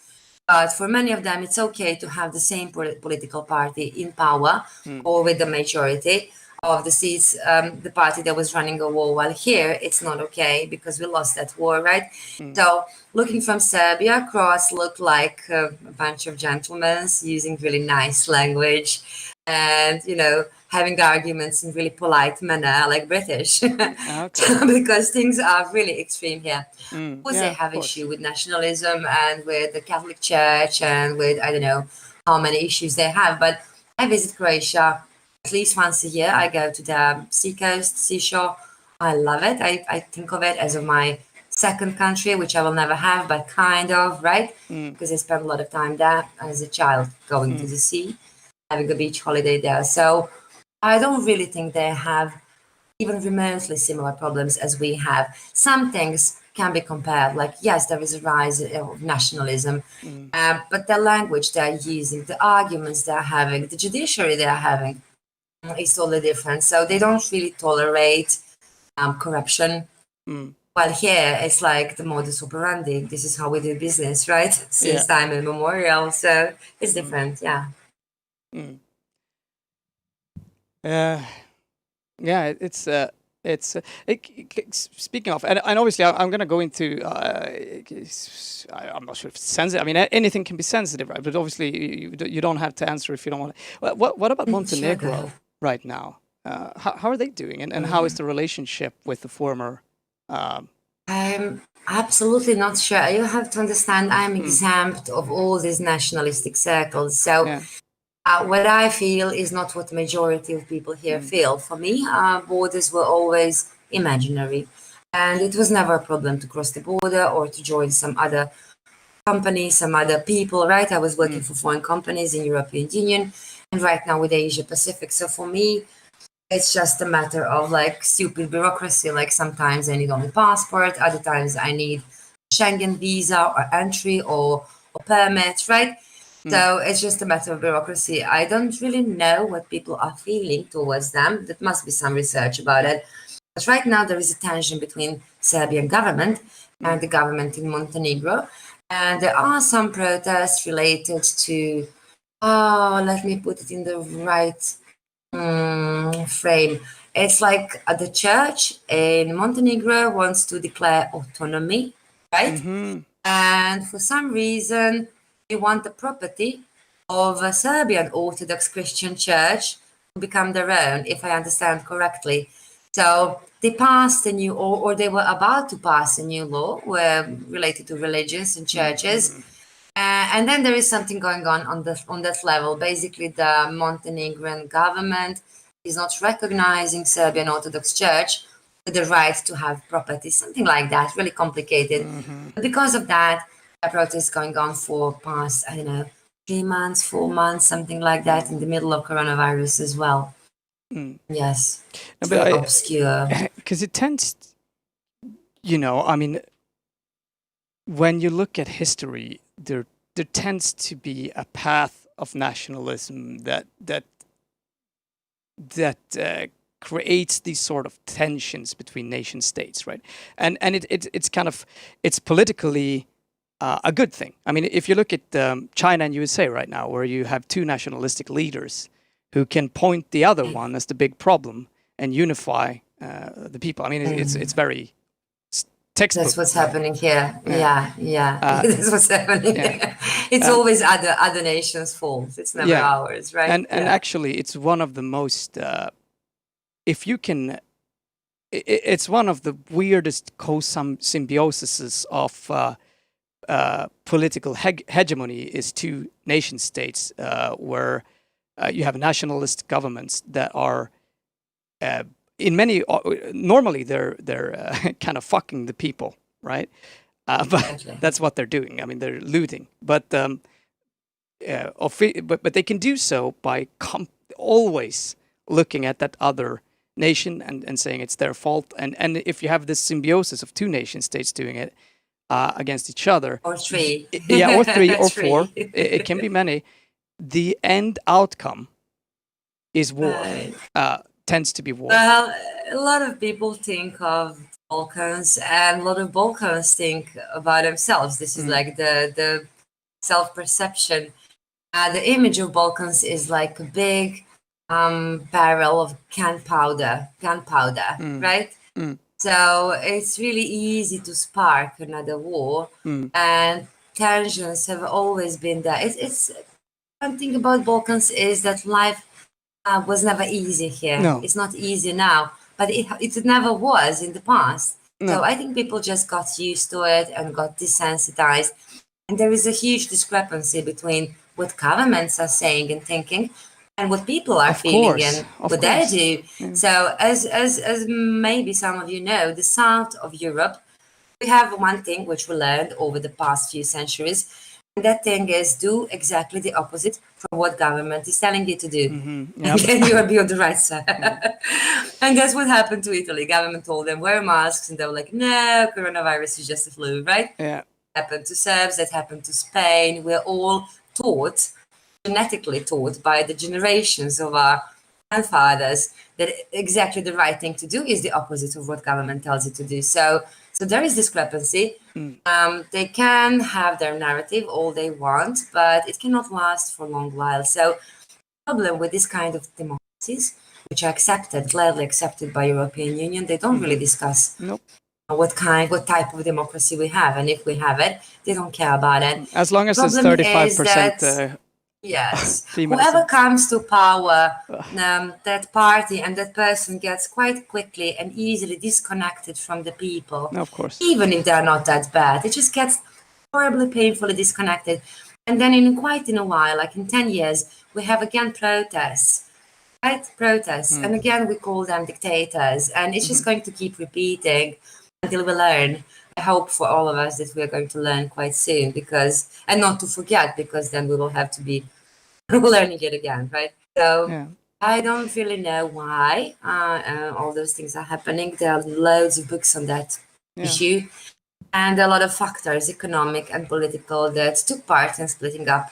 but for many of them, it's okay to have the same political party in power or with the majority. of the seats, the party that was running a war, while here it's not okay because we lost that war, right? So looking from Serbia, Croats look like a bunch of gentlemen using really nice language and, having arguments in really polite manner like British. Okay. Because things are really extreme here. Of course, they Yeah, have of course. issue with nationalism and with the Catholic Church and with, I don't know how many issues they have, but I visit Croatia at least once a year. I go to the seashore. I love it. I think of it as my second country, which I will never have, but kind of, right? Because I spent a lot of time there as a child, going to the sea, having a beach holiday there. So I don't really think they have even remotely similar problems as we have. Some things can be compared, like, yes, there is a rise of nationalism, but the language they're using, the arguments they're having, the judiciary they're having is totally different. So they don't really tolerate corruption. While here, it's like the modus operandi. This is how we do business, right? Since time immemorial. So it's different, yeah. Yeah, speaking of, and obviously I'm going to go into, I'm not sure if it's sensitive. I mean, anything can be sensitive, right? But obviously you don't have to answer if you don't want to. What about Montenegro right now? How are they doing? And how is the relationship with the former? I'm absolutely not sure. You have to understand, I'm exempt of all these nationalistic circles. So what I feel is not what the majority of people here feel. For me, borders were always imaginary. And it was never a problem to cross the border or to join some other company, some other people, right? I was working for foreign companies in European Union and right now with Asia Pacific. So for me, it's just a matter of like stupid bureaucracy. Like sometimes I need only passport, other times I need Schengen visa or entry or permits, right? So it's just a matter of bureaucracy. I don't really know what people are feeling towards them. There must be some research about it. But right now there is a tension between Serbian government and the government in Montenegro. And there are some protests related to, let me put it in the right frame. It's like the church in Montenegro wants to declare autonomy, right? And for some reason, they want the property of a Serbian Orthodox Christian church to become their own, if I understand correctly. So they passed a new, or they were about to pass a new law related to religions and churches. And then there is something going on that level. Basically, the Montenegrin government is not recognizing Serbian Orthodox Church with the right to have property, something like that, really complicated. But because of that, a protest going on for past, 3 months, 4 months, something like that, in the middle of coronavirus as well. Yes, it's very obscure. Because it tends, I mean, when you look at history, there tends to be a path of nationalism that creates these sort of tensions between nation states, right? And it's politically a good thing. I mean, if you look at China and USA right now, where you have two nationalistic leaders who can point the other one as the big problem and unify the people. I mean, it's very textbook. That's what's happening here. Yeah. That's what's happening. Yeah. It's always other nations' fault. It's never ours, right? And actually, it's one of the most. It's one of the weirdest co-symbioses of political hegemony is two nation states where you have nationalist governments that are. Normally they're kind of fucking the people, right? But that's what they're doing. I mean, they're looting. But they can do so by always looking at that other nation and saying it's their fault. And if you have this symbiosis of two nation states doing it against each other, or three, or three, or four, it can be many. The end outcome is war. Tends to be war. Well, a lot of people think of Balkans, and a lot of Balkans think about themselves. This is like the self-perception. The image of Balkans is like a big barrel of gunpowder, right? So it's really easy to spark another war, and tensions have always been there. It's one thing about Balkans is that life was never easy here. No. It's not easy now, but it never was in the past. No. So I think people just got used to it and got desensitized. And there is a huge discrepancy between what governments are saying and thinking and what people are feeling and what they do. Yeah. So as maybe some of you know, the south of Europe, we have one thing which we learned over the past few centuries. And that thing is do exactly the opposite from what government is telling you to do. And then you will be on the right side. And that's what happened to Italy. Government told them wear masks and they were like, no, coronavirus is just a flu, right? Yeah. Happened to Serbs, that happened to Spain. We're all taught, genetically taught by the generations of our grandfathers that exactly the right thing to do is the opposite of what government tells you to do. So there is discrepancy. They can have their narrative all they want, but it cannot last for a long while. So the problem with this kind of democracies, which are gladly accepted by European Union, they don't really discuss what type of democracy we have, and if we have it, they don't care about it. As long as it's 35%. Yes, females. whoever comes to power, that party and that person gets quite quickly and easily disconnected from the people. Of course. Even if they're not that bad, it just gets horribly, painfully disconnected. And then in a while, like in 10 years, we have again protests, right? Protests. And again, we call them dictators. And it's just going to keep repeating until we learn. I hope for all of us that we are going to learn quite soon and not to forget, because then we will have to be learning it again, right? So I don't really know why all those things are happening. There are loads of books on that issue, and a lot of factors, economic and political, that took part in splitting up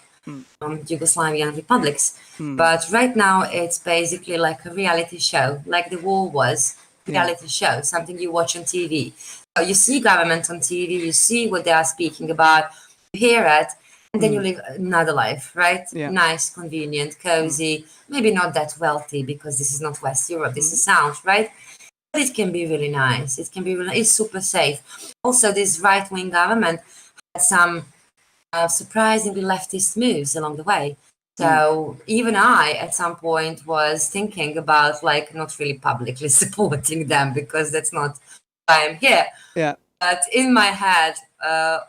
Yugoslavian republics. But right now it's basically like a reality show, like the war was. Reality show, something you watch on TV. So you see government on TV, you see what they are speaking about, you hear it, and then you live another life, right? Nice, convenient, cozy, maybe not that wealthy because this is not West Europe, this is South, right? But it can be really nice. It's super safe. Also, this right-wing government had some surprisingly leftist moves along the way. So even I, at some point, was thinking about not really publicly supporting them, because that's not why I'm here. Yeah. But in my head,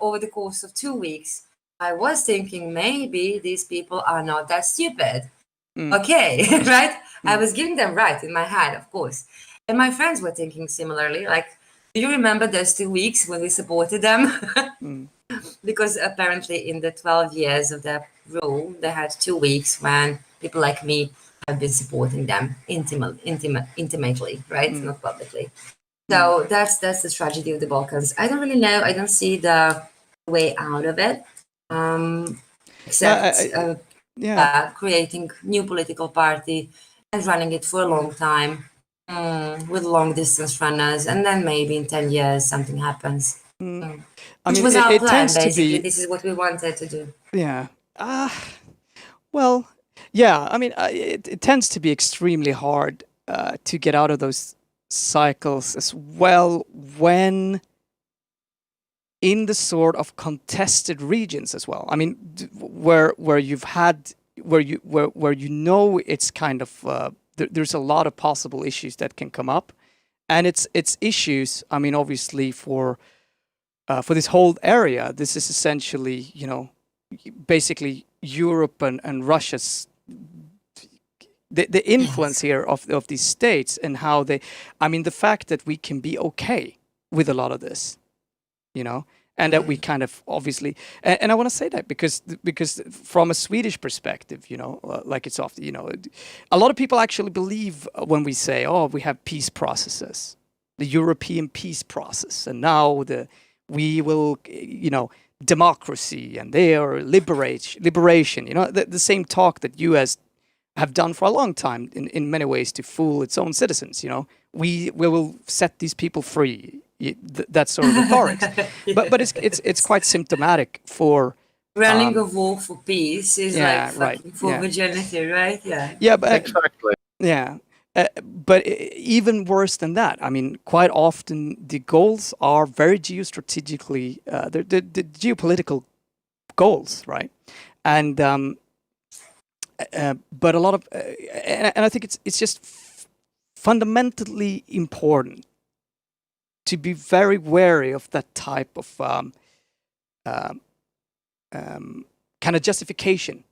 over the course of 2 weeks, I was thinking maybe these people are not that stupid. Okay, right? I was giving them right in my head, of course. And my friends were thinking similarly. Do you remember those 2 weeks when we supported them? Because apparently in the 12 years of their rule, they had 2 weeks when people like me have been supporting them intimately, right? Not publicly. So that's the tragedy of the Balkans. I don't really know. I don't see the way out of it, except creating new political party and running it for a long time with long distance runners, and then maybe in 10 years something happens. Which was our plan, basically. This is what we wanted to do. Yeah. Well, yeah. I mean, it tends to be extremely hard to get out of those cycles as well when in the sort of contested regions as well. I mean, where you've had where you know it's kind of there's a lot of possible issues that can come up, and it's issues. I mean, obviously for this whole area, this is essentially, basically Europe and Russia's the influence here of these states and how they. I mean, the fact that we can be okay with a lot of this, and that we kind of obviously, and I want to say that because from a Swedish perspective, like it's often, a lot of people actually believe when we say, oh, we have peace processes, the European peace process, and now we will, democracy and their liberation, the same talk that U.S. have done for a long time in many ways to fool its own citizens, we will set these people free. That sort of rhetoric. but it's quite symptomatic for running a war for peace is like right, for virginity, right? Yeah. Yeah, but Exactly. Yeah. But even worse than that, I mean, quite often the goals are very geostrategically, the geopolitical goals, right? And but a lot of, and I think it's just fundamentally important to be very wary of that type of kind of justification,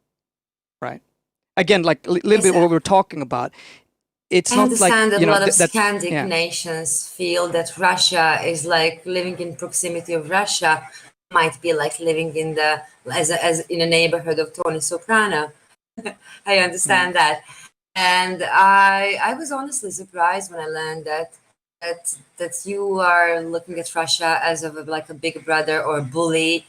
right? Again, like a little bit what we were talking about. It's I not understand like, that a lot of that Scandic yeah. nations feel that Russia is like living in proximity of Russia might be like living in the as in a neighborhood of Tony Soprano. I understand that, and I was honestly surprised when I learned that you are looking at Russia as of like a big brother or bully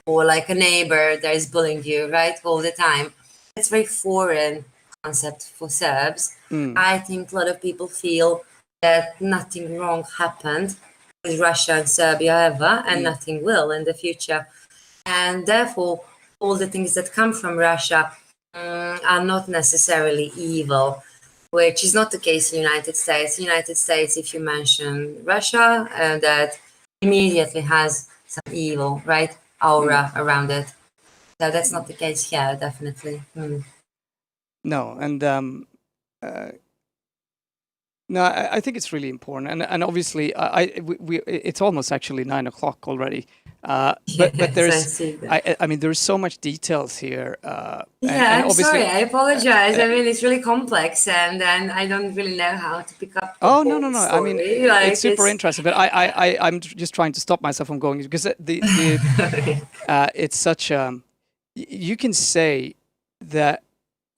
or like a neighbor that is bullying you right all the time. It's very foreign concept for Serbs. I think a lot of people feel that nothing wrong happened with Russia and Serbia ever, and nothing will in the future. And therefore, all the things that come from Russia are not necessarily evil, which is not the case in the United States. In the United States, if you mention Russia, that immediately has some evil, right, aura around it. So that's not the case here, definitely. No, and no, I think it's really important, and obviously, it's almost actually 9 o'clock already. But Yes, I there's, see that. I mean, there's so much details here. Yeah, and I'm obviously, sorry. I apologize. I mean, it's really complex, and I don't really know how to pick up the oh no, whole no. I mean, story. Like, it's super interesting, but I'm just trying to stop myself from going because it's such you can say that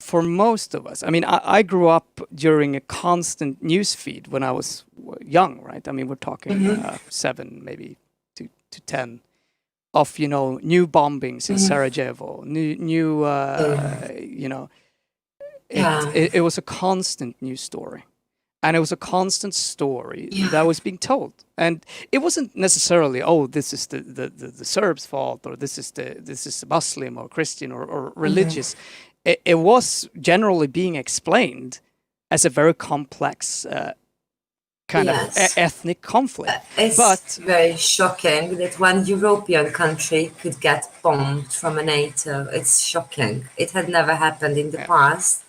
for most of us, I mean, I grew up during a constant news feed when I was young, right? I mean, we're talking 7, maybe to 10, of new bombings in Sarajevo, new it was a constant news story, and it was a constant story that was being told, and it wasn't necessarily this is the Serbs' fault, or this is Muslim or Christian or religious. It was generally being explained as a very complex kind of ethnic conflict. It's very shocking that one European country could get bombed from a NATO. It's shocking. It had never happened in the past.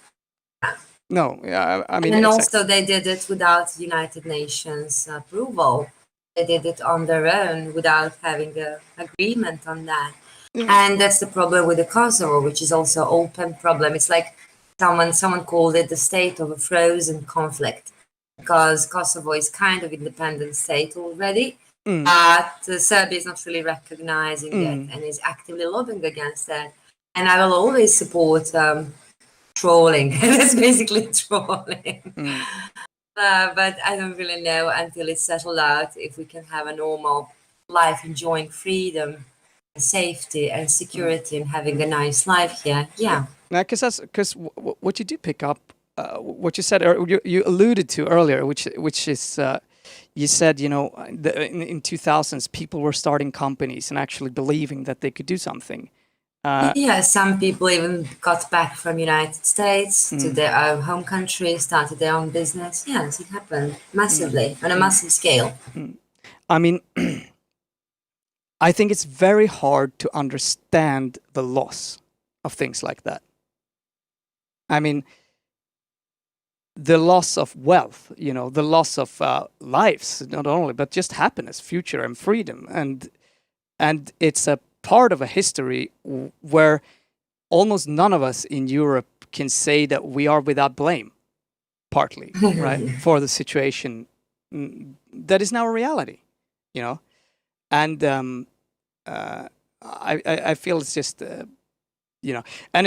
No, I mean, And exactly. also they did it without United Nations approval. They did it on their own without having an agreement on that. And that's the problem with the Kosovo, which is also open problem. It's like someone called it the state of a frozen conflict, because Kosovo is kind of independent state already, but Serbia is not really recognizing it and is actively lobbying against that. And I will always support trolling. That's basically trolling. But I don't really know until it's settled out if we can have a normal life enjoying freedom, safety and security and having a nice life here. Yeah. Because what you do pick up, what you said, you alluded to earlier, which is you said, in 2000s people were starting companies and actually believing that they could do something. Yeah, some people even got back from United States to their own home country, started their own business. Yes, it happened massively on a massive scale. I mean, I think it's very hard to understand the loss of things like that. I mean, the loss of wealth, the loss of lives, not only, but just happiness, future, and freedom. And it's a part of a history where almost none of us in Europe can say that we are without blame, partly, right, for the situation that is now a reality, And I feel it's just, and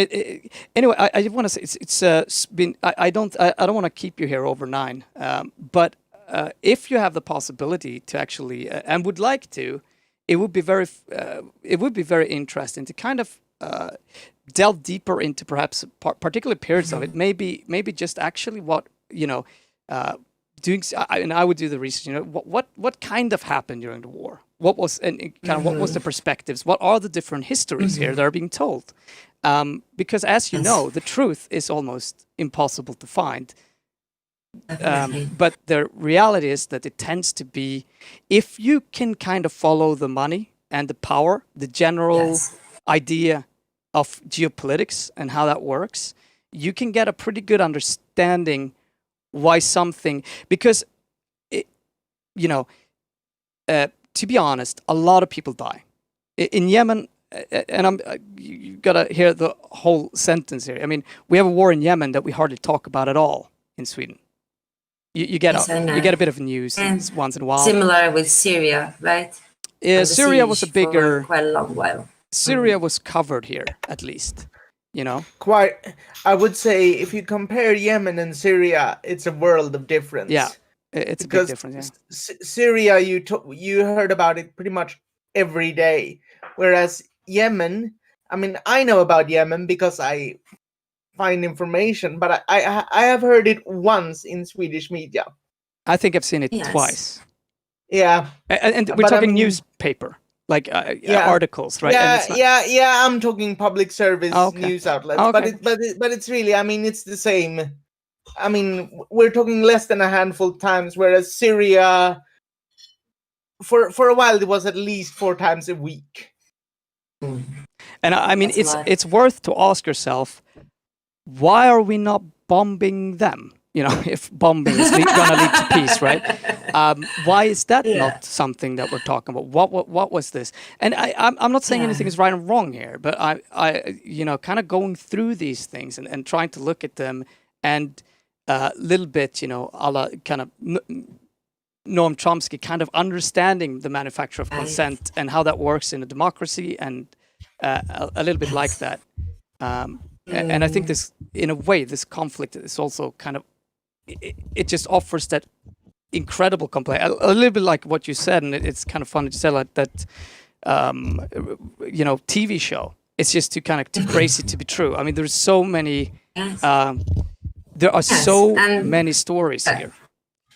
anyway. I just want to say it's been. I don't want to keep you here over 9. But if you have the possibility to actually and would like to, it would be very interesting to kind of delve deeper into perhaps particular periods of it. Maybe just actually what doing. And I would do the research. What kind of happened during the war? What was what was the perspectives? What are the different histories here that are being told? Because as you know, the truth is almost impossible to find Definitely. But the reality is that it tends to be, if you can kind of follow the money and the power, the general Yes. idea of geopolitics and how that works, you can get a pretty good understanding why something, because it, you know, to be honest, a lot of people die in Yemen. And you gotta hear the whole sentence here. I mean, we have a war in Yemen that we hardly talk about at all in Sweden. You get Yes, I know. you get a bit of news And once in a while. Similar with Syria, right? Under Syria was a siege for bigger. quite a long while. Syria was covered here, at least. You know. Quite, I would say, if you compare Yemen and Syria, it's a world of difference. Yeah, it's a big Because difference. Yeah. Syria, you heard about it pretty much every day, whereas Yemen, I mean, I know about Yemen because I find information, but I have heard it once in Swedish media. I think I've seen it Yes. twice. Yeah, And we're But I talking mean- newspaper, like Yeah. articles, right? And it's not, yeah. I'm talking public service Okay. news outlets, Okay. but it's really, I mean, it's the same. I mean, we're talking less than a handful of times, whereas Syria, for a while, it was at least 4 times a week. and I mean, That's a lot. it's worth to ask yourself, why are we not bombing them? You know, if bombing is gonna lead to peace, right? Why is that Yeah. not something that we're talking about? What was this? And I'm not saying Yeah. anything is right or wrong here, but I you know, kind of going through these things and trying to look at them and little bit, you know, a la kind of Noam Chomsky, kind of understanding the manufacture of Right. consent and how that works in a democracy, and a little bit like that. And I think this, in a way, this conflict is also kind of, it just offers that incredible complexity. A little bit like what you said, and it's kind of funny to say, like that, you know, TV show. It's just too crazy to be true. I mean, there's so many, Yes. there are Yes, so and- many stories here.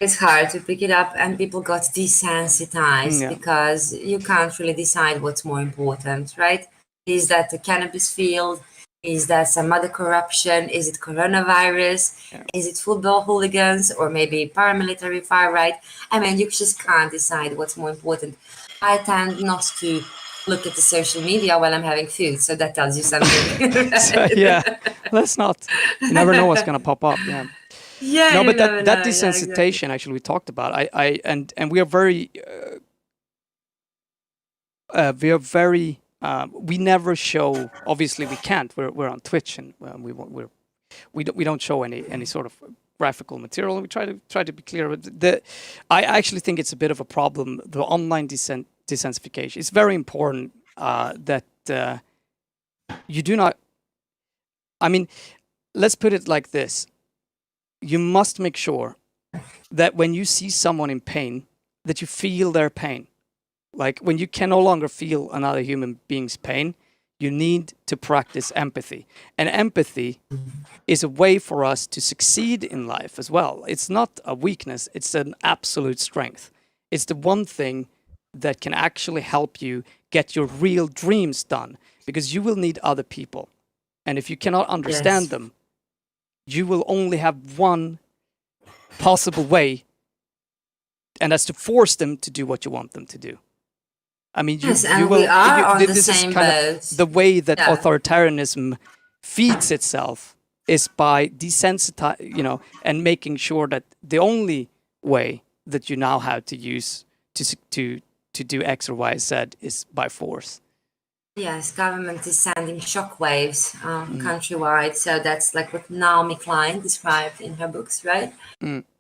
It's hard to pick it up, and people got desensitized Yeah. because you can't really decide what's more important, right? Is that the cannabis field? Is that some other corruption? Is it coronavirus? Yeah. Is it football hooligans or maybe paramilitary far right? I mean, you just can't decide what's more important. I tend not to look at the social media while I'm having food, so that tells you something. So, yeah, let's not. You never know what's gonna pop up. Yeah. Yeah, No, you but never that know. Yeah, desensitization, actually, we talked about. And we are very, we never show. Obviously, we can't. We're on Twitch, and we don't show any sort of graphical material. And we try to be clear. But I actually think it's a bit of a problem. The online desensification. It's very important that you do not. I mean, let's put it like this. You must make sure that when you see someone in pain, that you feel their pain. Like when you can no longer feel another human being's pain, you need to practice empathy. And empathy is a way for us to succeed in life as well. It's not a weakness, it's an absolute strength. It's the one thing that can actually help you get your real dreams done, because you will need other people. And if you cannot understand Yes. them, you will only have one possible way, and that's to force them to do what you want them to do. I mean, Yes, and we are on the this same is kind boat. of the way that Yeah. authoritarianism feeds itself, is by desensitizing, you know, and making sure that the only way that you now have to use to do X or Y, Z is by force. Yes, government is sending shockwaves countrywide. So that's like what Naomi Klein described in her books, right?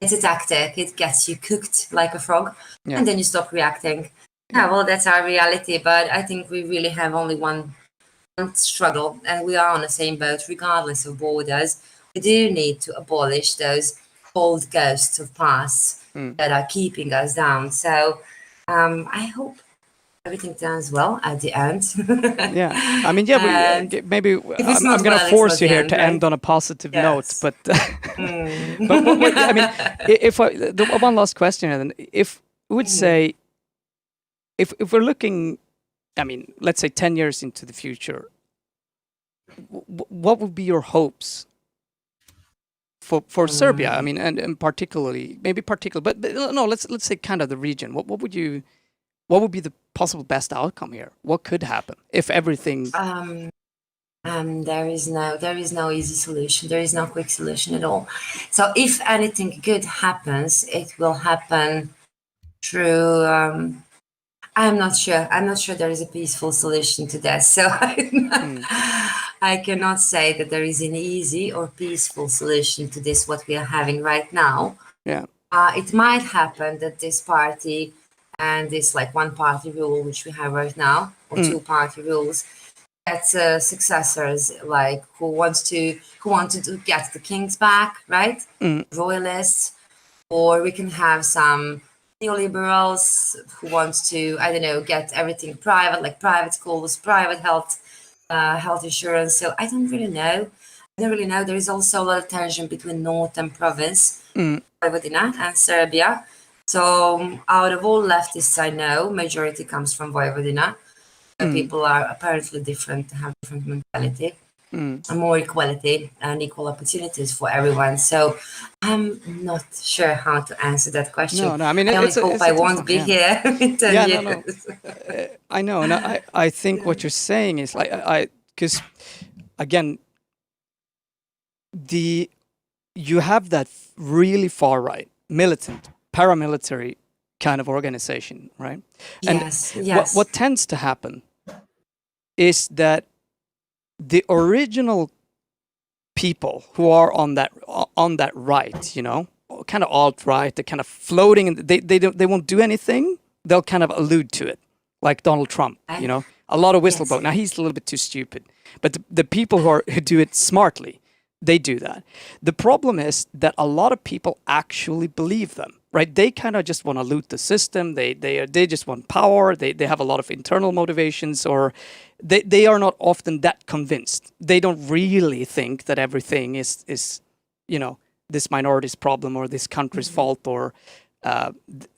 It's a tactic. It gets you cooked like a frog, Yeah. and then you stop reacting. Yeah, well, that's our reality. But I think we really have only one struggle, and we are on the same boat, regardless of borders. We do need to abolish those old ghosts of past that are keeping us down. So I hope everything turns well at the end. Yeah, I mean, yeah, And maybe it's I'm not going well, to it's force not you the here end, to end right? on a positive note, Yes. but but I mean, one last question, and if we would say, if we're looking, I mean, let's say 10 years into the future, what would be your hopes for Serbia. I mean, and particularly, but no, let's say kind of the region. What would be the possible best outcome here? What could happen if everything? There is no easy solution. There is no quick solution at all. So if anything good happens, it will happen through. I'm not sure. I'm not sure there is a peaceful solution to this. So I cannot say that there is an easy or peaceful solution to this. What we are having right now. Yeah. It might happen that this party and this like one party rule, which we have right now, or two party rules, gets successors like who want to get the kings back, right? Royalists, or we can have some neoliberals who want to, I don't know, get everything private, like private schools, private health insurance. So I don't really know. There is also a lot of tension between North and province, Vojvodina and Serbia. So out of all leftists I know, majority comes from Vojvodina. People are apparently different, have different mentality, and more equality and equal opportunities for everyone. So I'm not sure how to answer that question. No, I mean, I only hope I won't be here in 10 years. No. I know, and I think what you're saying is like because again, you have that really far right, militant, paramilitary kind of organization, right? And yes. What tends to happen is that the original people who are on that right, you know, kind of alt-right, they're kind of floating, and they won't do anything. They'll kind of allude to it, like Donald Trump, you know, a lot of whistleblower. Yes. Now he's a little bit too stupid, but the people who do it smartly, they do that. The problem is that a lot of people actually believe them, right? They kind of just want to loot the system. They just want power. They have a lot of internal motivations, or they are not often that convinced. They don't really think that everything is you know, this minority's problem or this country's fault, or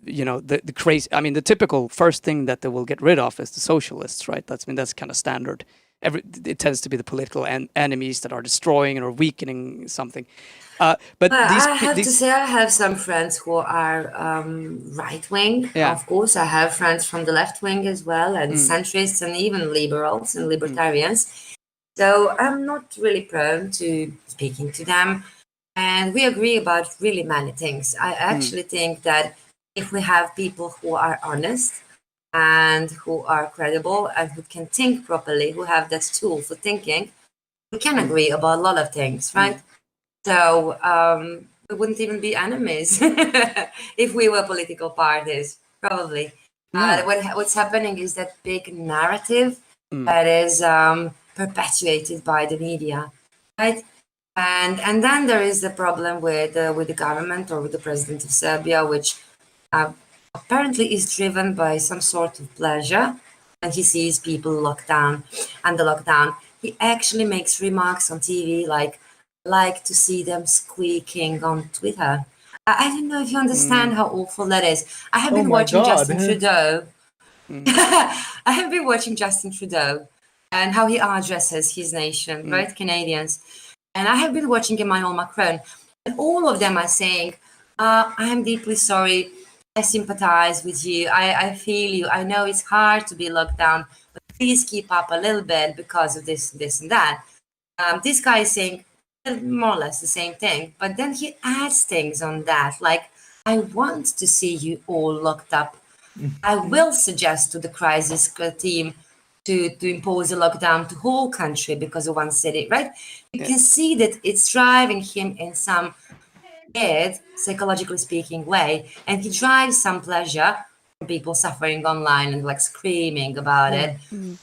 you know, the crazy. I mean, the typical first thing that they will get rid of is the socialists, right? That's kind of standard. It tends to be the political enemies that are destroying or weakening something. But I have to say, I have some friends who are right wing. Yeah. Of course, I have friends from the left wing as well, and centrists, and even liberals and libertarians. So I'm not really prone to speaking to them, and we agree about really many things. I actually think that if we have people who are honest and who are credible and who can think properly, who have that tool for thinking, we can agree about a lot of things, right? So we wouldn't even be enemies if we were political parties, probably. What's happening is that big narrative that is perpetuated by the media, right? And then there is the problem with the government or with the president of Serbia, which apparently is driven by some sort of pleasure. And he sees people locked down, and the lockdown, he actually makes remarks on TV like to see them squeaking on Twitter. I don't know if you understand how awful that is. I have been watching Justin Trudeau. I have been watching Justin Trudeau and how he addresses his nation, right? Canadians. And I have been watching Emmanuel Macron. And all of them are saying, I am deeply sorry. I sympathize with you. I feel you. I know it's hard to be locked down, but please keep up a little bit because of this, and that. This guy is saying more or less the same thing, but then he adds things on that, like, I want to see you all locked up. I will suggest to the crisis team to impose a lockdown to whole country because of one city, right? You can see that it's driving him in some weird, psychologically speaking way, and he drives some pleasure from people suffering online and like screaming about it.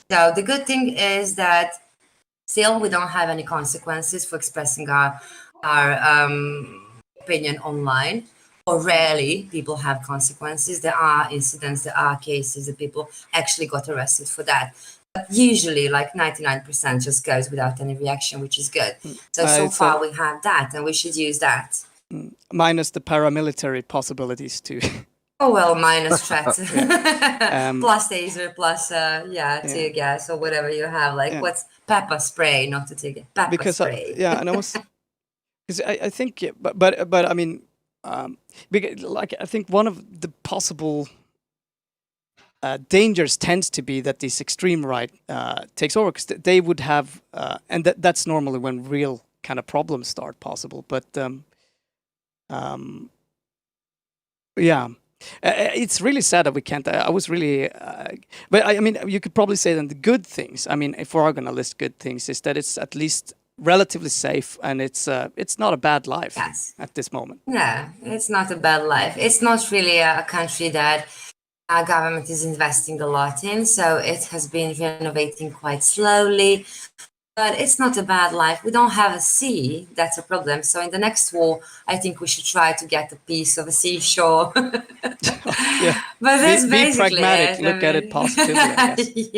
So the good thing is that still we don't have any consequences for expressing our opinion online, or rarely people have consequences. There are incidents, there are cases that people actually got arrested for that. But usually like 99% just goes without any reaction, which is good. So far we have that, and we should use that. Minus the paramilitary possibilities too. Oh, well, minus threats. Plus taser, plus tear gas or whatever you have. Like what's pepper spray, not to take it. Pepper spray. And Because I think, but I mean, like I think one of the possible dangers tends to be that this extreme right takes over, because they would have, and that's normally when real kind of problems start possible. But yeah. It's really sad that we can't. I was really, but I mean, you could probably say that the good things. I mean, if we are going to list good things, is that it's at least relatively safe, and it's not a bad life at this moment. Yeah, it's not a bad life. It's not really a country that our government is investing a lot in, so it has been renovating quite slowly. But it's not a bad life. We don't have a sea. That's a problem. So in the next war, I think we should try to get a piece of a seashore. Yeah. But that's be basically pragmatic. it. Look at it positively, I guess.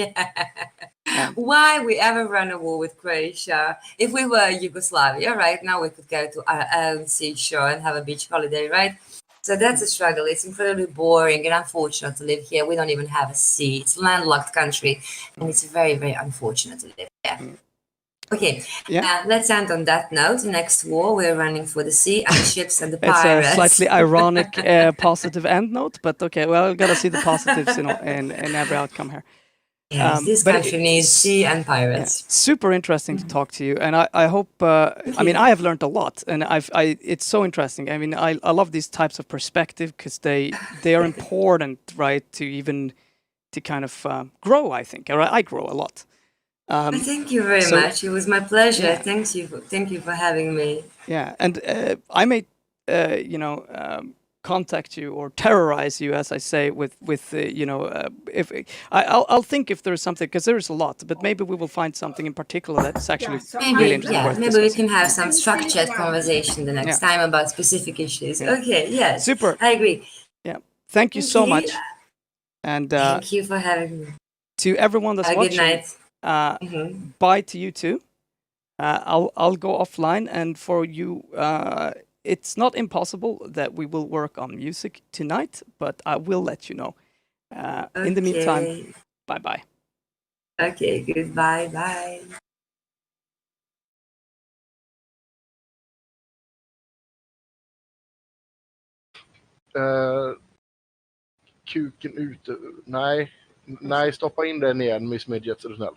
Yeah. Why we ever run a war with Croatia? If we were Yugoslavia right now, we could go to our own seashore and have a beach holiday, right? So that's a struggle. It's incredibly boring and unfortunate to live here. We don't even have a sea. It's a landlocked country, and it's very, very unfortunate to live here. Okay, let's end on that note. Next war, we're running for the sea and the ships and the pirates. It's a slightly ironic positive end note, but okay, well, we've got to see the positives in every outcome here. Yes, this country needs sea and pirates. Yeah, super interesting to talk to you, and I hope. I mean, I have learned a lot, and it's so interesting. I mean, I love these types of perspective, because they are important, right? To kind of grow. I think, or I grow a lot. Thank you very much. It was my pleasure. Yeah. Thank you for having me. Yeah, and I may, contact you or terrorize you, as I say, with if I'll think if there's something, because there is a lot, but maybe we will find something in particular that's actually really interesting. Yeah, maybe we can have some structured conversation the next time about specific issues. Yeah. Okay, yes, super. I agree. Yeah, thank you so much, and thank you for having me. To everyone that's watching. Good night. Bye to you too. I'll go offline, and for you, it's not impossible that we will work on music tonight, but I will let you know. In the meantime, bye-bye. Okay, goodbye, bye. Kuken ute. Nej, stoppa in den igen, Miss Midget, är du snäll.